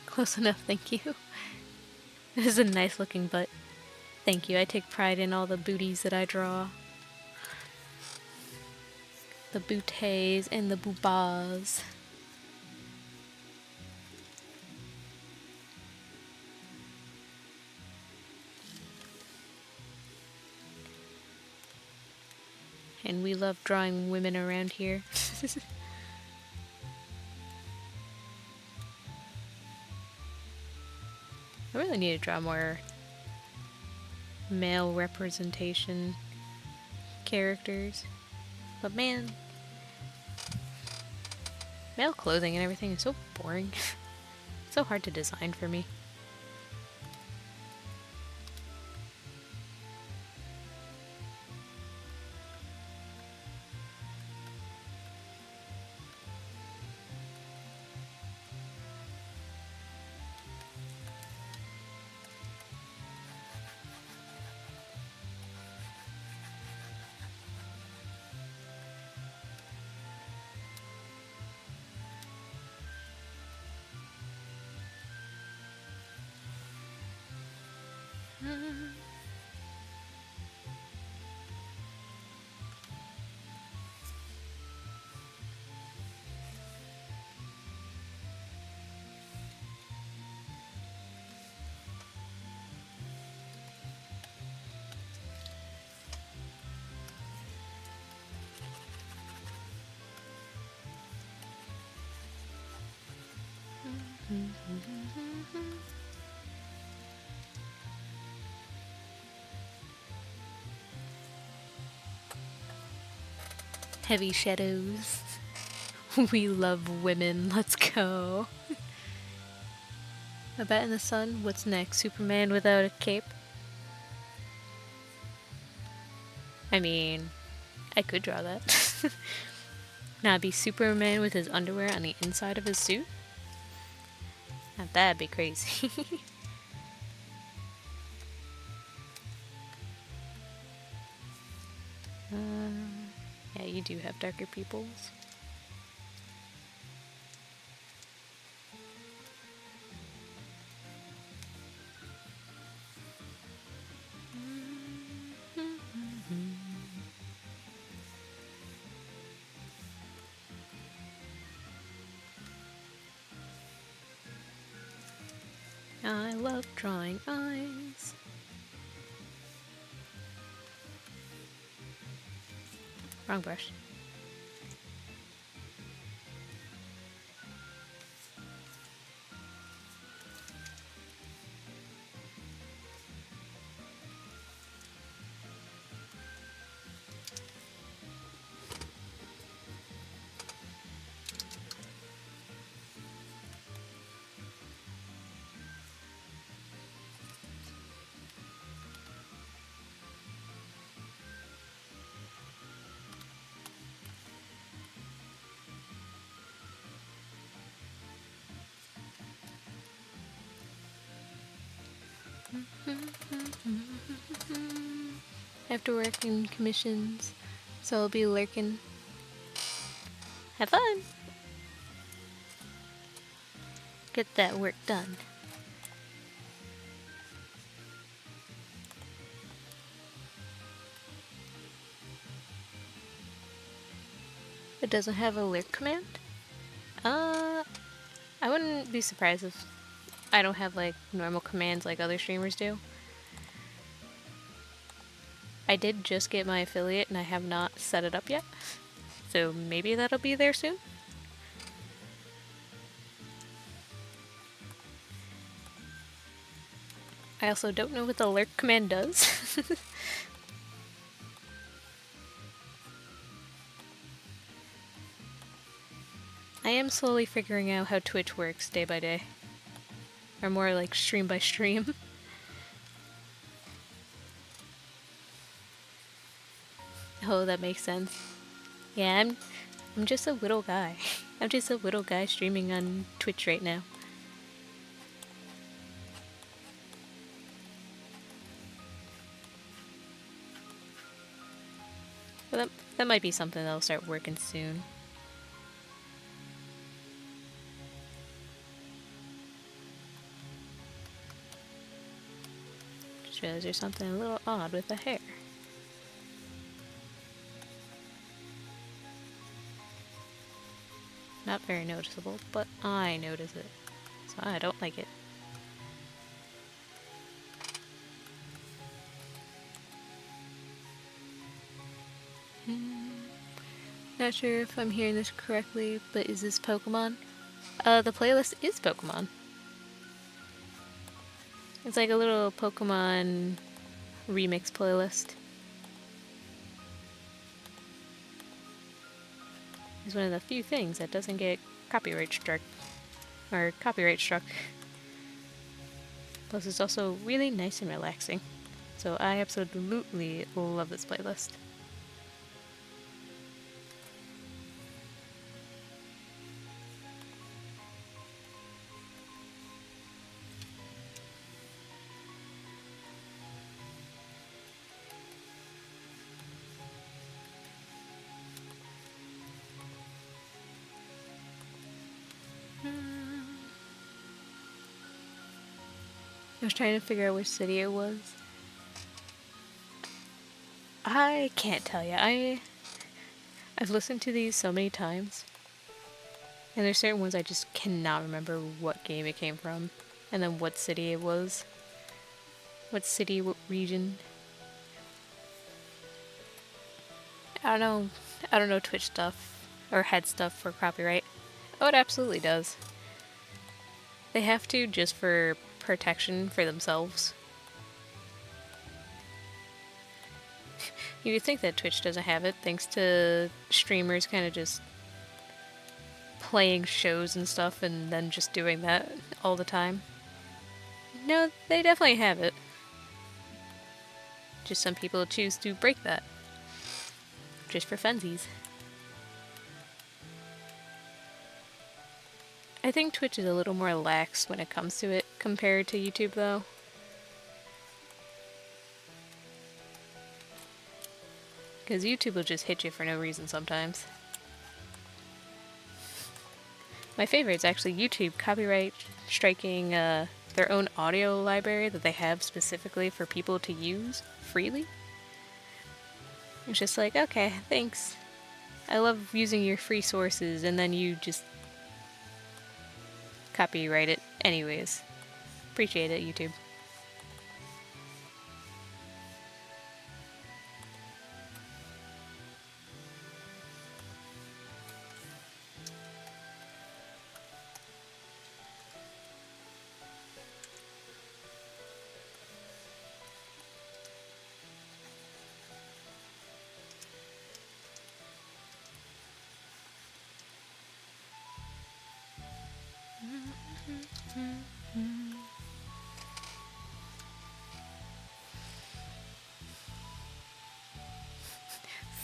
Close enough, thank you. This is a nice looking butt. Thank you, I take pride in all the booties that I draw. The booties and the boobas. And we love drawing women around here. I really need to draw more male representation characters. But man, male clothing and everything is so boring. So hard to design for me. Heavy shadows. We love women. Let's go. A bat in the sun. What's next? Superman without a cape? I mean, I could draw that. Now it'd be Superman with his underwear on the inside of his suit? Now that'd be crazy. Yeah, you do have darker pupils. I love drawing eyes. Wrong brush. I have to work in commissions, so I'll be lurking. Have fun! Get that work done. It doesn't have a lurk command? I wouldn't be surprised if I don't have like normal commands like other streamers do. I did just get my affiliate and I have not set it up yet, so maybe that'll be there soon. I also don't know what the lurk command does. I am slowly figuring out how Twitch works day by day. Or more like stream by stream. Oh, that makes sense. Yeah, I'm just a little guy. I'm just a little guy streaming on Twitch right now. Well, that might be something that'll start working soon. Just realized there's something a little odd with the hair. Not very noticeable, but I notice it. So I don't like it. Not sure if I'm hearing this correctly, but is this Pokemon? The playlist is Pokemon. It's like a little Pokemon remix playlist. It's one of the few things that doesn't get copyright struck. Plus it's also really nice and relaxing. So I absolutely love this playlist. I was trying to figure out which city it was. I can't tell you. I've listened to these so many times. And there's certain ones I just cannot remember what game it came from. And then what city it was. What city, what region. I don't know Twitch stuff. Or head stuff for copyright. Oh, it absolutely does. They have to just for protection for themselves. You would think that Twitch doesn't have it, thanks to streamers kind of just playing shows and stuff and then just doing that all the time. No, they definitely have it. Just some people choose to break that. Just for funsies. I think Twitch is a little more lax when it comes to it compared to YouTube though. Because YouTube will just hit you for no reason sometimes. My favorite is actually YouTube copyright striking their own audio library that they have specifically for people to use freely. It's just like, okay, thanks. I love using your free sources, and then you just copyright it anyways. Appreciate it, YouTube.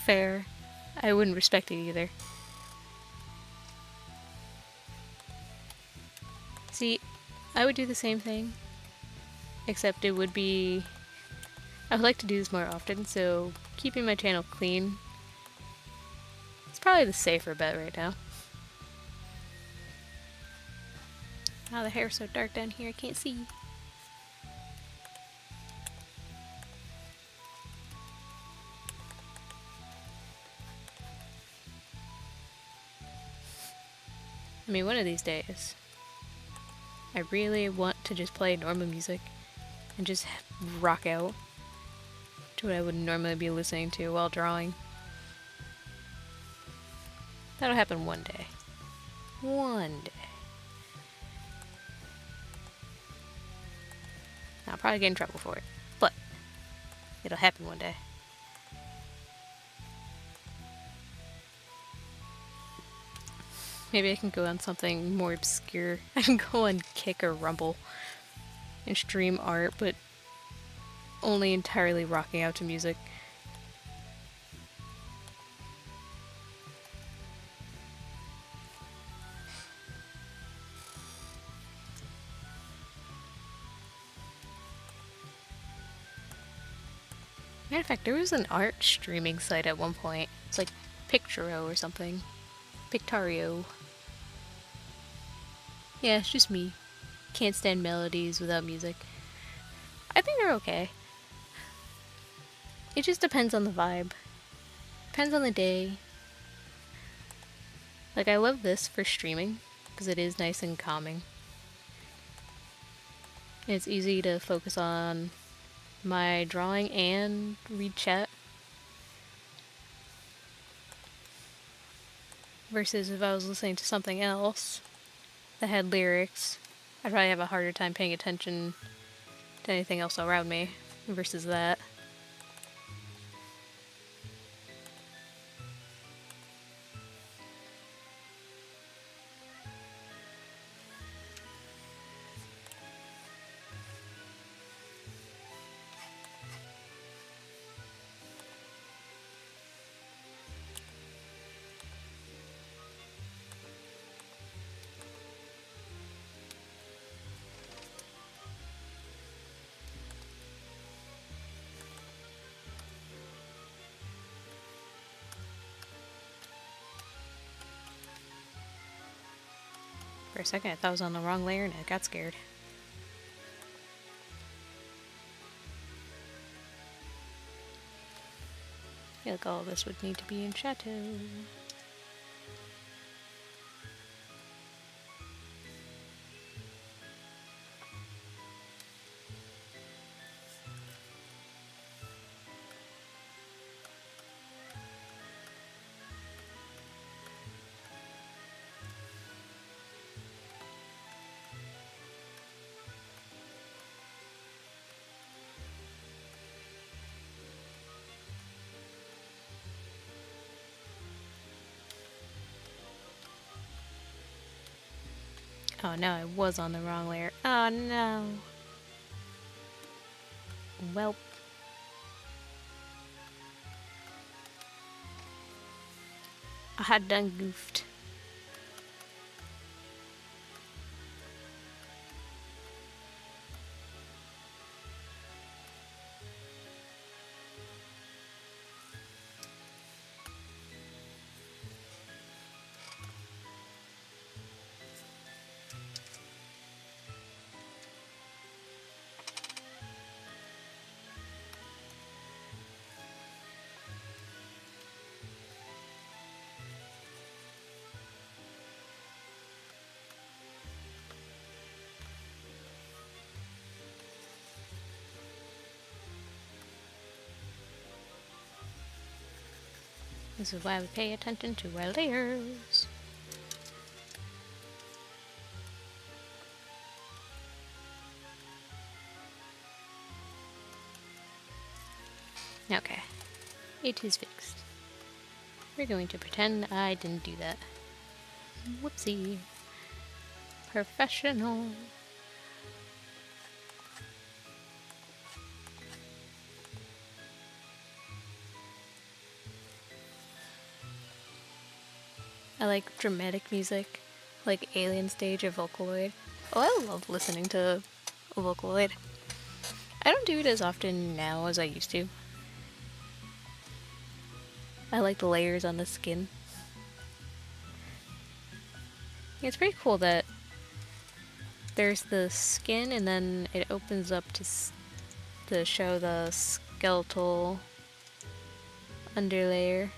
Fair. I wouldn't respect it either. See, I would do the same thing. Except it would be... I would like to do this more often, so keeping my channel clean is probably the safer bet right now. Oh, the hair's so dark down here, I can't see. I mean, one of these days, I really want to just play normal music and just rock out to what I would normally be listening to while drawing. That'll happen one day. One day. I'll probably get in trouble for it, but it'll happen one day. Maybe I can go on something more obscure. I can go on Kick or Rumble and stream art, but only entirely rocking out to music. Matter of fact, there was an art streaming site at one point. It's like Picturo or something. Pictario. Yeah, it's just me. Can't stand melodies without music. I think they're okay. It just depends on the vibe. Depends on the day. Like, I love this for streaming, because it is nice and calming. It's easy to focus on my drawing and read chat. Versus if I was listening to something else that had lyrics, I'd probably have a harder time paying attention to anything else around me versus that. For a second, I thought I was on the wrong layer and I got scared. I feel like all of this would need to be in Chateau. Oh no, I was on the wrong layer. Oh no. Welp. I had done goofed. This is why we pay attention to our layers. Okay, it is fixed. We're going to pretend I didn't do that. Whoopsie. Professional. I like dramatic music, like Alien Stage or Vocaloid. Oh, I love listening to Vocaloid. I don't do it as often now as I used to. I like the layers on the skin. It's pretty cool that there's the skin and then it opens up to show the skeletal underlayer.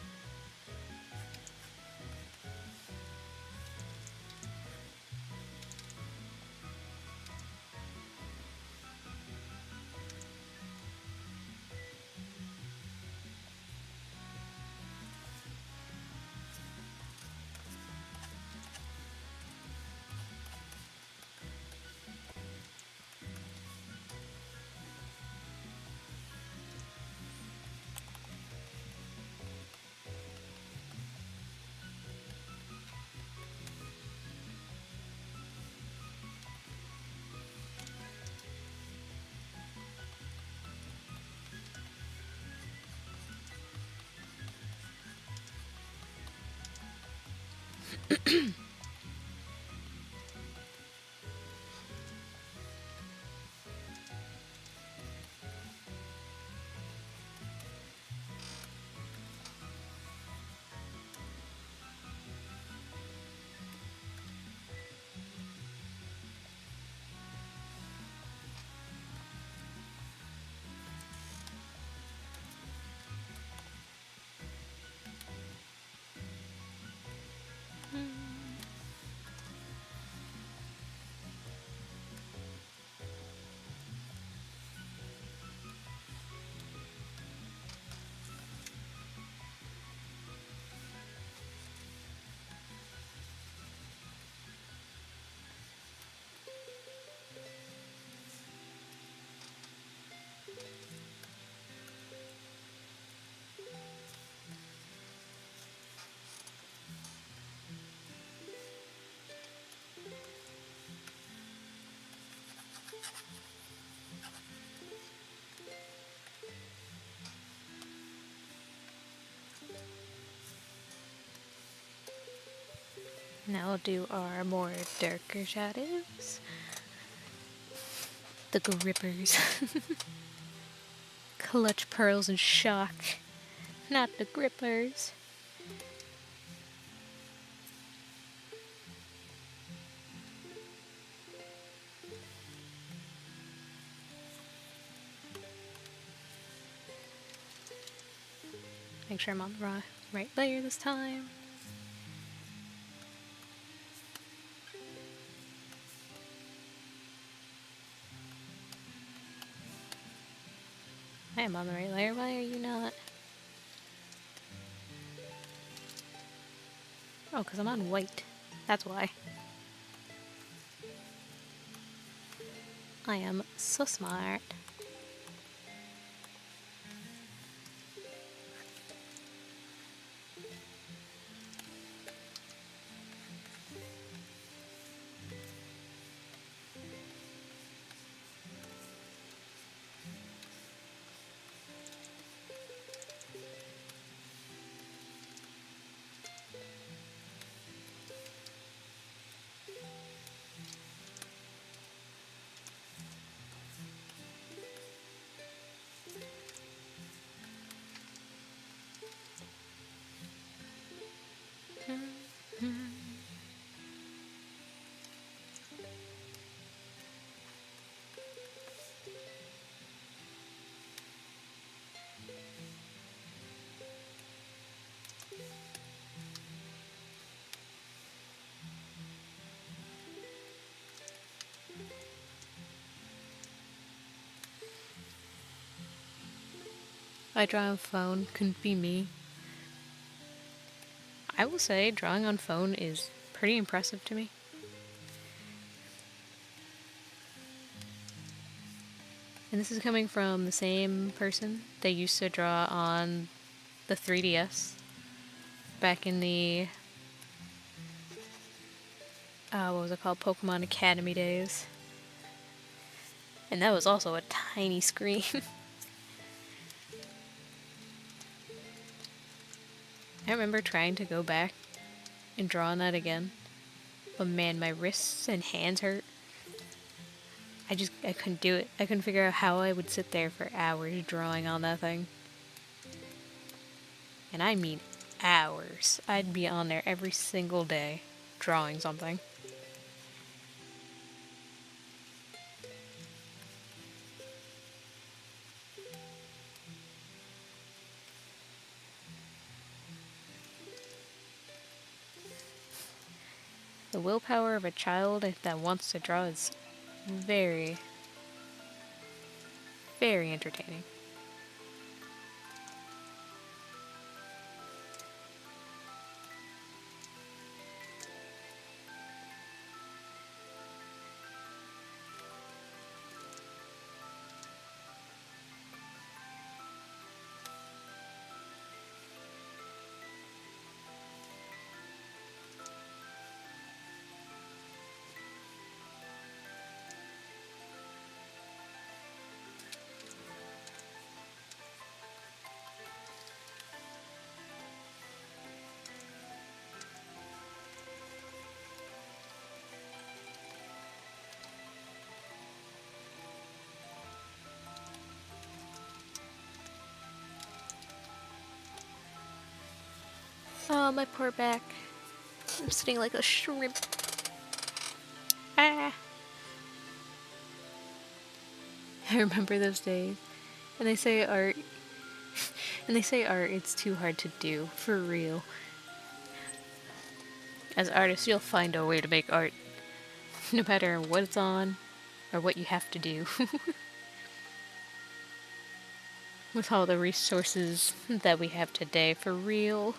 Now we'll do our more darker shadows. The grippers. Clutch pearls and shock. Not the grippers. Make sure I'm on the right layer this time. I am on the right layer, why are you not? Oh, because I'm on white. That's why. I am so smart. I draw on phone, couldn't be me. I will say drawing on phone is pretty impressive to me. And this is coming from the same person that used to draw on the 3DS back in the, what was it called? Pokemon Academy days. And that was also a tiny screen. I remember trying to go back and draw on that again. But man, my wrists and hands hurt. I couldn't do it. I couldn't figure out how I would sit there for hours drawing on that thing. And I mean hours. I'd be on there every single day drawing something. The willpower of a child that wants to draw is very, very entertaining. Oh, my poor back. I'm sitting like a shrimp. Ah. I remember those days. And they say art, it's too hard to do, for real. As artists, you'll find a way to make art, no matter what it's on or what you have to do. With all the resources that we have today, for real.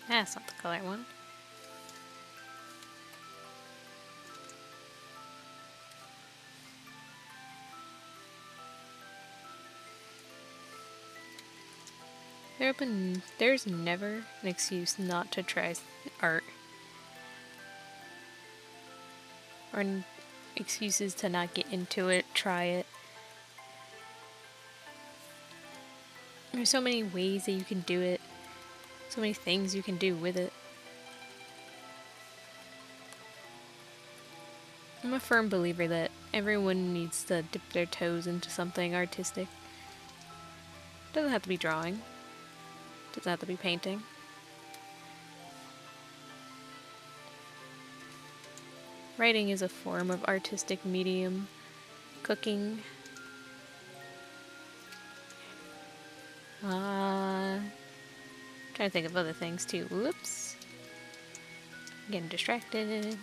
That's not the color one. There's never an excuse not to try art. Or excuses to not get into it, try it. There's so many ways that you can do it. So many things you can do with it. I'm a firm believer that everyone needs to dip their toes into something artistic. Doesn't have to be drawing. Doesn't have to be painting. Writing is a form of artistic medium. Cooking. Trying to think of other things too. Whoops. Getting distracted.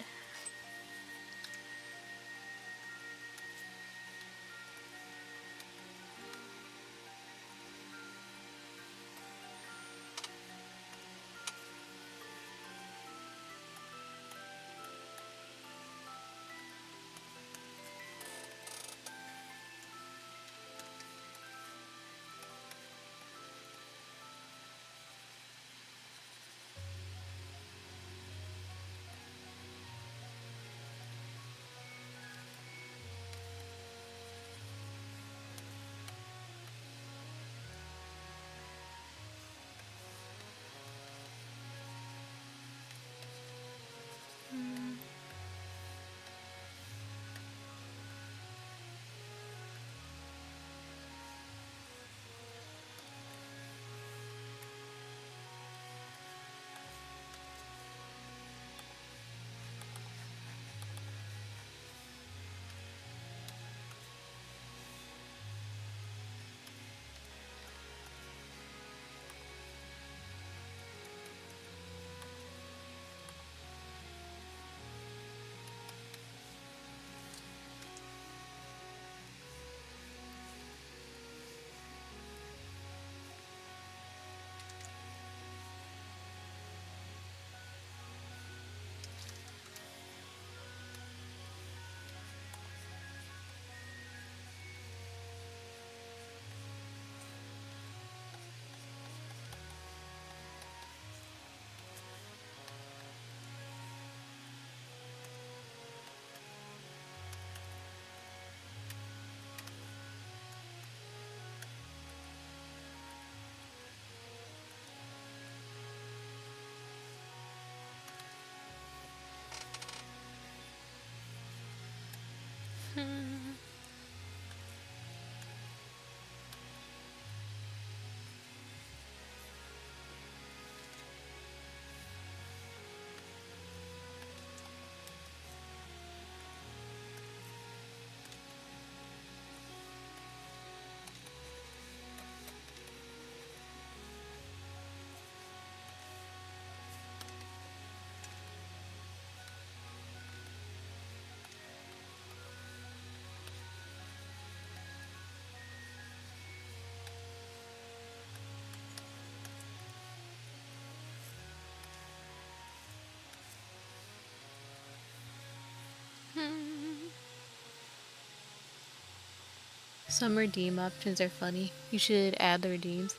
Some redeem options are funny. You should add the redeems.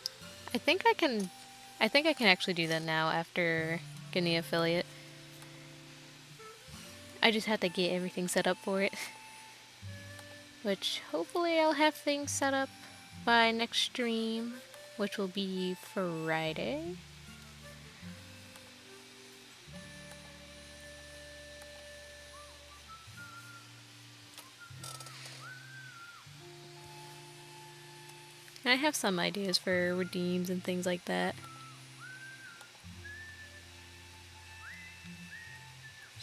I think I can actually do that now after getting the affiliate. I just have to get everything set up for it. Which hopefully I'll have things set up by next stream, which will be Friday. And I have some ideas for redeems and things like that.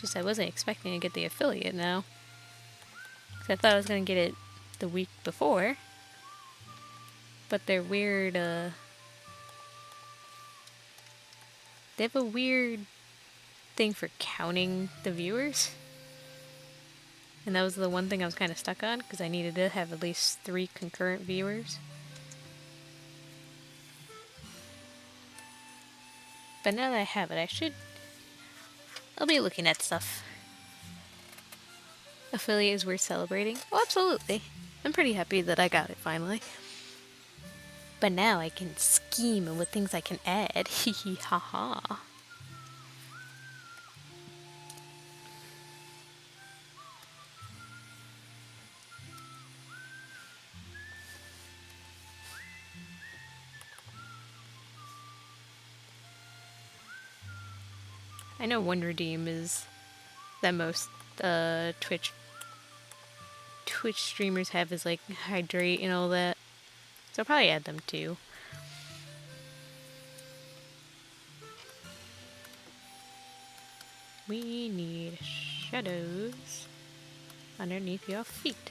Just I wasn't expecting to get the affiliate now. 'Cause I thought I was going to get it the week before. But they're weird, they have a weird thing for counting the viewers. And that was the one thing I was kind of stuck on, because I needed to have at least 3 concurrent viewers. But now that I have it, I'll be looking at stuff. Affiliate is worth celebrating? Oh, absolutely. I'm pretty happy that I got it finally. But now I can scheme on what things I can add. Hee hee ha ha. I know one redeem is that most Twitch streamers have is like hydrate and all that. So I'll probably add them too. We need shadows underneath your feet.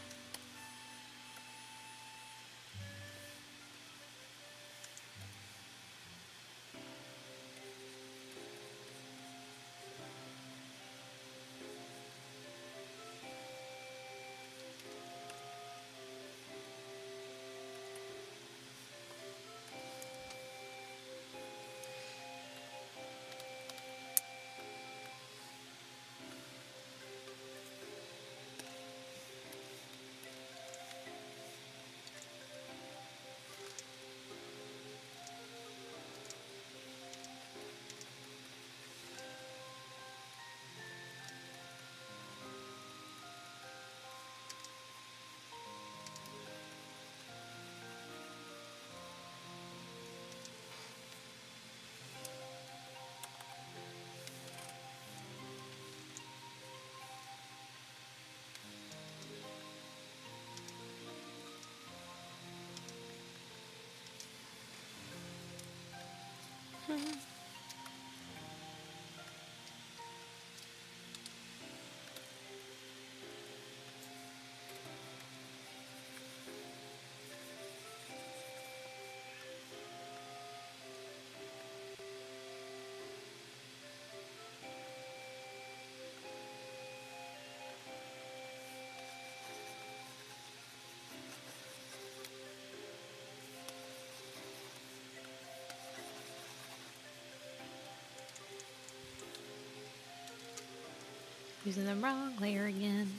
Using the wrong layer again.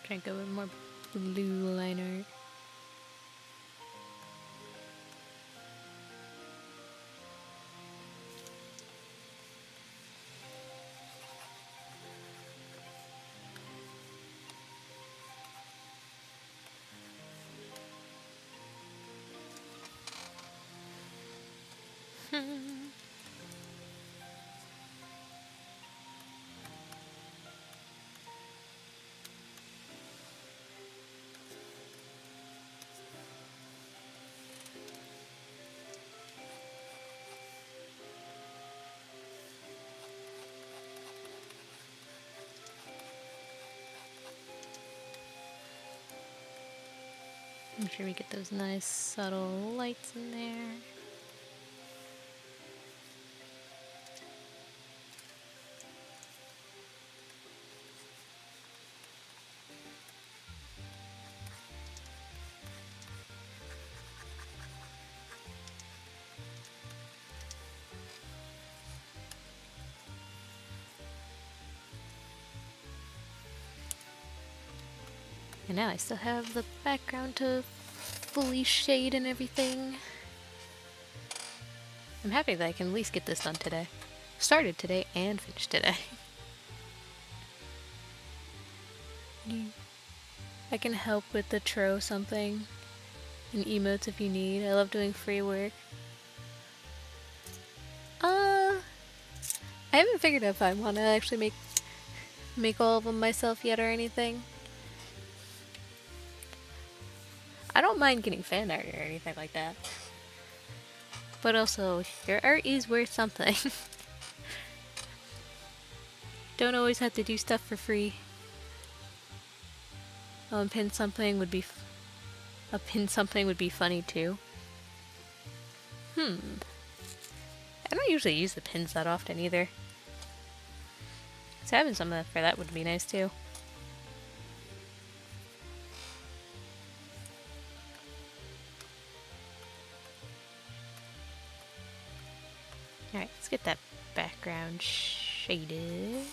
Try to go with more blue liner. Make sure we get those nice subtle lights in there. And now I still have the background to fully shade and everything. I'm happy that I can at least get this done today. Started today and finished today. I can help with the tro something and emotes if you need. I love doing free work. I haven't figured out if I want to actually make all of them myself yet or anything. I don't mind getting fan art or anything like that. But also, your art is worth something. Don't always have to do stuff for free. Oh, and pin something would be funny too. I don't usually use the pins that often either. So having some of that for that would be nice too. Alright, let's get that background shaded.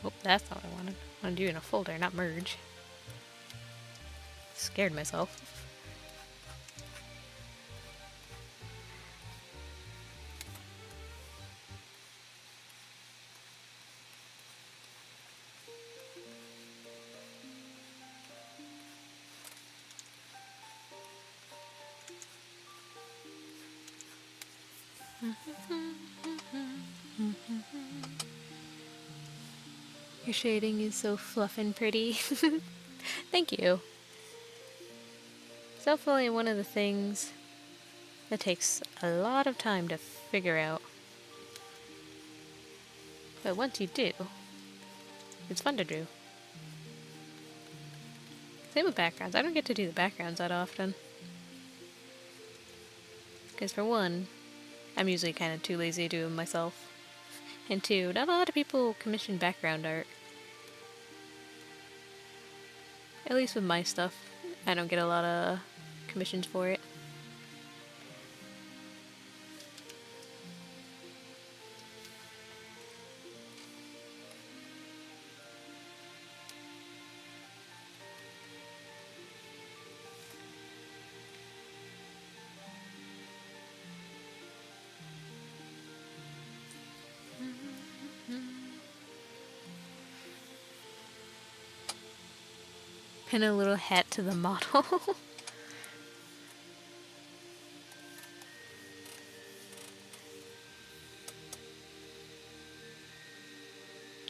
Oh, that's not what I wanted. I want to do in a folder, not merge. Scared myself. Your shading is so fluff and pretty. Thank you. It's definitely one of the things that takes a lot of time to figure out. But once you do, it's fun to do. Same with backgrounds. I don't get to do the backgrounds that often. Because for one, I'm usually kind of too lazy to do them myself. And two, not a lot of people commission background art. At least with my stuff, I don't get a lot of commissions for it. Pin a little hat to the model.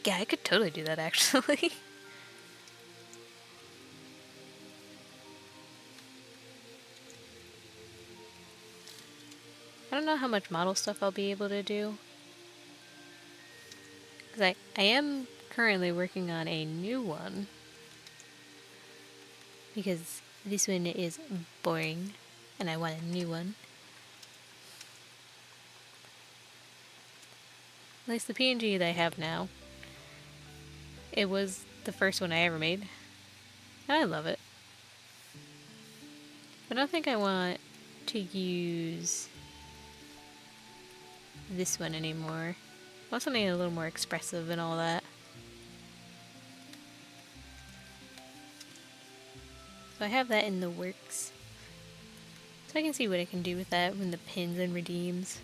Yeah, I could totally do that actually. I don't know how much model stuff I'll be able to do. Because I am currently working on a new one. Because this one is boring and I want a new one. At least the PNG that I have now. It was the first one I ever made. And I love it. But I don't think I want to use this one anymore. I want something a little more expressive and all that. So I have that in the works. So I can see what I can do with that when the pins and redeems.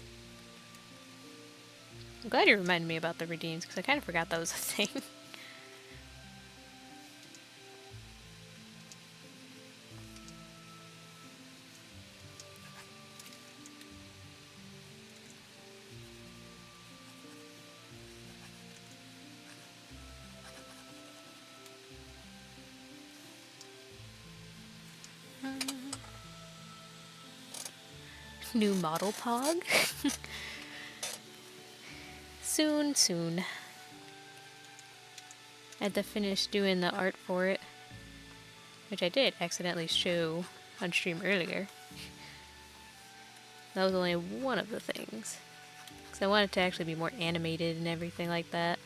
I'm glad you reminded me about the redeems because I kind of forgot that was a thing. new model Pog. Soon, soon. I had to finish doing the art for it, which I did accidentally show on stream earlier. That was only one of the things. Because I wanted to actually be more animated and everything like that.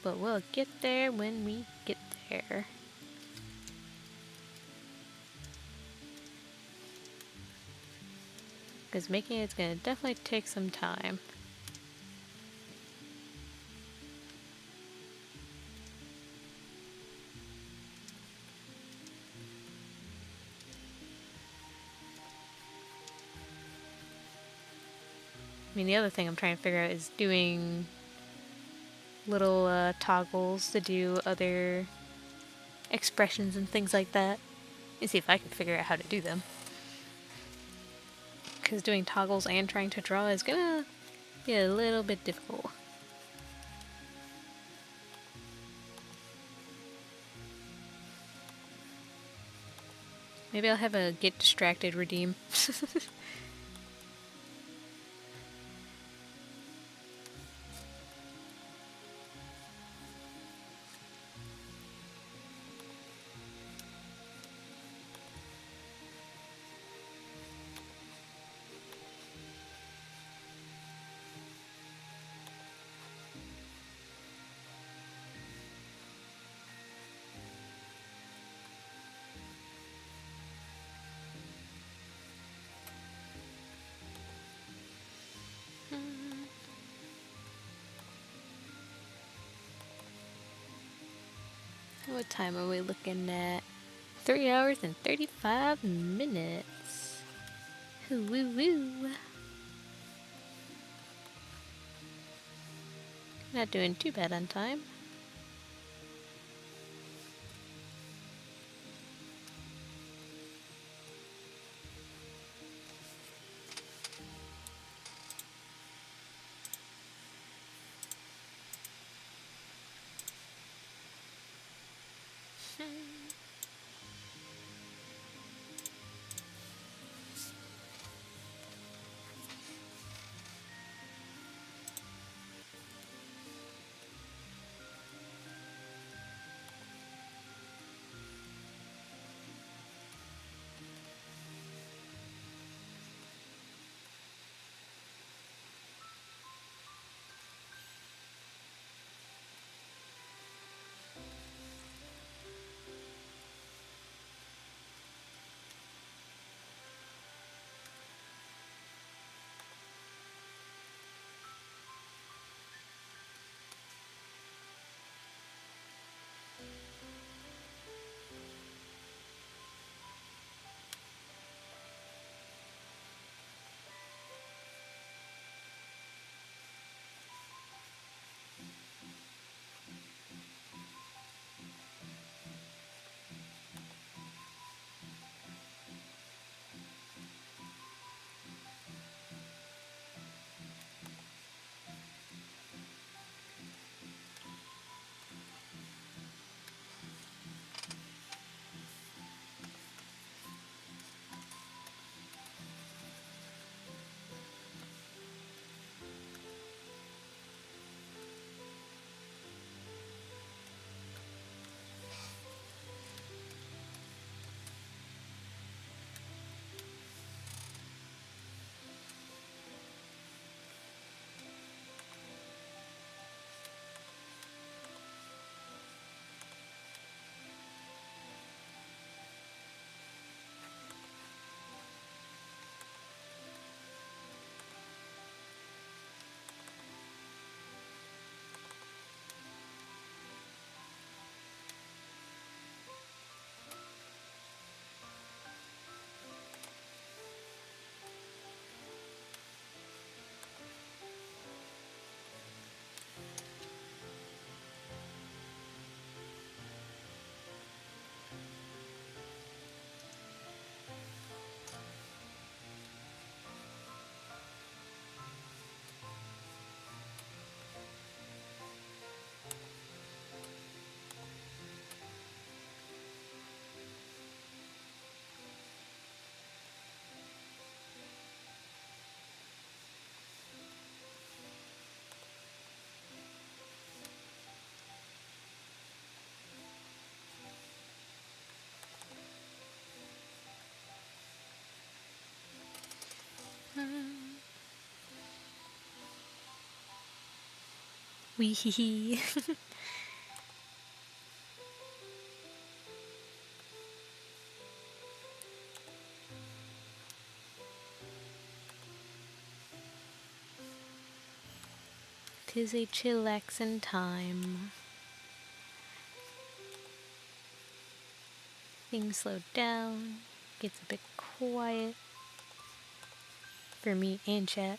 But we'll get there when we get there. Because making it's going to definitely take some time. I mean, the other thing I'm trying to figure out is doing little toggles to do other expressions and things like that. And see if I can figure out how to do them. Because doing toggles and trying to draw is gonna be a little bit difficult. Maybe I'll have a get distracted redeem. What time are we looking at? 3 hours and 35 minutes. Woo woo woo. Not doing too bad on time. Wee hee hee. 'Tis a chillaxin' time. Things slow down, gets a bit quiet for me and chat.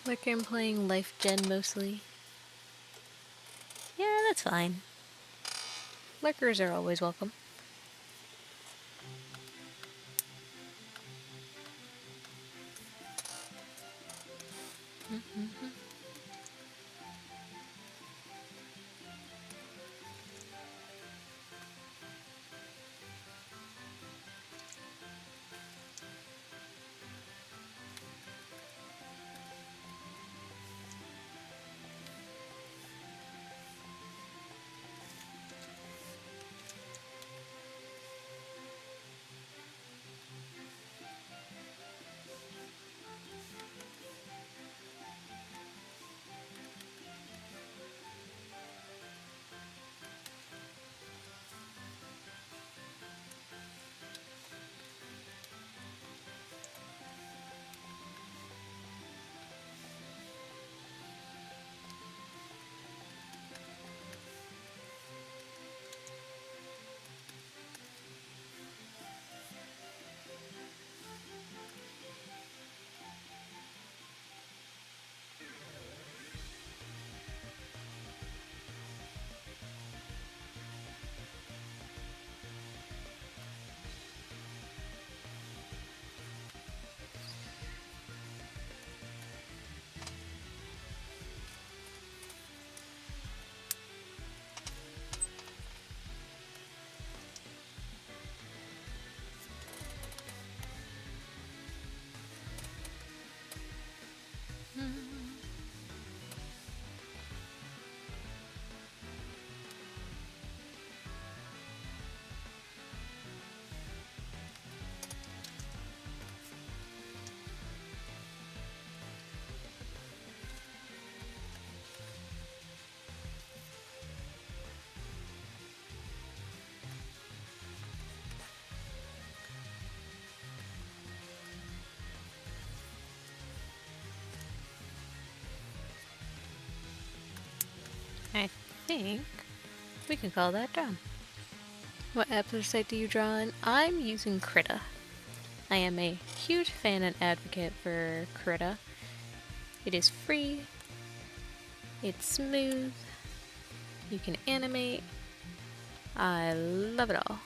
Like I'm playing Life Gen mostly. Yeah, that's fine. Lurkers are always welcome. I think we can call that done. What app website do you draw in? I'm using Krita. I am a huge fan and advocate for Krita. It is free, it's smooth, you can animate. I love it all.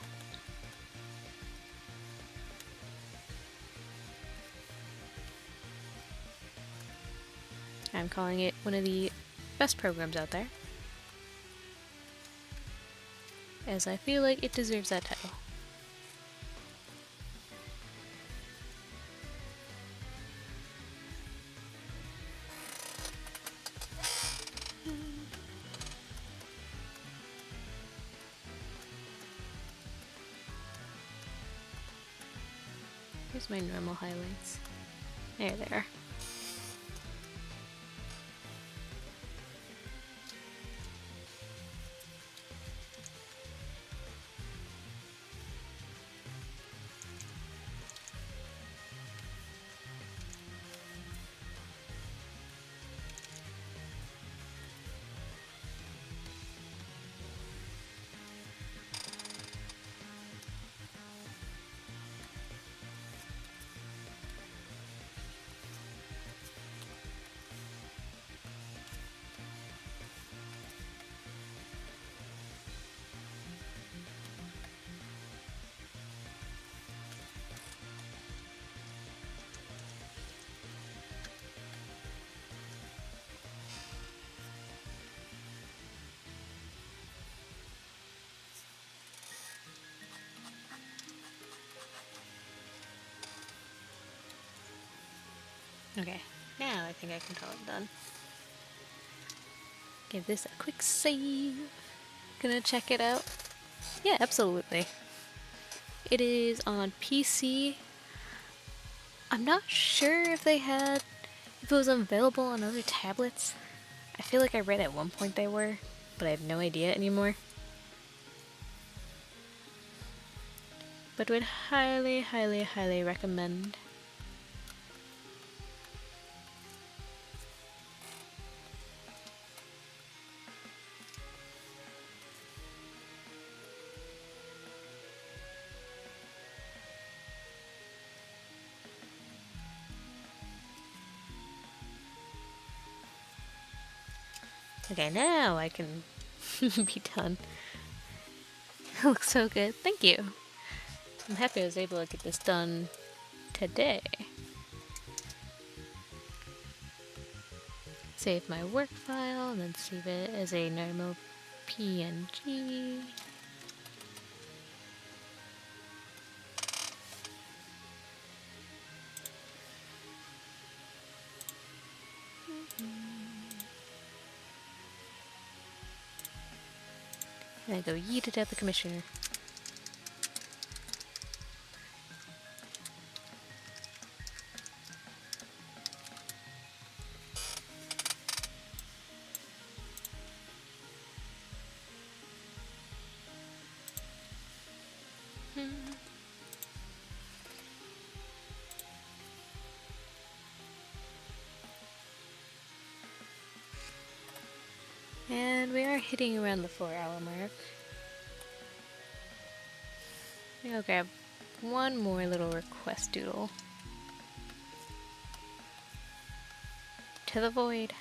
I'm calling it one of the best programs out there, as I feel like it deserves that title. Here's my normal highlights. There they are. Okay, now I think I can call it done. Give this a quick save. Gonna check it out. Yeah, absolutely. It is on PC. I'm not sure if it was available on other tablets. I feel like I read at one point they were, but I have no idea anymore. But would highly, highly, highly recommend. Okay, now I can be done. It looks so good. Thank you. I'm happy I was able to get this done today. Save my work file, and then save it as a normal PNG. And I go yeet it at the commissioner. And we are hitting around the 4-hour mark. I'll grab one more little request doodle. To the void.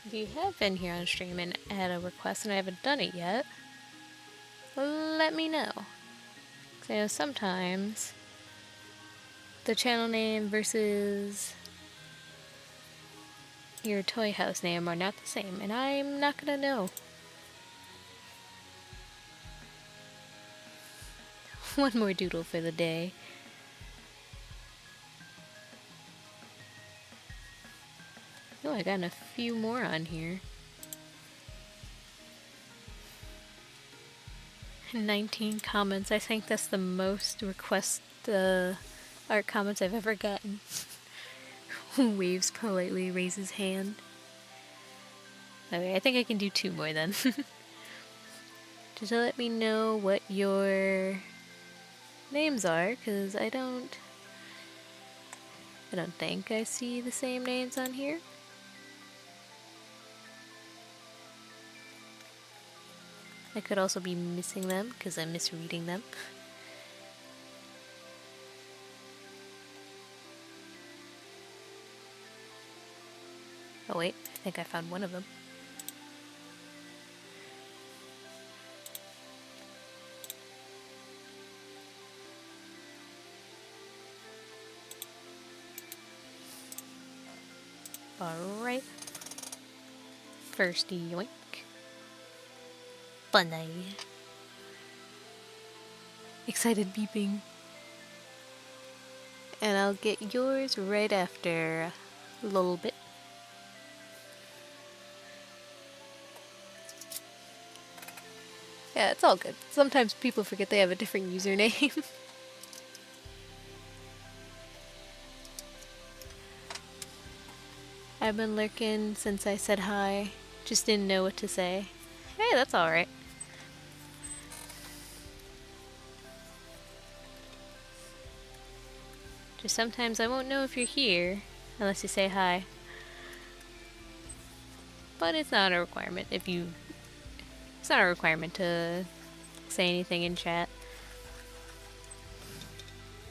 If you have been here on stream and had a request and I haven't done it yet, let me know. 'Cause I know sometimes the channel name versus your toy house name are not the same, and I'm not gonna know. One more doodle for the day. Oh, I got a few more on here. 19 comments. I think that's the most request art comments I've ever gotten. Waves politely, raises hand. Okay, I think I can do 2 more then. Just to let me know what your names are, because I don't think I see the same names on here. I could also be missing them because I'm misreading them. Oh wait, I think I found one of them. Alright. First yoink. Funny. Excited beeping. And I'll get yours right after a little bit. Yeah, it's all good. Sometimes people forget they have a different username. I've been lurking since I said hi. Just didn't know what to say. Hey, that's alright. Just sometimes I won't know if you're here unless you say hi. But it's not a requirement it's not a requirement to say anything in chat.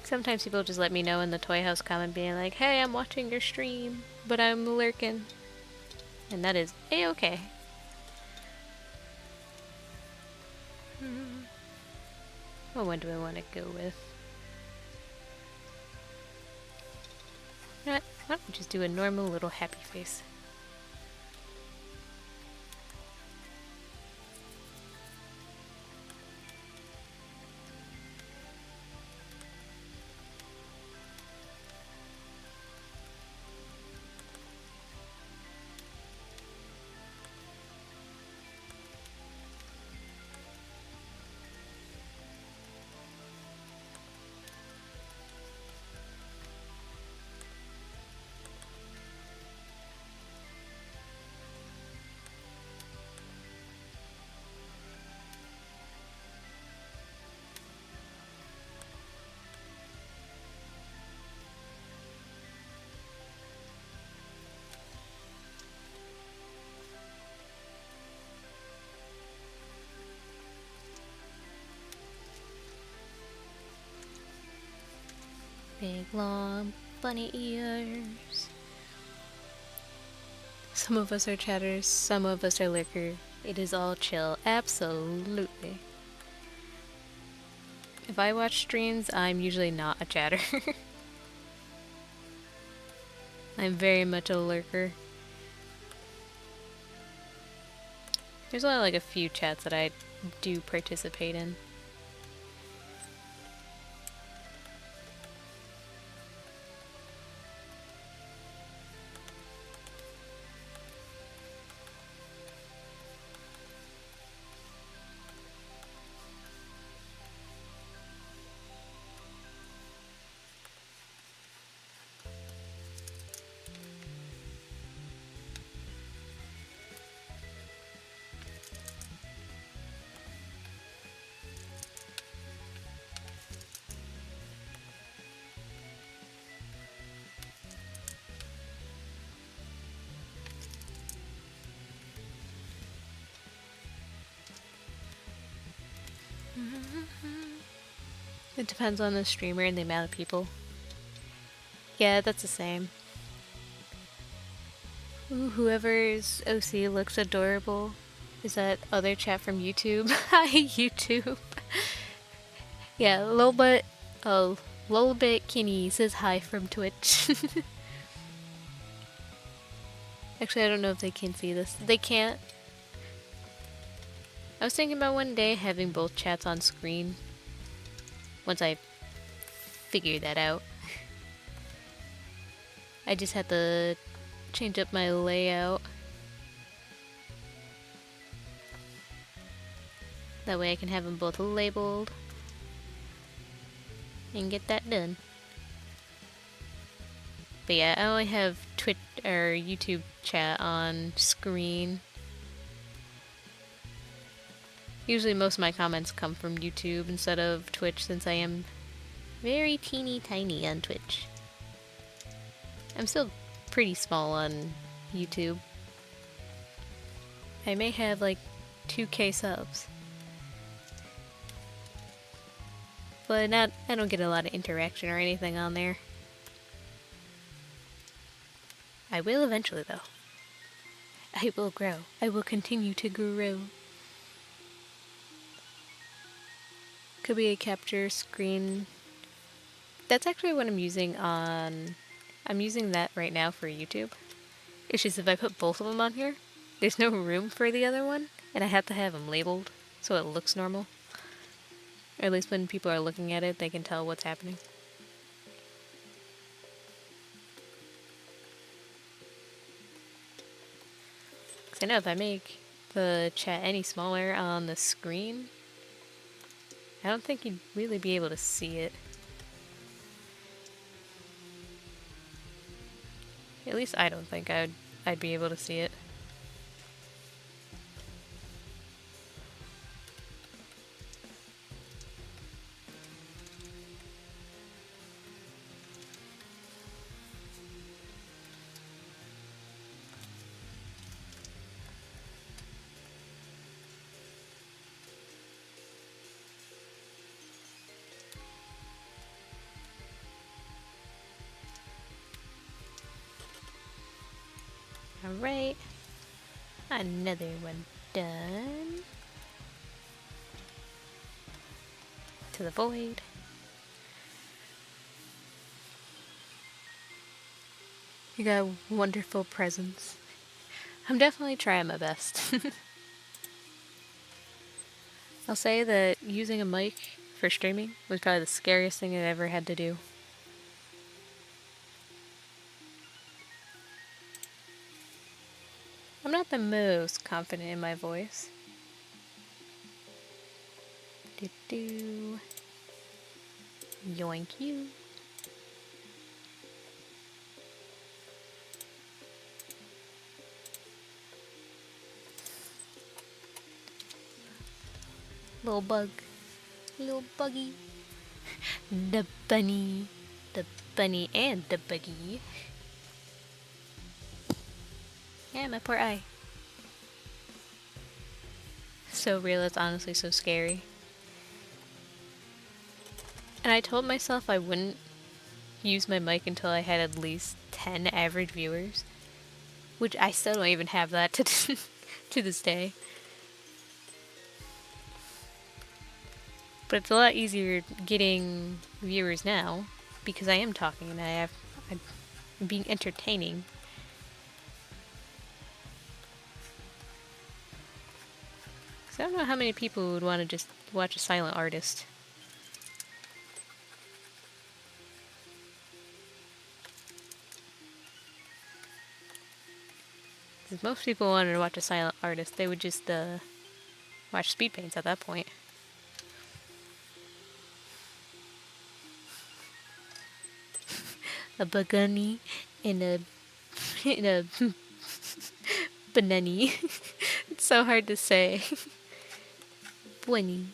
Sometimes people just let me know in the Toy House comment being like, hey, I'm watching your stream, but I'm lurking. And that is a-okay. What one do I want to go with? You know what? Why don't we just do a normal little happy face? Big long bunny ears. Some of us are chatters, some of us are liquor. It is all chill, absolutely. If I watch streams, I'm usually not a chatter. I'm very much a lurker. There's only like a few chats that I do participate in. It depends on the streamer and the amount of people. Yeah, that's the same. Ooh, whoever's OC looks adorable. Is that other chat from YouTube? Hi, YouTube. Yeah, Lolbit Kinney says hi from Twitch. Actually, I don't know if they can see this. They can't. I was thinking about one day having both chats on screen. Once I figure that out. I just had to change up my layout. That way I can have them both labeled. And get that done. But yeah, I only have Twitch or YouTube chat on screen. Usually most of my comments come from YouTube instead of Twitch since I am Very teeny tiny on Twitch. I'm still pretty small on YouTube. I may have like 2K subs. But I don't get a lot of interaction or anything on there. I will eventually though. I will grow. I will continue to grow. Could be a capture screen. That's actually what I'm using on... I'm using that right now for YouTube. It's just if I put both of them on here, there's no room for the other one, and I have to have them labeled so it looks normal. Or at least when people are looking at it, they can tell what's happening. Because I know if I make the chat any smaller on the screen, I don't think you'd really be able to see it. At least I don't think I'd be able to see it. Alright. Another one done. To the void. You got wonderful presents. I'm definitely trying my best. I'll say that using a mic for streaming was probably the scariest thing I've ever had to do. I'm not the most confident in my voice. Do-do. Yoink you. Little bug. Little buggy. The bunny. The bunny and the buggy. Yeah, my poor eye. So real, it's honestly so scary. And I told myself I wouldn't use my mic until I had at least 10 average viewers. Which I still don't even have that to this day. But it's a lot easier getting viewers now because I am talking and I'm being entertaining. So I don't know how many people would want to just watch a silent artist. If most people wanted to watch a silent artist, they would just watch speed paints at that point. A bagani and a banani. It's so hard to say. Bunny.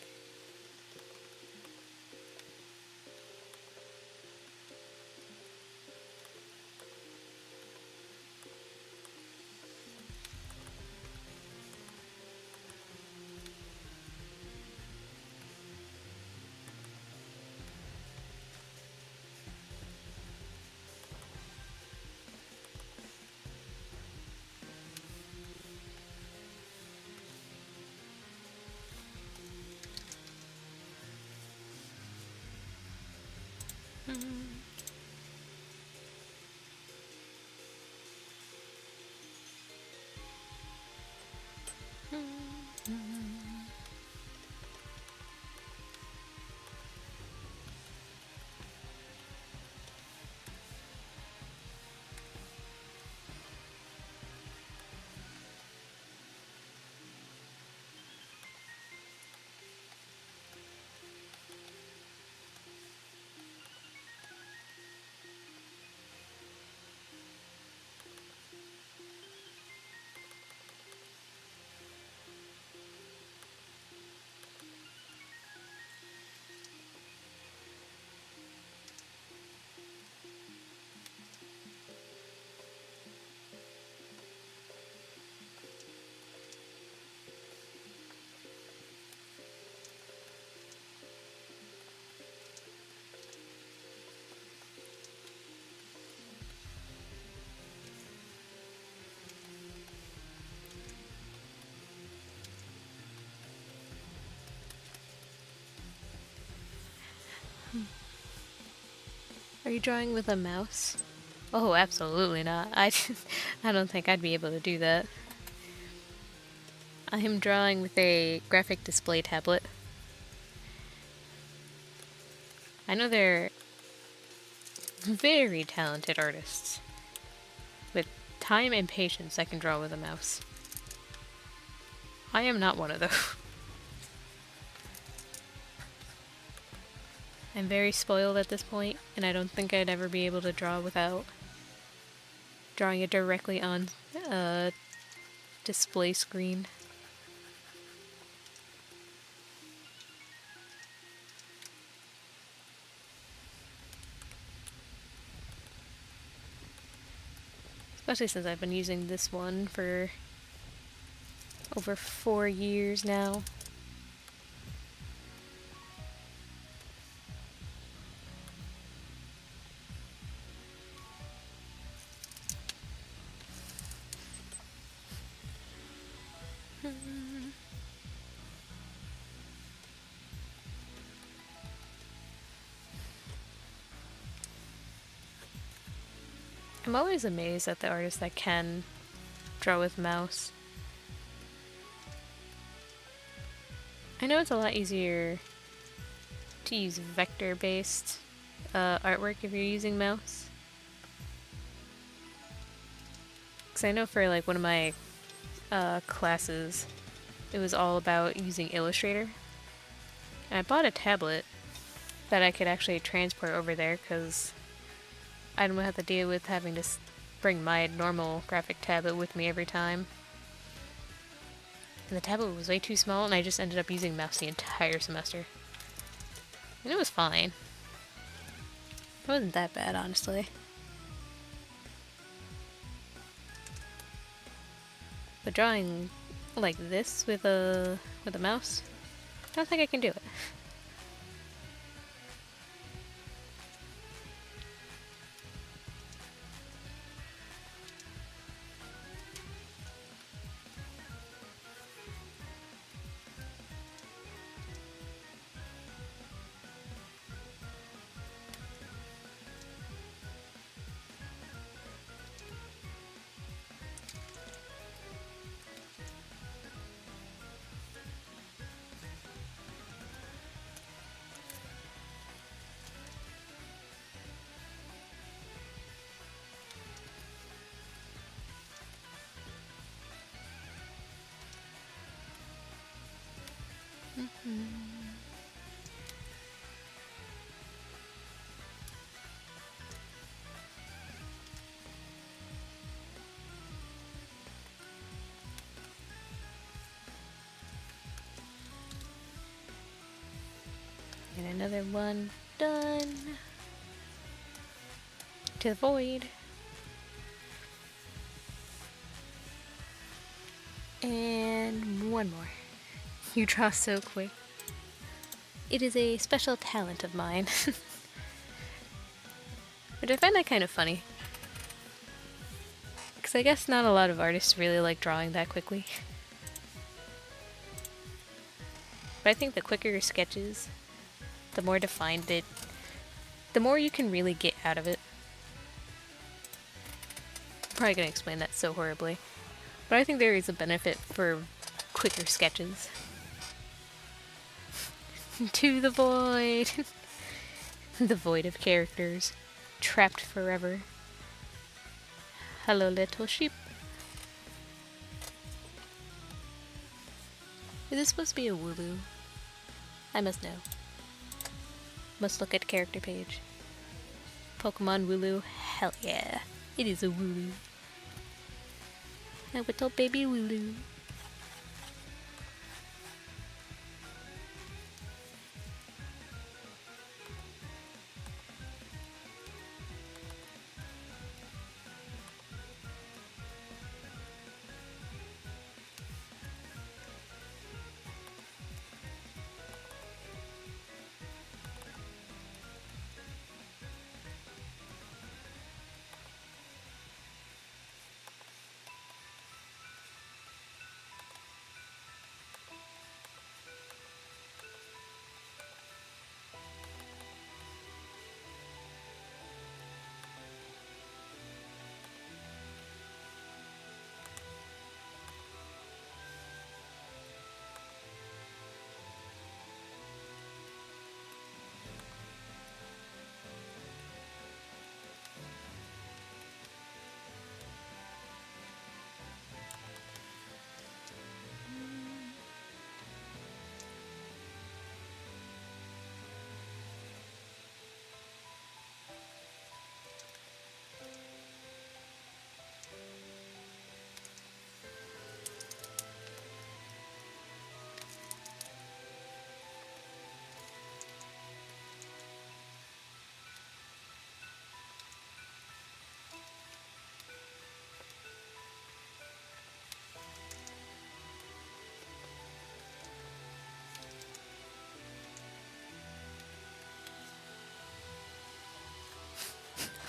you drawing with a mouse? Oh, absolutely not. I don't think I'd be able to do that. I am drawing with a graphic display tablet. I know they're very talented artists with time and patience that can draw with a mouse. I am not one of those. I'm very spoiled at this point, and I don't think I'd ever be able to draw without drawing it directly on a display screen. Especially since I've been using this one for over 4 years now. I'm always amazed at the artists that can draw with mouse. I know it's a lot easier to use vector-based artwork if you're using mouse. Because I know for like one of my classes, it was all about using Illustrator. And I bought a tablet that I could actually transport over there because I don't have to deal with having to bring my normal graphic tablet with me every time. And the tablet was way too small, and I just ended up using mouse the entire semester. And it was fine. It wasn't that bad, honestly. But drawing like this with a mouse, I don't think I can do it. And another one done. To the void. And one more. You draw so quick. It is a special talent of mine. But I find that kind of funny. Because I guess not a lot of artists really like drawing that quickly. But I think the quicker your sketches, the more defined it, the more you can really get out of it. I'm probably gonna explain that so horribly. But I think there is a benefit for quicker sketches. To the void! The void of characters. Trapped forever. Hello, little sheep. Is this supposed to be a Wooloo? I must know. Must look at character page. Pokemon Wooloo? Hell yeah. It is a Wooloo. A little baby Wooloo.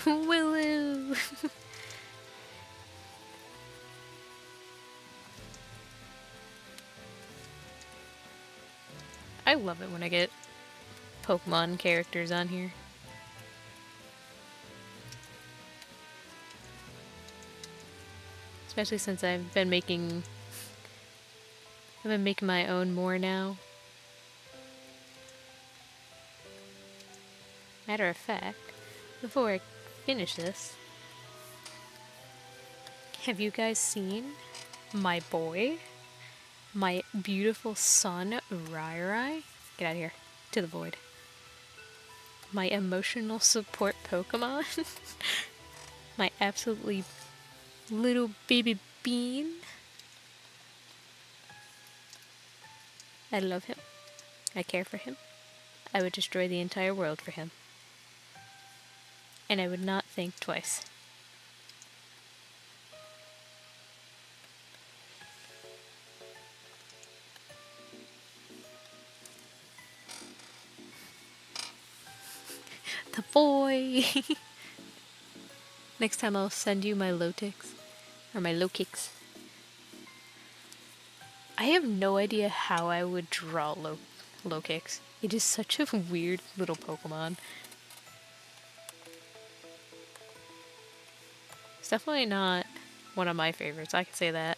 Willow! I love it when I get Pokemon characters on here. Especially since I've been making my own more now. Matter of fact, before I finish this, have you guys seen my boy? My beautiful son, Rai. Get out of here. To the void. My emotional support Pokemon. My absolutely little baby bean. I love him. I care for him. I would destroy the entire world for him. And I would not think twice. The boy! Next time I'll send you my Lotix. Or my Lokix. I have no idea how I would draw Lokix. It is such a weird little Pokemon. It's definitely not one of my favorites, I can say that.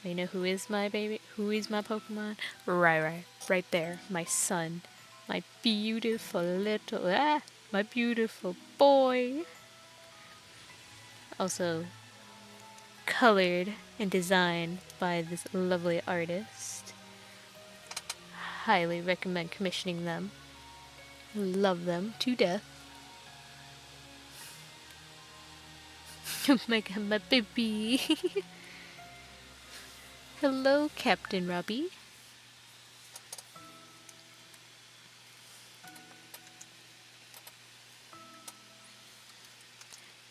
You know who is my baby? Who is my Pokemon? Rai. Right there. My son. My beautiful little... my beautiful boy. Also colored and designed by this lovely artist. Highly recommend commissioning them. Love them to death. Oh my god, my baby. Hello, Captain Robbie.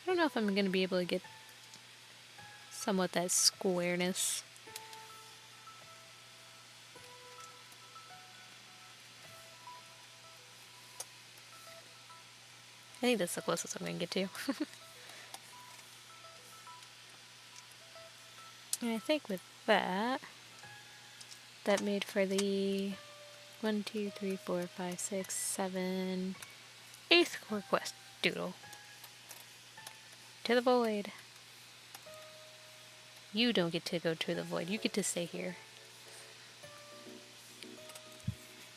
I don't know if I'm going to be able to get somewhat that squareness. I think that's the closest I'm going to get to. And I think with that, that made for the 1, 2, 3, 4, 5, 6, 7, 8th core quest doodle. To the void. You don't get to go to the void, you get to stay here.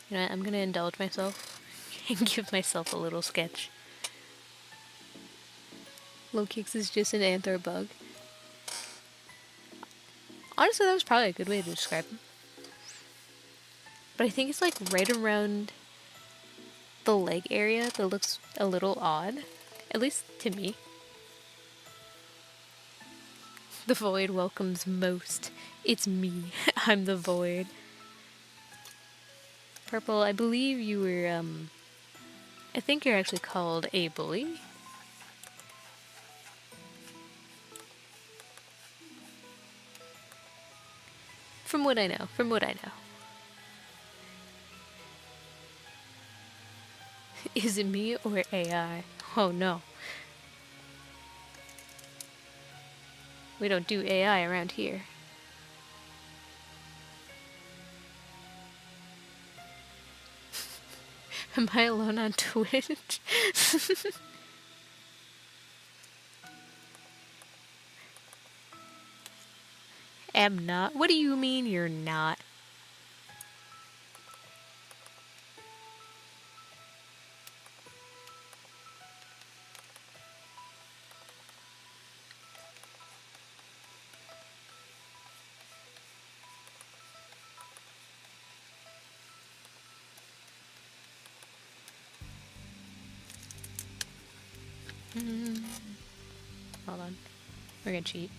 You know what, I'm gonna indulge myself and give myself a little sketch. Lokix is just an anther bug. Honestly, that was probably a good way to describe him. But I think it's like right around the leg area that looks a little odd. At least to me. The void welcomes most. It's me. I'm the void. Purple, I believe you were, I think you're actually called a bully. From what I know. Is it me or AI? Oh no. We don't do AI around here. Am I alone on Twitch? Am not? What do you mean you're not? Hold on. We're gonna cheat.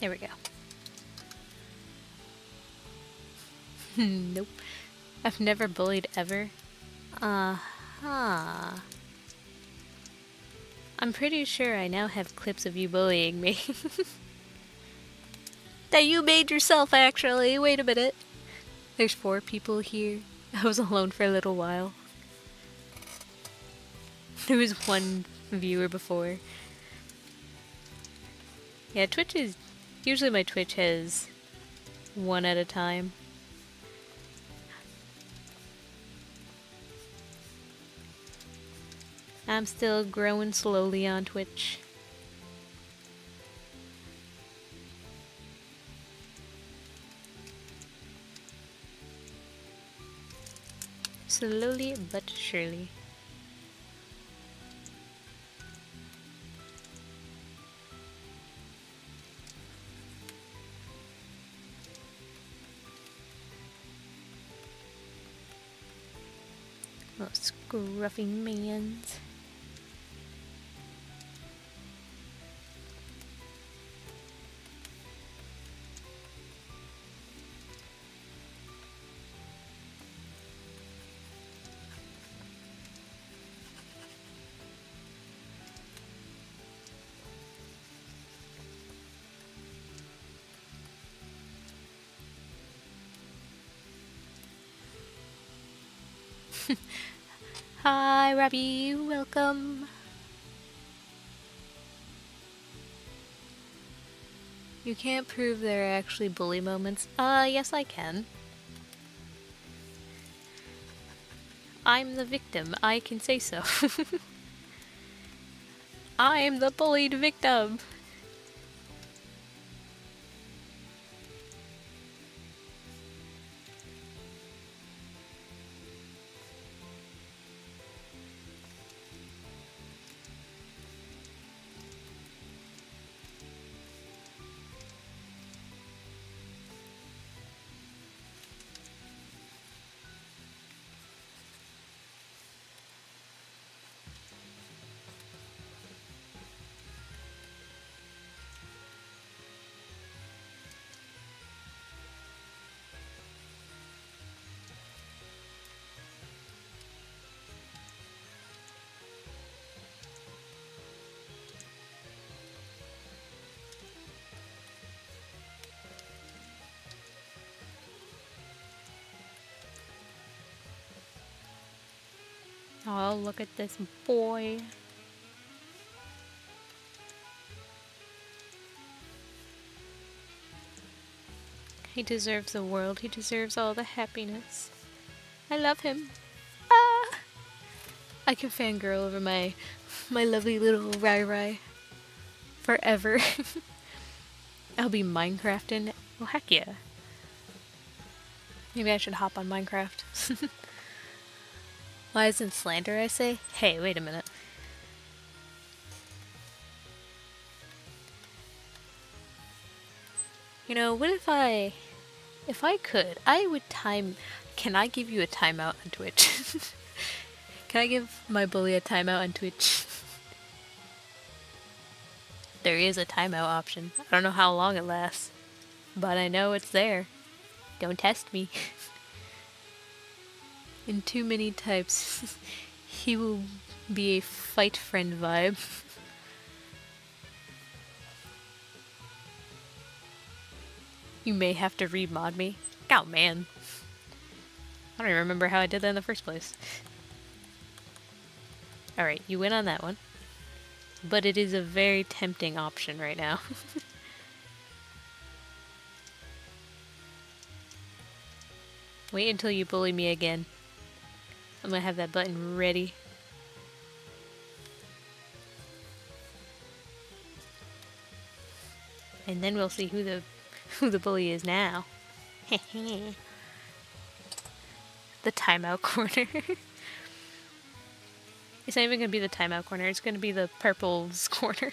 There we go. Nope. I've never bullied ever. Uh-huh. I'm pretty sure I now have clips of you bullying me. That you made yourself, actually. Wait a minute. There's 4 people here. I was alone for a little while. There was 1 viewer before. Yeah, Twitch is... Usually my Twitch has 1 at a time. I'm still growing slowly on Twitch. Slowly but surely. Oh, scruffy mans. Hi, Robbie, welcome. You can't prove there are actually bully moments. Yes I can. I'm the victim, I can say so. I'm the bullied victim. Oh, look at this boy. He deserves the world. He deserves all the happiness. I love him. Ah! I can fangirl over my lovely little Rai Rai forever. I'll be Minecrafting. Oh, heck yeah. Maybe I should hop on Minecraft. Why isn't slander, I say? Hey, wait a minute. You know, what if I could, I would time... Can I give you a timeout on Twitch? Can I give my bully a timeout on Twitch? There is a timeout option. I don't know how long it lasts, but I know it's there. Don't test me. In too many types, he will be a fight friend vibe. You may have to remod me. Oh man. I don't even remember how I did that in the first place. Alright, you win on that one. But it is a very tempting option right now. Wait until you bully me again. I'm gonna have that button ready. And then we'll see who the bully is now. The timeout corner. It's not even gonna be the timeout corner, it's gonna be the purple's corner.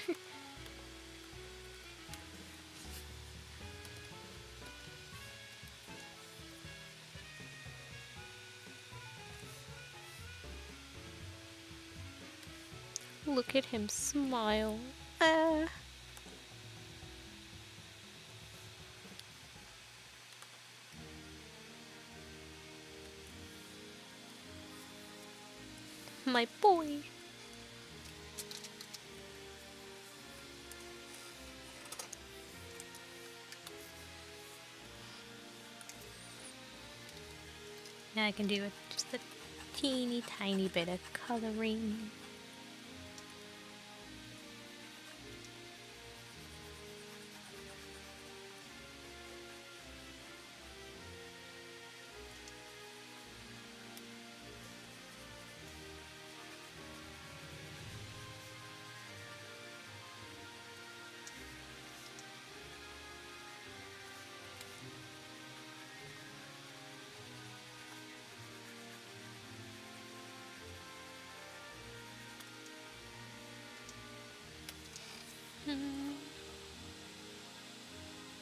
Look at him smile. Ah. My boy. Now I can do just a teeny tiny bit of coloring.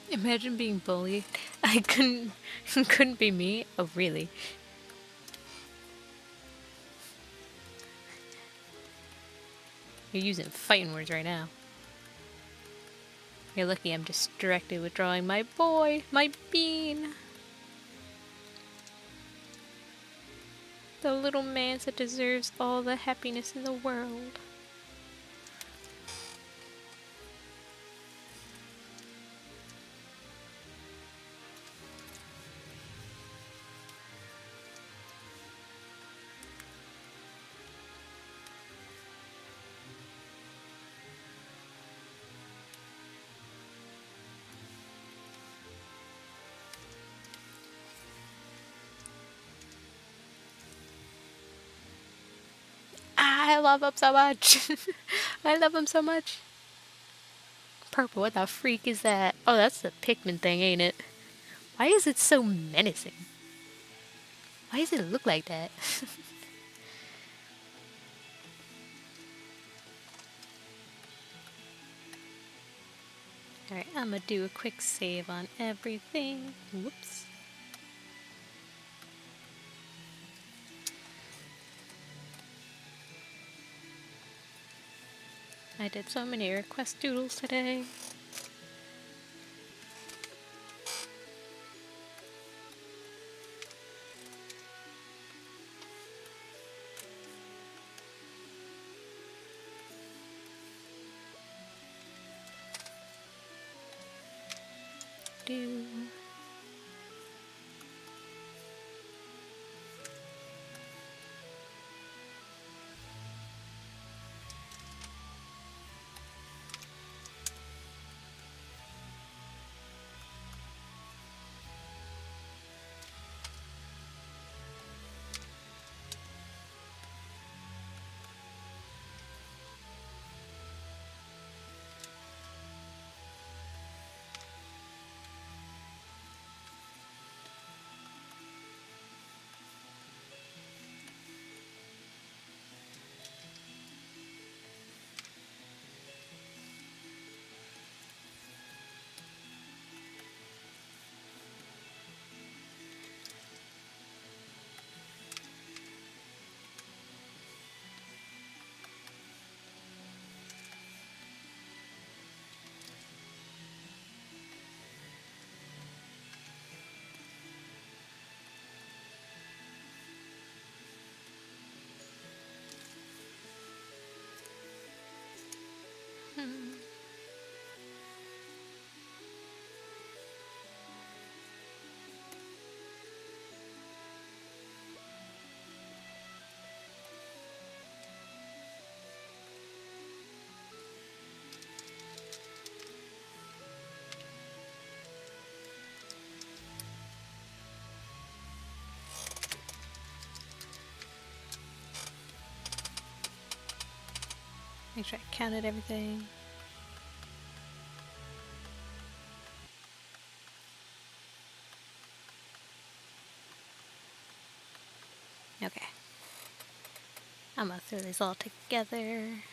Imagine being bullied. I couldn't couldn't be me. Oh really? You're using fighting words right now. You're lucky I'm distracted with drawing my boy, my bean. The little man that deserves all the happiness in the world. I love him so much. I love him so much. Purple, what the freak is that? Oh, that's the Pikmin thing, ain't it? Why is it so menacing? Why does it look like that? Alright, I'm gonna do a quick save on everything. Whoops. I did so many request doodles today. Do. Make sure I counted everything. Okay. I'm gonna throw this all together.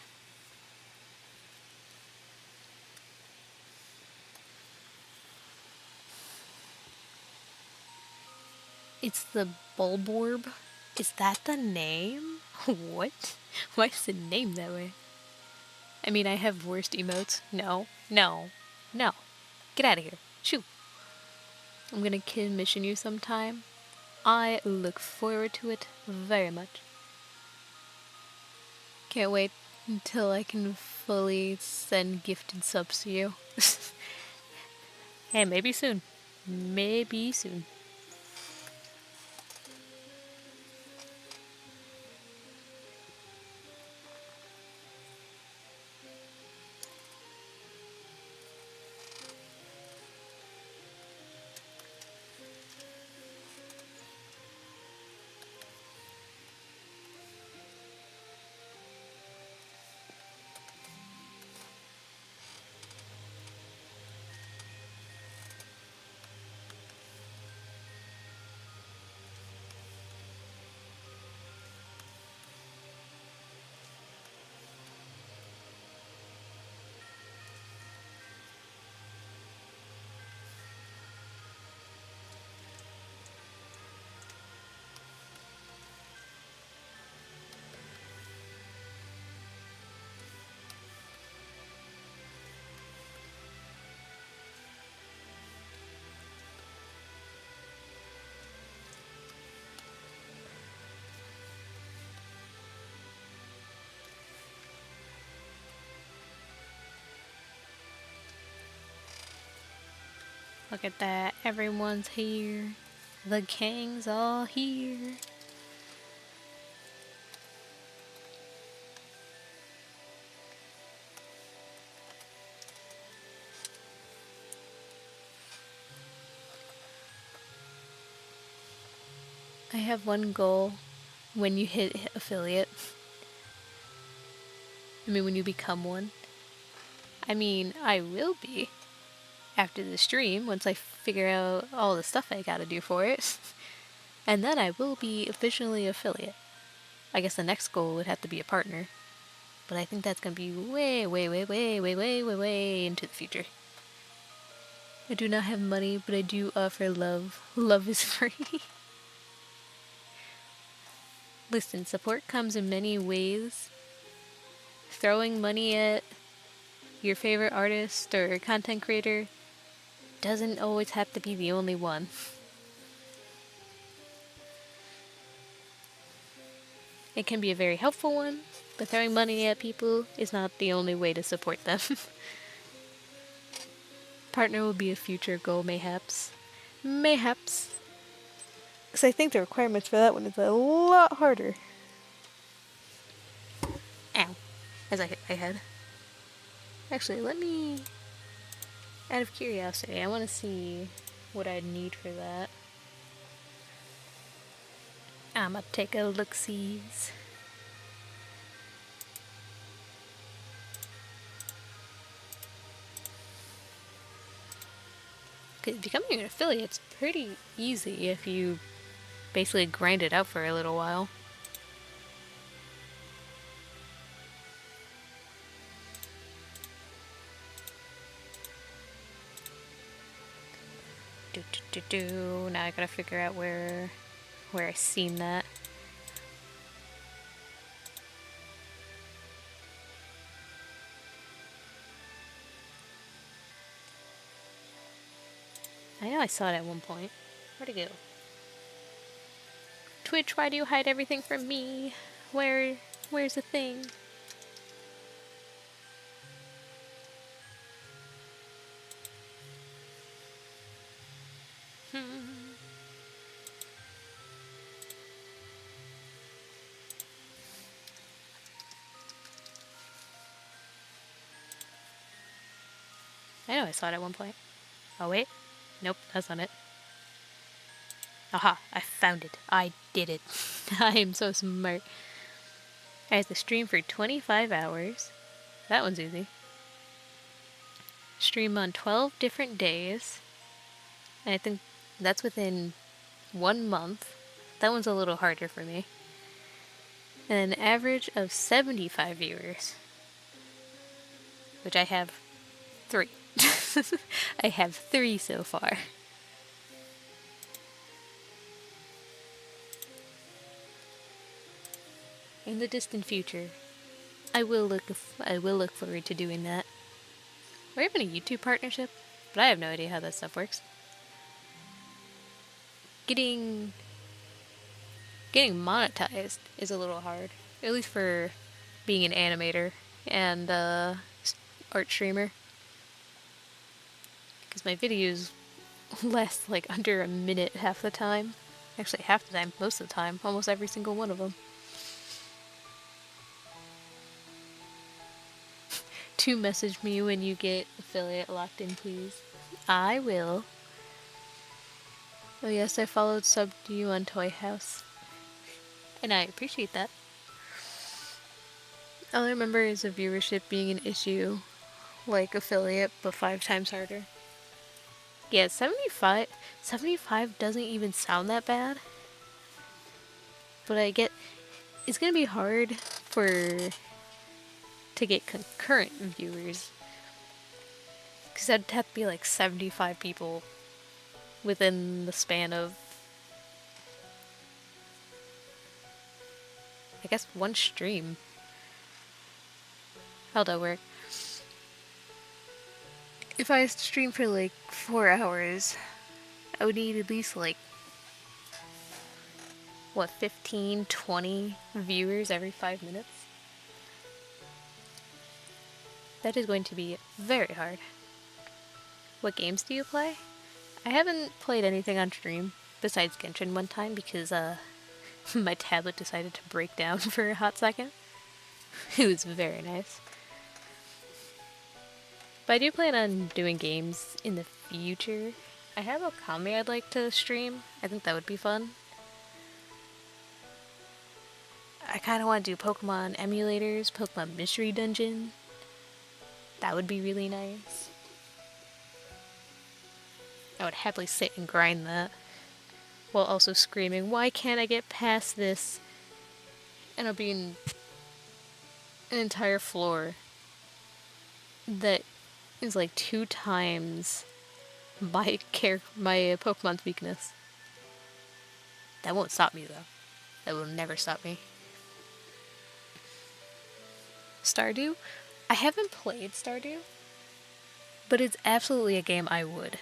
It's the Bulborb? Is that the name? What? Why is it named that way? I mean, I have worst emotes. No, no, no. Get out of here. Shoo. I'm gonna commission you sometime. I look forward to it very much. Can't wait until I can fully send gifted subs to you. Hey, maybe soon. Maybe soon. Look at that. Everyone's here. The gang's all here. I have one goal when you hit affiliate. I mean, when you become one. I mean, I will be after the stream once I figure out all the stuff I gotta do for it. And then I will be officially affiliate. I guess the next goal would have to be a partner. But I think that's gonna be way, way, way, way, way, way, way, way into the future. I do not have money, but I do offer love. Love is free. Listen, support comes in many ways. Throwing money at your favorite artist or content creator doesn't always have to be the only one. It can be a very helpful one, but throwing money at people is not the only way to support them. Partner will be a future goal, mayhaps. Mayhaps. Because I think the requirements for that one is a lot harder. Ow. As I hit my head. Actually, let me... Out of curiosity, I want to see what I'd need for that. I'ma take a look-sees. Becoming an affiliate's pretty easy if you basically grind it out for a little while. Now I gotta figure out where I seen that. I know I saw it at one point. Where'd it go? Twitch, why do you hide everything from me? Where's the thing? I know I saw it at one point. Oh wait. Nope, that's not it. Aha, I found it. I did it. I am so smart. I have to stream for 25 hours. That one's easy. Stream on 12 different days. And I think that's within 1 month. That one's a little harder for me. And an average of 75 viewers. Which I have 3. I have 3 so far. In the distant future, I will look forward to doing that. We're even a YouTube partnership, but I have no idea how that stuff works. Getting monetized is a little hard, at least for being an animator and art streamer. Because my videos last like under a minute half the time. Actually, half the time, most of the time, almost every single one of them. To message me when you get affiliate locked in, please. I will. Oh yes, I followed sub to you on Toy House. And I appreciate that. All I remember is the viewership being an issue, like affiliate, but 5 times harder. Yeah, 75 doesn't even sound that bad. But I get, it's gonna be hard to get concurrent viewers. Because that'd have to be like 75 people within the span of, I guess, one stream. How'd that work? If I stream for like 4 hours, I would need at least like, what, 15, 20 viewers every 5 minutes? That is going to be very hard. What games do you play? I haven't played anything on stream besides Genshin one time because my tablet decided to break down for a hot second. It was very nice. But I do plan on doing games in the future. I have a Okami I'd like to stream. I think that would be fun. I kind of want to do Pokemon emulators, Pokemon Mystery Dungeon. That would be really nice. I would happily sit and grind that while also screaming, why can't I get past this? And I'll be in an entire floor that is like 2 times my Pokemon's weakness. That won't stop me though. That will never stop me. Stardew? I haven't played Stardew, but it's absolutely a game I would.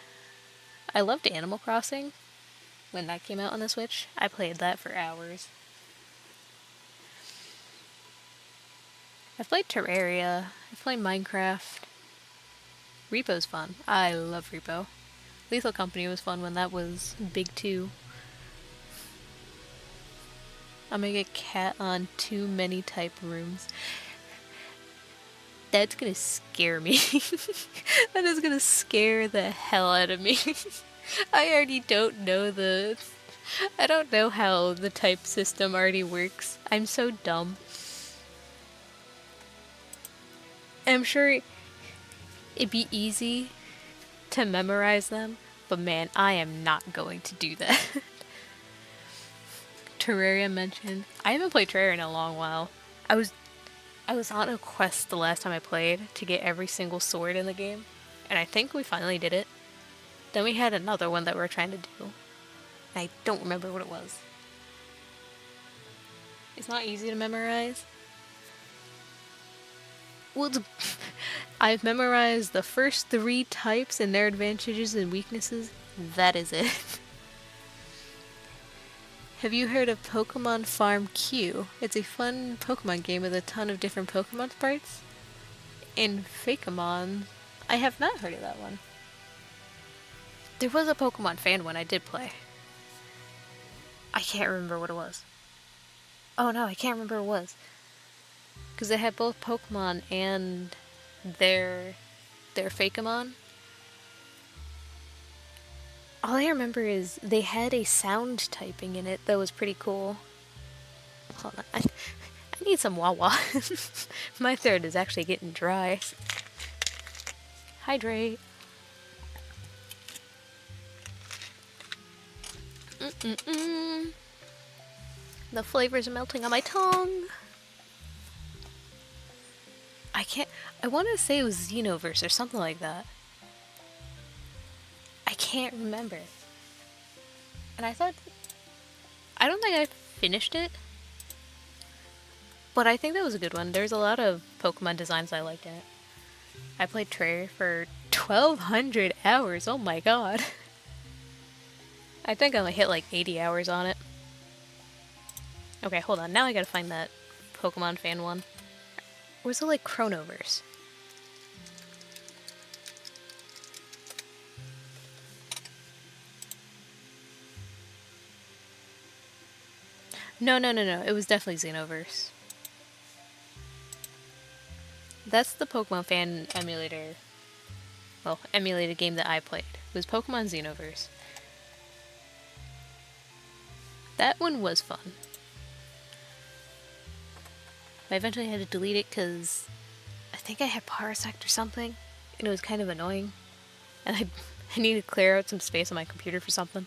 I loved Animal Crossing when that came out on the Switch. I played that for hours. I've played Terraria. I've played Minecraft. Repo's fun. I love Repo. Lethal Company was fun when that was big too. I'm gonna get cat on too many type rooms. That's gonna scare me. That is gonna scare the hell out of me. I already don't know I don't know how the type system already works. I'm so dumb. I'm sure it'd be easy to memorize them, but man, I am not going to do that. Terraria mentioned. I haven't played Terraria in a long while. I was on a quest the last time I played to get every single sword in the game, and I think we finally did it. Then we had another one that we were trying to do. I don't remember what it was. It's not easy to memorize. Well, I've memorized the first 3 types and their advantages and weaknesses. That is it. Have you heard of Pokemon Farm Q? It's a fun Pokemon game with a ton of different Pokemon sprites. In Fakemon, I have not heard of that one. There was a Pokemon fan one I did play. I can't remember what it was. Oh no, I can't remember what it was. Because they had both Pokemon and their Fakemon. All I remember is they had a sound typing in it that was pretty cool. Hold on, I need some Wawa. My throat is actually getting dry. Hydrate. The flavors are melting on my tongue. I want to say it was Xenoverse or something like that. I can't remember. And I don't think I finished it, but I think that was a good one. There's a lot of Pokemon designs I liked in it. I played Terraria for 1,200 hours, oh my god. I think I only hit like 80 hours on it. Okay, hold on, now I gotta find that Pokemon fan one. Or was it like Chronoverse? No, no, no, no. It was definitely Xenoverse. That's the Pokemon fan emulator. Well, emulated game that I played. It was Pokemon Xenoverse. That one was fun. I eventually had to delete it because I think I had Parasect or something, and it was kind of annoying. And I needed to clear out some space on my computer for something.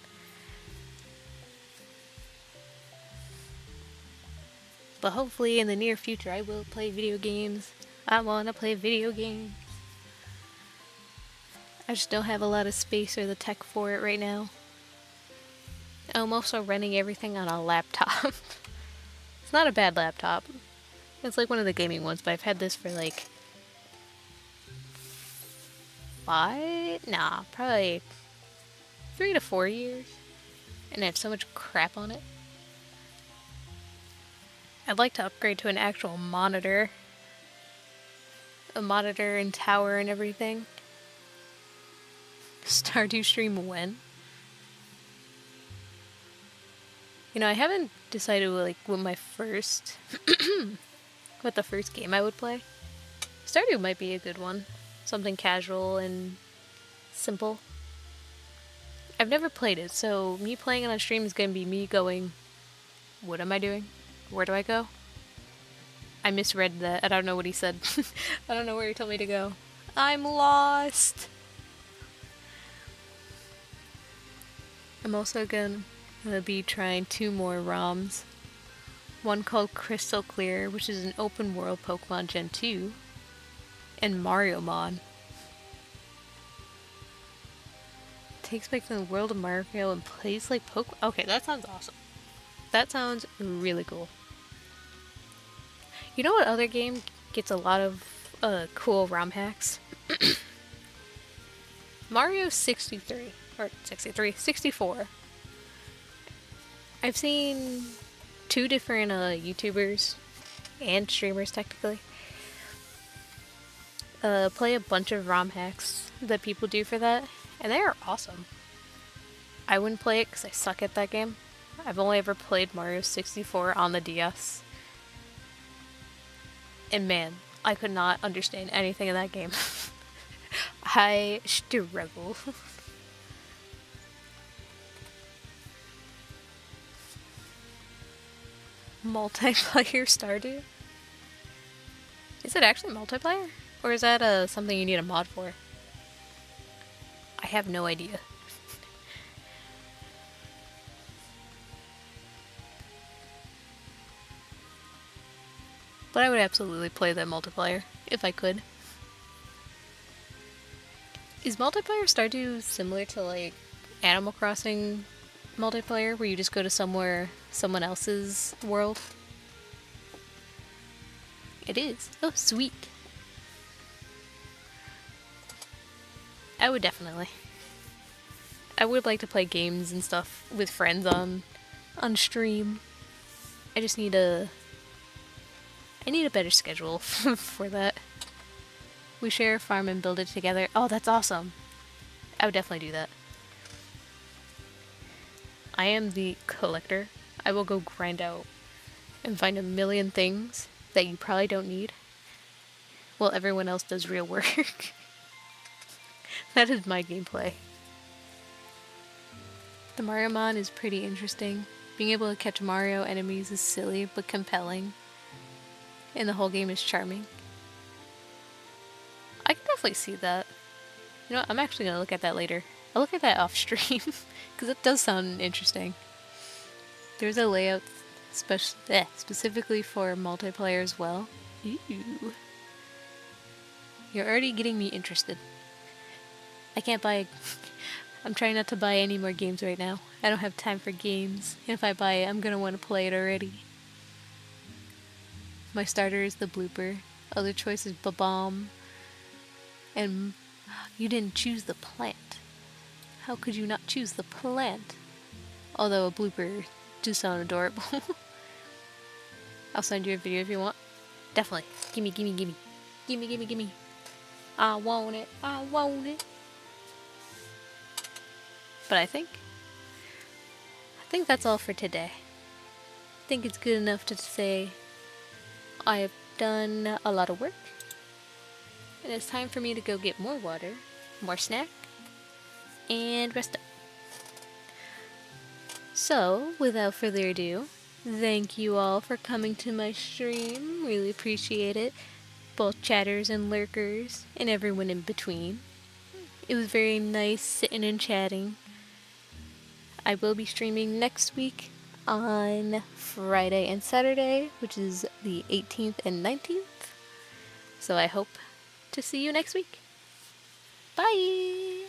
But hopefully in the near future I will play video games. I want to play video games. I just don't have a lot of space or the tech for it right now. I'm also running everything on a laptop. It's not a bad laptop. It's like one of the gaming ones, but I've had this for like probably 3 to 4 years. And I have so much crap on it. I'd like to upgrade to an actual monitor. A monitor and tower and everything. Stardew stream when? You know, I haven't decided like what my first what the first game I would play. Stardew might be a good one. Something casual and simple. I've never played it, so me playing it on stream is gonna be me going, what am I doing? Where do I go? I misread that. I don't know what he said. I don't know where he told me to go. I'm lost! I'm also gonna be trying 2 more ROMs. One called Crystal Clear, which is an open world Pokemon Gen 2, and Mario Mon. Takes place in the world of Mario and plays like Pokemon. Okay, that sounds awesome. That sounds really cool. You know what other game gets a lot of cool ROM hacks? Mario 63. Or 64. I've seen 2 different YouTubers and streamers technically play a bunch of ROM hacks that people do for that, and they are awesome. I wouldn't play it because I suck at that game. I've only ever played Mario 64 on the DS. And man, I could not understand anything in that game. I struggle. Multiplayer Stardew? Is it actually multiplayer? Or is that something you need a mod for? I have no idea. But I would absolutely play that multiplayer, if I could. Is multiplayer Stardew similar to like Animal Crossing multiplayer, where you just go to someone else's world? It is. Oh, sweet. I would definitely. I would like to play games and stuff with friends on stream. I just need a better schedule for that. We share a farm and build it together. Oh, that's awesome. I would definitely do that. I am the collector. I will go grind out and find a million things that you probably don't need while everyone else does real work. That is my gameplay. The Mario Mon is pretty interesting. Being able to catch Mario enemies is silly but compelling. And the whole game is charming. I can definitely see that. You know what? I'm actually going to look at that later. I'll look at that off stream, because it does sound interesting. There's a layout specifically for multiplayer as well. Ooh. You're already getting me interested. I can't buy... I'm trying not to buy any more games right now. I don't have time for games. If I buy it, I'm going to want to play it already. My starter is the Blooper. Other choice is Babomb. And you didn't choose the plant. How could you not choose the plant? Although a Blooper does sound adorable. I'll send you a video if you want. Definitely. Gimme, gimme, gimme. Gimme, gimme, gimme. I want it. I want it. But I think that's all for today. I think it's good enough to say I have done a lot of work, and it's time for me to go get more water, more snack, and rest up. So, without further ado, thank you all for coming to my stream. Really appreciate it. Both chatters and lurkers, and everyone in between. It was very nice sitting and chatting. I will be streaming next week on Friday and Saturday, which is the 18th and 19th. So I hope to see you next week. Bye!